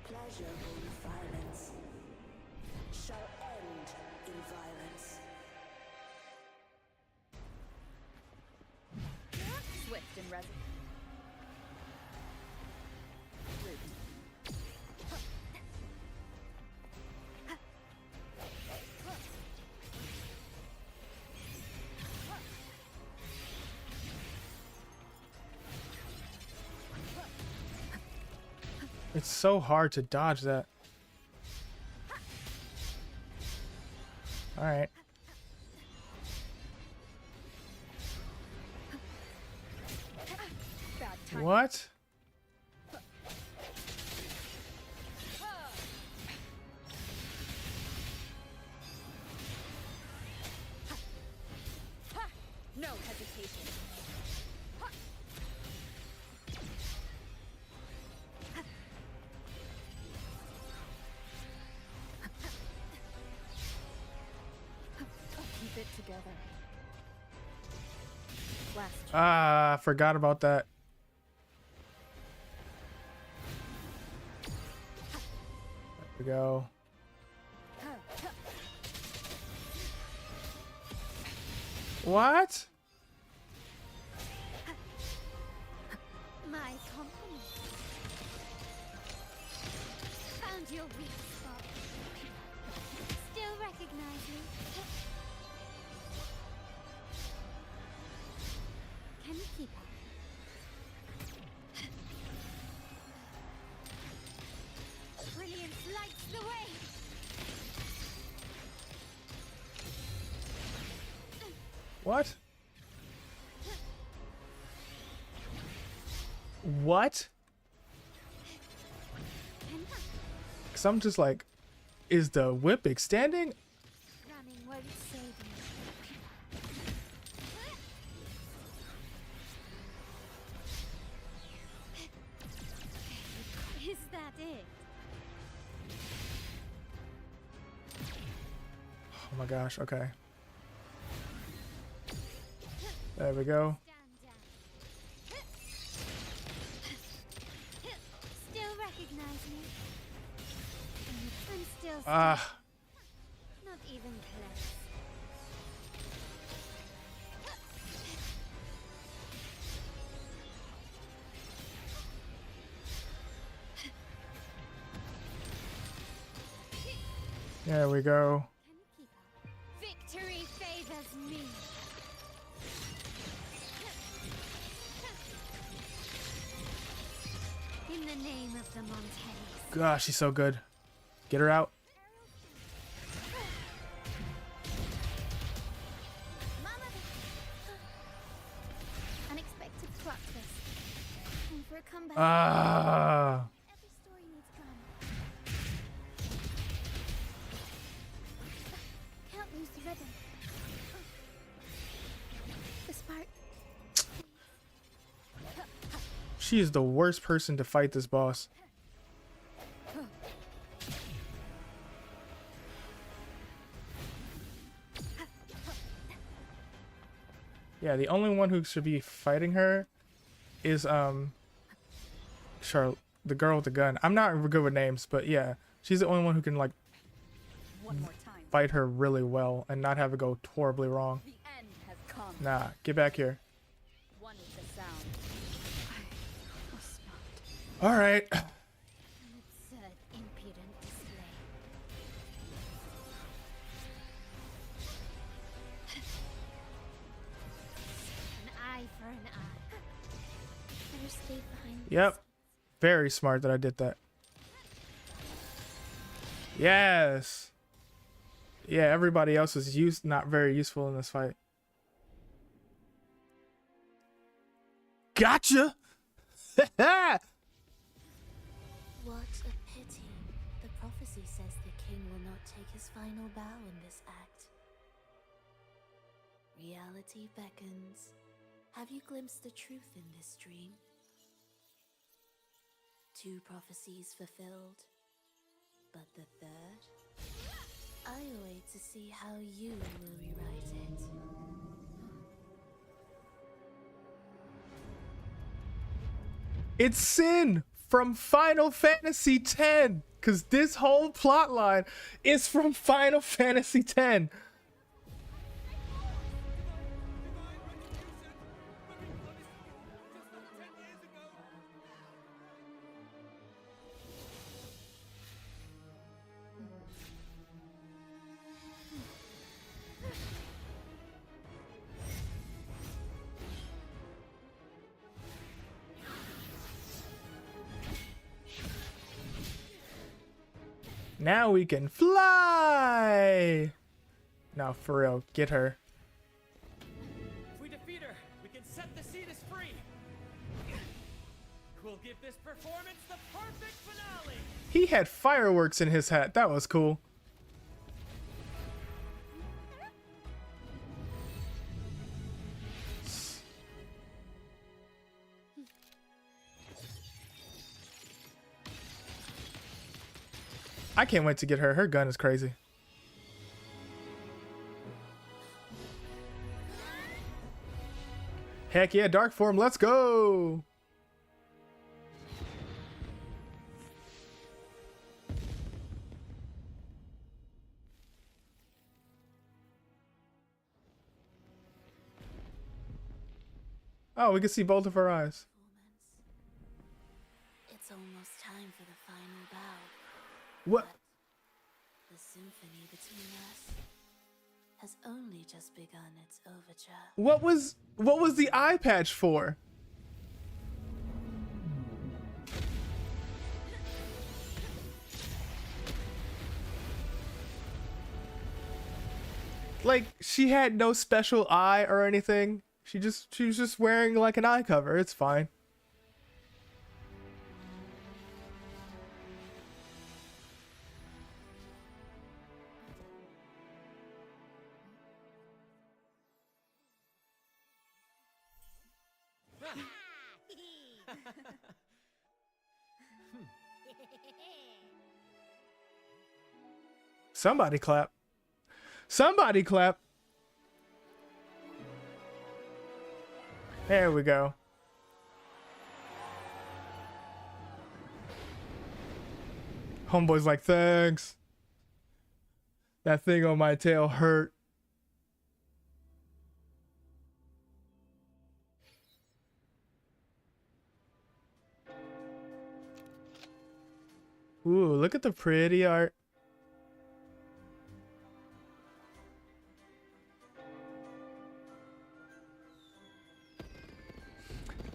Pleasure born of violence shall end in violence. Swift and resolute. It's so hard to dodge that. All right. What? No hesitation. Keep it together. Last. Ah, I forgot about that. There we go. What? My company. Found your weak spot. Still recognize me? Can you keep up? Brilliance lights the way. What? What? Cause I'm just like, is the whip extending? Running won't save you. Is that it? Oh my gosh, okay. There we go. Still recognize me? I'm still Ah. not even close. There we go. Victory favors me. In the name of the Montes. Gosh, she's so good. Get her out. Unexpected plot twist. Time for a comeback. Ah. Every story needs drama. Can't lose the rhythm. The spark. She is the worst person to fight this boss. Yeah, the only one who should be fighting her is Charlotte, the girl with the gun. I'm not good with names, but yeah, she's the only one who can like fight her really well and not have it go horribly wrong. The end has come. Nah, get back here. One with the sound. All right. An absurd, impudent display. An eye for an eye. Better stay behind. Yep. Very smart that I did that. Yes. Yeah, everybody else is not very useful in this fight. Gotcha. What a pity. The prophecy says the king will not take his final bow in this act. Reality beckons. Have you glimpsed the truth in this dream? 2 prophecies fulfilled, but the third? I wait to see how you will rewrite it. It's Sin from Final Fantasy X, because this whole plot line is from Final Fantasy X. Now we can fly! Now, for real, get her. If we defeat her, we can set the Cetus free. We'll give this performance the perfect finale. He had fireworks in his hat. That was cool. I can't wait to get her. Her gun is crazy. Heck yeah, dark form, let's go! Oh, we can see both of her eyes. It's almost time for the final bow. What? The symphony between us has only just begun its overture. What was the eye patch for? Like, she had no special eye or anything. She was just wearing like an eye cover. It's fine. Somebody clap. Somebody clap. There we go. Homeboy's like, thanks. That thing on my tail hurt. Ooh, look at the pretty art.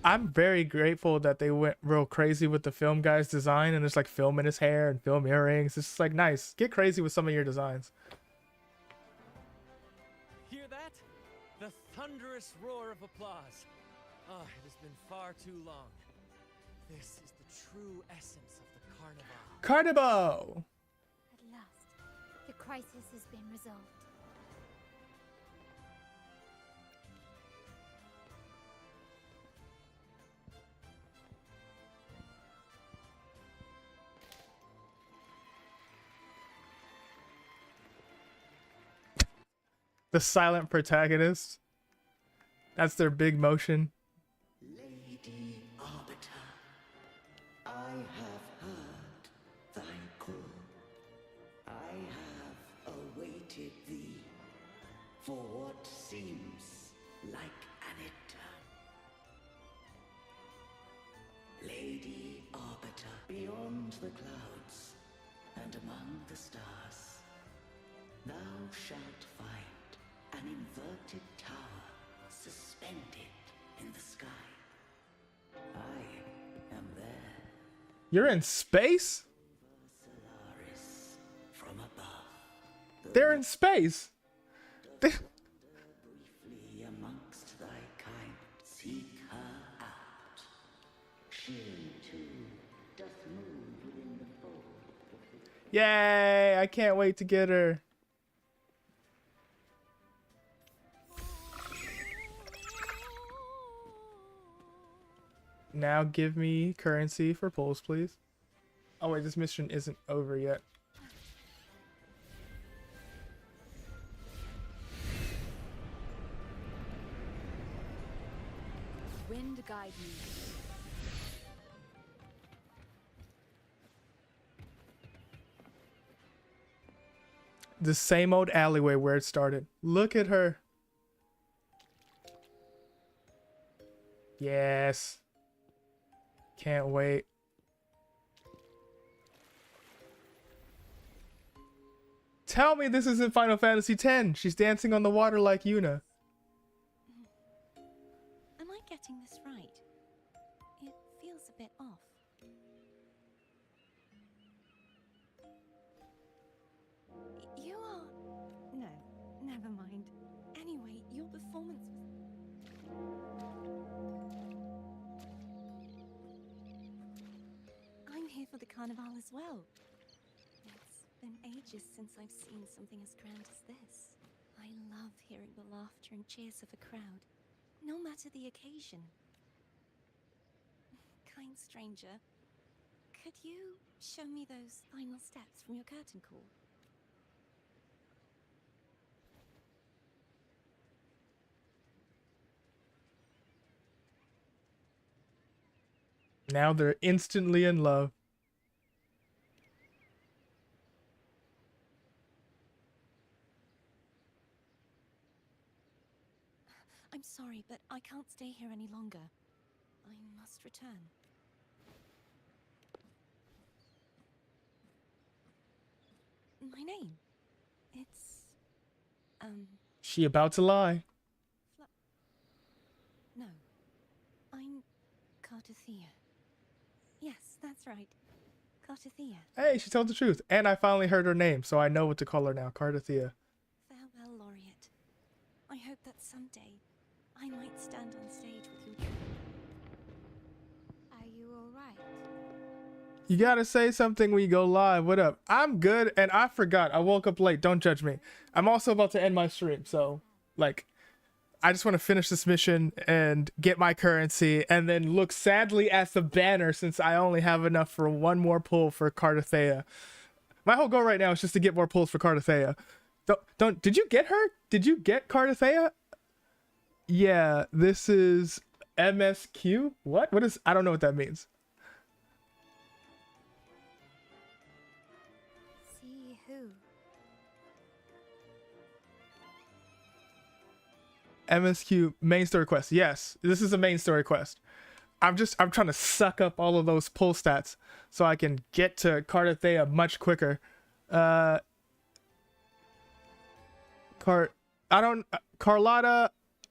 I'm very grateful that they went real crazy with the film guy's design, and there's like film in his hair and film earrings. It's just like nice. Get crazy with some of your designs. Hear that? The thunderous roar of applause. Oh, it has been far too long. This is the true essence of the carnival. Carnival! At last, the crisis has been resolved. The silent protagonist. That's their big motion. Lady Arbiter, I have heard thy call. I have awaited thee for what seems like an eternity. Lady Arbiter, beyond the clouds and among the stars, thou shalt find an inverted tower suspended in the sky. I am there. You're in space? Solaris from above. They're in space. Briefly amongst thy kind, seek her out. She too doth move within the fold. Yay! I can't wait to get her. Now give me currency for pulls, please. Oh wait, this mission isn't over yet. Wind guide me. The same old alleyway where it started. Look at her. Yes. Can't wait. Tell me this isn't Final Fantasy X. She's dancing on the water like Yuna. Am I getting this right? It feels a bit off. You are... No, never mind. Anyway, your performance was... I'm here for the carnival as well. It's been ages since I've seen something as grand as this. I love hearing the laughter and cheers of a crowd, no matter the occasion. Kind stranger, could you show me those final steps from your curtain call? Now they're instantly in love. I'm sorry, but I can't stay here any longer. I must return. My name? It's... She about to lie. No. I'm Cartathea. Yes, that's right. Cartathea. Hey, she told the truth. And I finally heard her name, so I know what to call her now. Cartathea. Farewell, Laureate. I hope that someday I might stand on stage with you. Are you alright? You gotta say something when you go live. What up? I'm good, and I forgot. I woke up late. Don't judge me. I'm also about to end my stream, so, like, I just want to finish this mission and get my currency, and then look sadly at the banner since I only have enough for one more pull for Cartathea. My whole goal right now is just to get more pulls for Cartathea. Did you get her? Did you get Cartathea? Yeah, this is MSQ? What is, I don't know what that means. See who? MSQ main story quest. Yes, this is a main story quest. I'm trying to suck up all of those pull stats so I can get to Cartathea much quicker. Carlotta,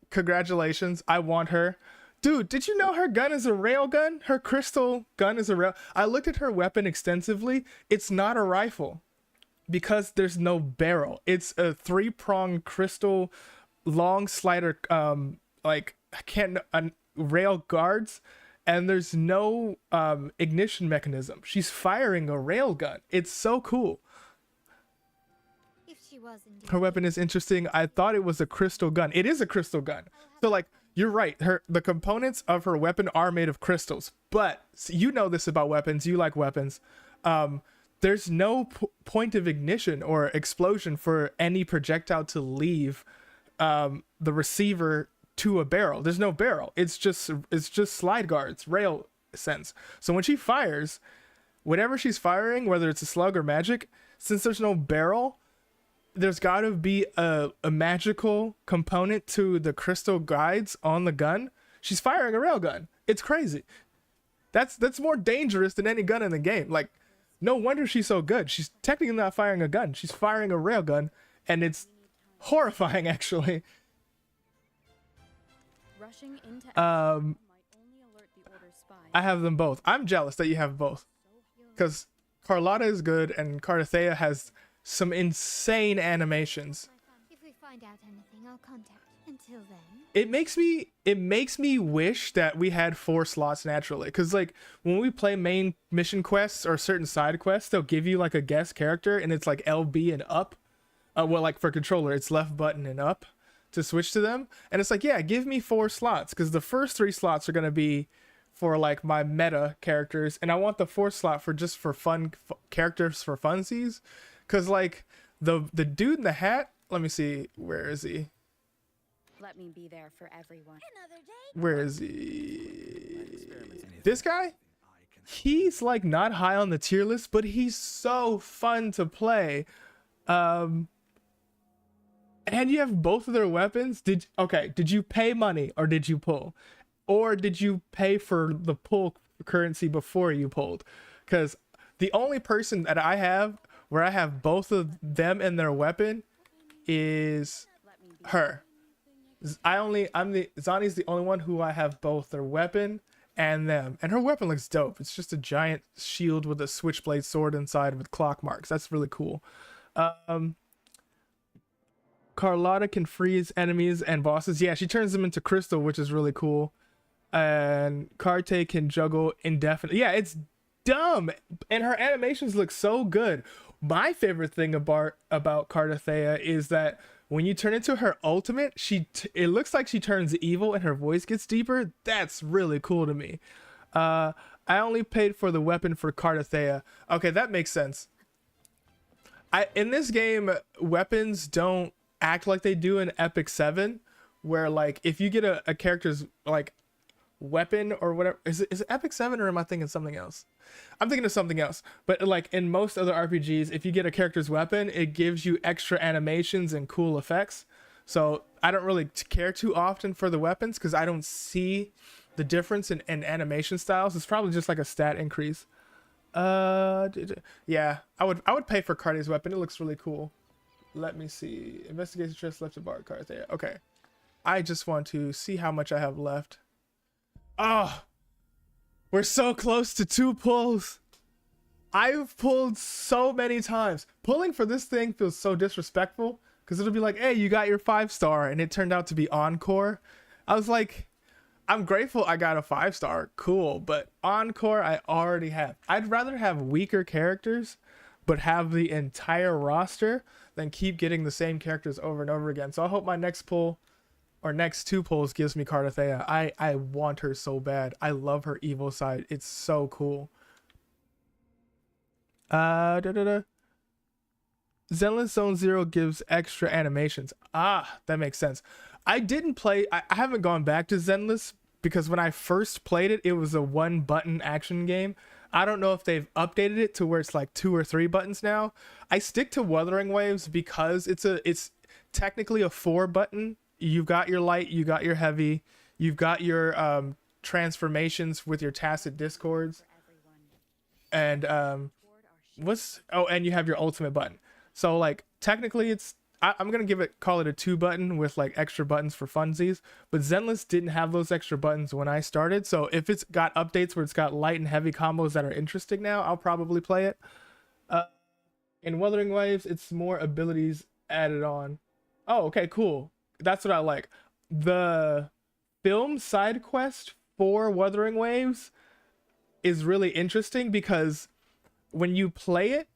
congratulations. I want her. Dude, did you know her gun is a rail gun? Her crystal gun is a rail. I looked at her weapon extensively. It's not a rifle because there's no barrel. It's a 3-pronged crystal long slider, rail guards, and there's no ignition mechanism. She's firing a rail gun. It's so cool. If she was indeed. Her weapon is interesting. I thought it was a crystal gun. It is a crystal gun. So like, you're right. The components of her weapon are made of crystals. But you know this about weapons. You like weapons. There's no point of ignition or explosion for any projectile to leave the receiver to a barrel. There's no barrel. It's just slide guards, rail sense. So when she fires, whatever she's firing, whether it's a slug or magic, since there's no barrel, there's got to be a magical component to the crystal guides on the gun. She's firing a rail gun. It's crazy. That's more dangerous than any gun in the game. Like, no wonder she's so good. She's technically not firing a gun. She's firing a rail gun, and it's horrifying, actually. Rushing into I have them both. I'm jealous that you have both, because Carlotta is good and Cartathea has some insane animations. If we find out anything, I'll contact. Until then. It makes me wish that we had 4 slots naturally, because like when we play main mission quests or certain side quests, they'll give you like a guest character and it's like LB and up. Well, like for controller, it's left button and up to switch to them, and it's like, yeah, give me 4 slots, because the first 3 slots are going to be for like my meta characters, and I want the 4th slot for just for fun characters for funsies, cause like the dude in the hat. Let me see, where is he? Let me be there for everyone. Where is he? This guy? He's like not high on the tier list, but he's so fun to play. And you have both of their weapons. Did you pay money or did you pull? Or did you pay for the pull currency before you pulled? Because the only person that I have where I have both of them and their weapon is her. Zani's the only one who I have both their weapon and them. And her weapon looks dope. It's just a giant shield with a switchblade sword inside with clock marks. That's really cool. Carlotta can freeze enemies and bosses. Yeah, she turns them into crystal, which is really cool. And Carte can juggle indefinitely. Yeah, it's dumb. And her animations look so good. My favorite thing about Cartathea is that when you turn into her ultimate, it looks like she turns evil and her voice gets deeper. That's really cool to me. I only paid for the weapon for Cartathea. Okay, that makes sense. In this game, weapons don't act like they do in Epic 7, where like if you get a character's like weapon or whatever, is it Epic 7 or am I thinking something else? I'm thinking of something else. But like in most other RPGs, if you get a character's weapon, it gives you extra animations and cool effects. So I don't really care too often for the weapons because I don't see the difference in animation styles. It's probably just like a stat increase. Yeah, I would pay for Carte's weapon. It looks really cool. Let me see. Investigation chest left to bar card there. Okay. I just want to see how much I have left. Oh, we're so close to 2 pulls. I've pulled so many times. Pulling for this thing feels so disrespectful because it'll be like, hey, you got your 5-star, and it turned out to be Encore. I was like, I'm grateful I got a 5-star. Cool. But Encore, I already have. I'd rather have weaker characters, but have the entire roster than keep getting the same characters over and over again. So I hope my next pull or next 2 pulls gives me Cartathea. I want her so bad. I love her evil side. It's so cool. Zenless Zone Zero gives extra animations. Ah, that makes sense. I didn't play. I haven't gone back to Zenless because when I first played it, it was a 1-button action game. I don't know if they've updated it to where it's like 2 or 3 buttons now. I stick to Wuthering Waves because it's technically a 4-button. You've got your light, you got your heavy, you've got your transformations with your tacit discords, and and you have your ultimate button. So like technically I'm gonna call it a 2-button with like extra buttons for funsies, but Zenless didn't have those extra buttons when I started. So if it's got updates where it's got light and heavy combos that are interesting now, I'll probably play it. In Wuthering Waves, it's more abilities added on. Oh, okay, cool. That's what I like. The film side quest for Wuthering Waves is really interesting because when you play it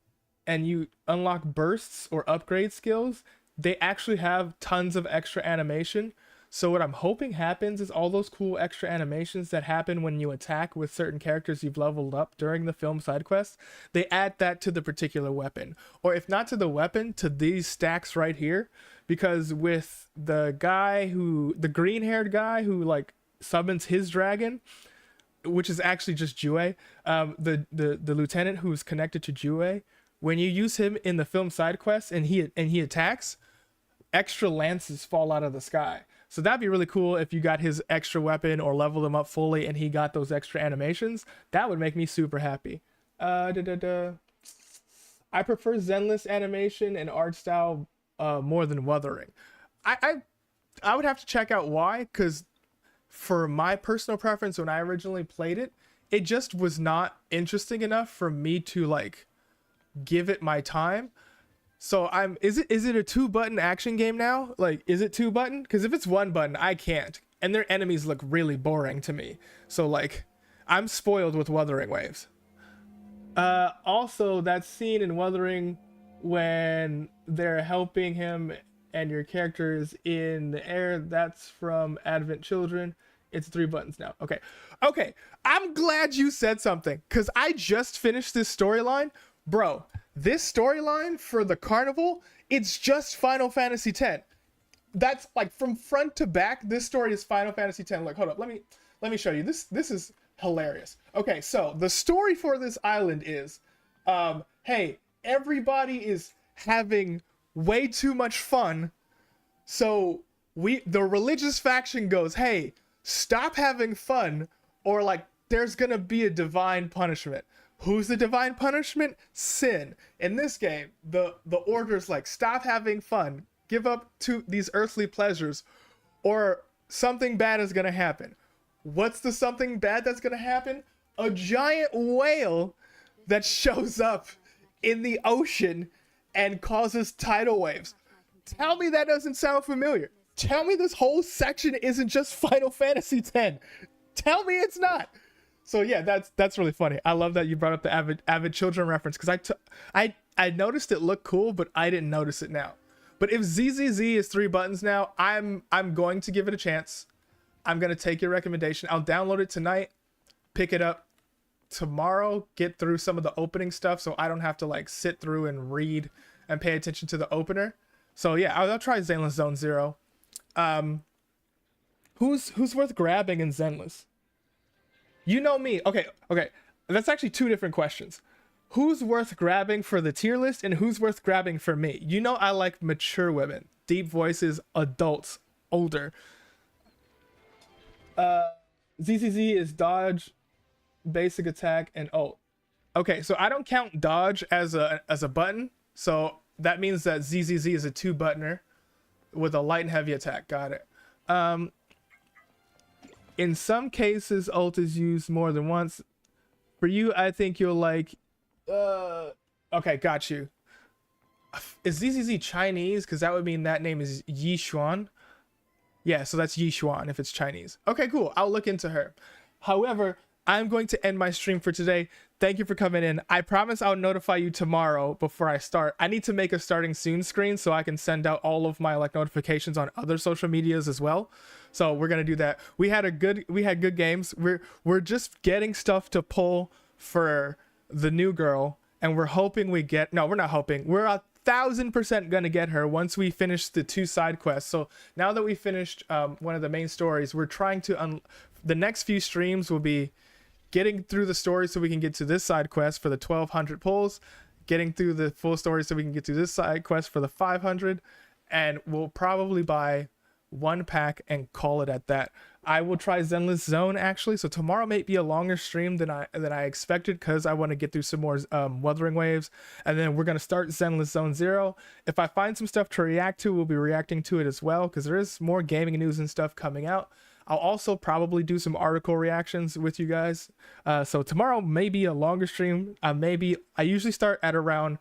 and you unlock bursts or upgrade skills, they actually have tons of extra animation. So what I'm hoping happens is all those cool extra animations that happen when you attack with certain characters you've leveled up during the film side quest, they add that to the particular weapon. Or if not to the weapon, to these stacks right here. Because with the green-haired guy who like summons his dragon, which is actually just Jue, the lieutenant who's connected to Jue, when you use him in the film side quest and he attacks, extra lances fall out of the sky. So that'd be really cool if you got his extra weapon or leveled him up fully and he got those extra animations. That would make me super happy. I prefer Zenless animation and art style more than Wuthering. I would have to check out why, because for my personal preference when I originally played it, it just was not interesting enough for me to like give it my time. So is it a 2-button action game now? Like, is it 2-button? Because if it's 1-button, I can't. And their enemies look really boring to me. So like, I'm spoiled with Wuthering Waves. Also, that scene in Wuthering when they're helping him and your character is in the air, that's from Advent Children. It's 3 buttons now. Okay. Okay. I'm glad you said something because I just finished this storyline. Bro, this storyline for the carnival, it's just Final Fantasy X. That's like from front to back. This story is Final Fantasy X. Look, hold up. Let me show you. This is hilarious. Okay, so the story for this island is, hey, everybody is having way too much fun. So the religious faction goes, hey, stop having fun, or like there's gonna be a divine punishment. Who's the divine punishment? Sin. In this game, the order's like, stop having fun, give up to these earthly pleasures, or something bad is gonna happen. What's the something bad that's gonna happen? A giant whale that shows up in the ocean and causes tidal waves. Tell me that doesn't sound familiar. Tell me this whole section isn't just Final Fantasy X. Tell me it's not. So yeah, that's really funny. I love that you brought up the Avid Children reference because I noticed it looked cool, but I didn't notice it now. But if ZZZ is 3 buttons now, I'm going to give it a chance. I'm gonna take your recommendation. I'll download it tonight, pick it up tomorrow, get through some of the opening stuff so I don't have to like sit through and read and pay attention to the opener. So yeah, I'll try Zenless Zone Zero. Who's worth grabbing in Zenless? You know me. Okay. That's actually 2 different questions. Who's worth grabbing for the tier list and who's worth grabbing for me? You know I like mature women, deep voices, adults, older. ZZZ is dodge, basic attack, and ult. Okay, so I don't count dodge as a button, so that means that ZZZ is a 2-buttoner with a light and heavy attack. Got it. In some cases, ult is used more than once. For you, I think you'll like... Okay, got you. Is ZZZ Chinese? Because that would mean that name is Yi Xuan. Yeah, so that's Yi Xuan if it's Chinese. Okay, cool. I'll look into her. However, I'm going to end my stream for today. Thank you for coming in. I promise I'll notify you tomorrow before I start. I need to make a starting soon screen so I can send out all of my like notifications on other social medias as well. So we're gonna do that. We had good games. We're just getting stuff to pull for the new girl, and we're hoping we get. No, we're not hoping. We're 1,000% gonna get her once we finish the 2 side quests. So now that we finished one of the main stories, we're trying to the next few streams will be getting through the story so we can get to this side quest for the 1,200 pulls, getting through the full story so we can get to this side quest for the 500, and we'll probably buy 1 pack and call it at that. I will try Zenless Zone actually, so tomorrow may be a longer stream than I expected because I want to get through some more Wuthering Waves, and then we're going to start Zenless Zone 0. If I find some stuff to react to, we'll be reacting to it as well because there is more gaming news and stuff coming out. I'll also probably do some article reactions with you guys. So tomorrow may be a longer stream. I usually start at around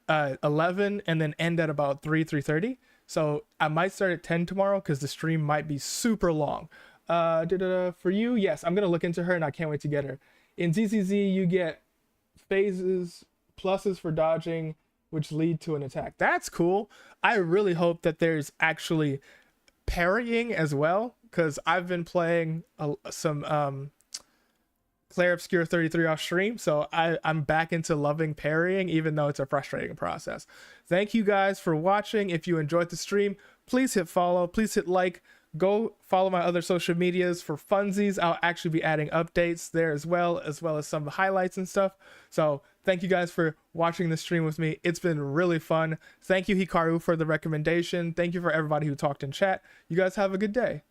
11 and then end at about 3:30. So I might start at 10 tomorrow because the stream might be super long. For you, yes, I'm going to look into her and I can't wait to get her. In ZZZ, you get phases, pluses for dodging, which lead to an attack. That's cool. I really hope that there's actually parrying as well, because I've been playing some Claire Obscure 33 off stream, so I'm back into loving parrying, even though it's a frustrating process. Thank you guys for watching. If you enjoyed the stream, please hit follow, please hit like, go follow my other social medias for funsies. I'll actually be adding updates there as well as some highlights and stuff. So thank you guys for watching the stream with me. It's been really fun. Thank you, Hikaru, for the recommendation. Thank you for everybody who talked in chat. You guys have a good day.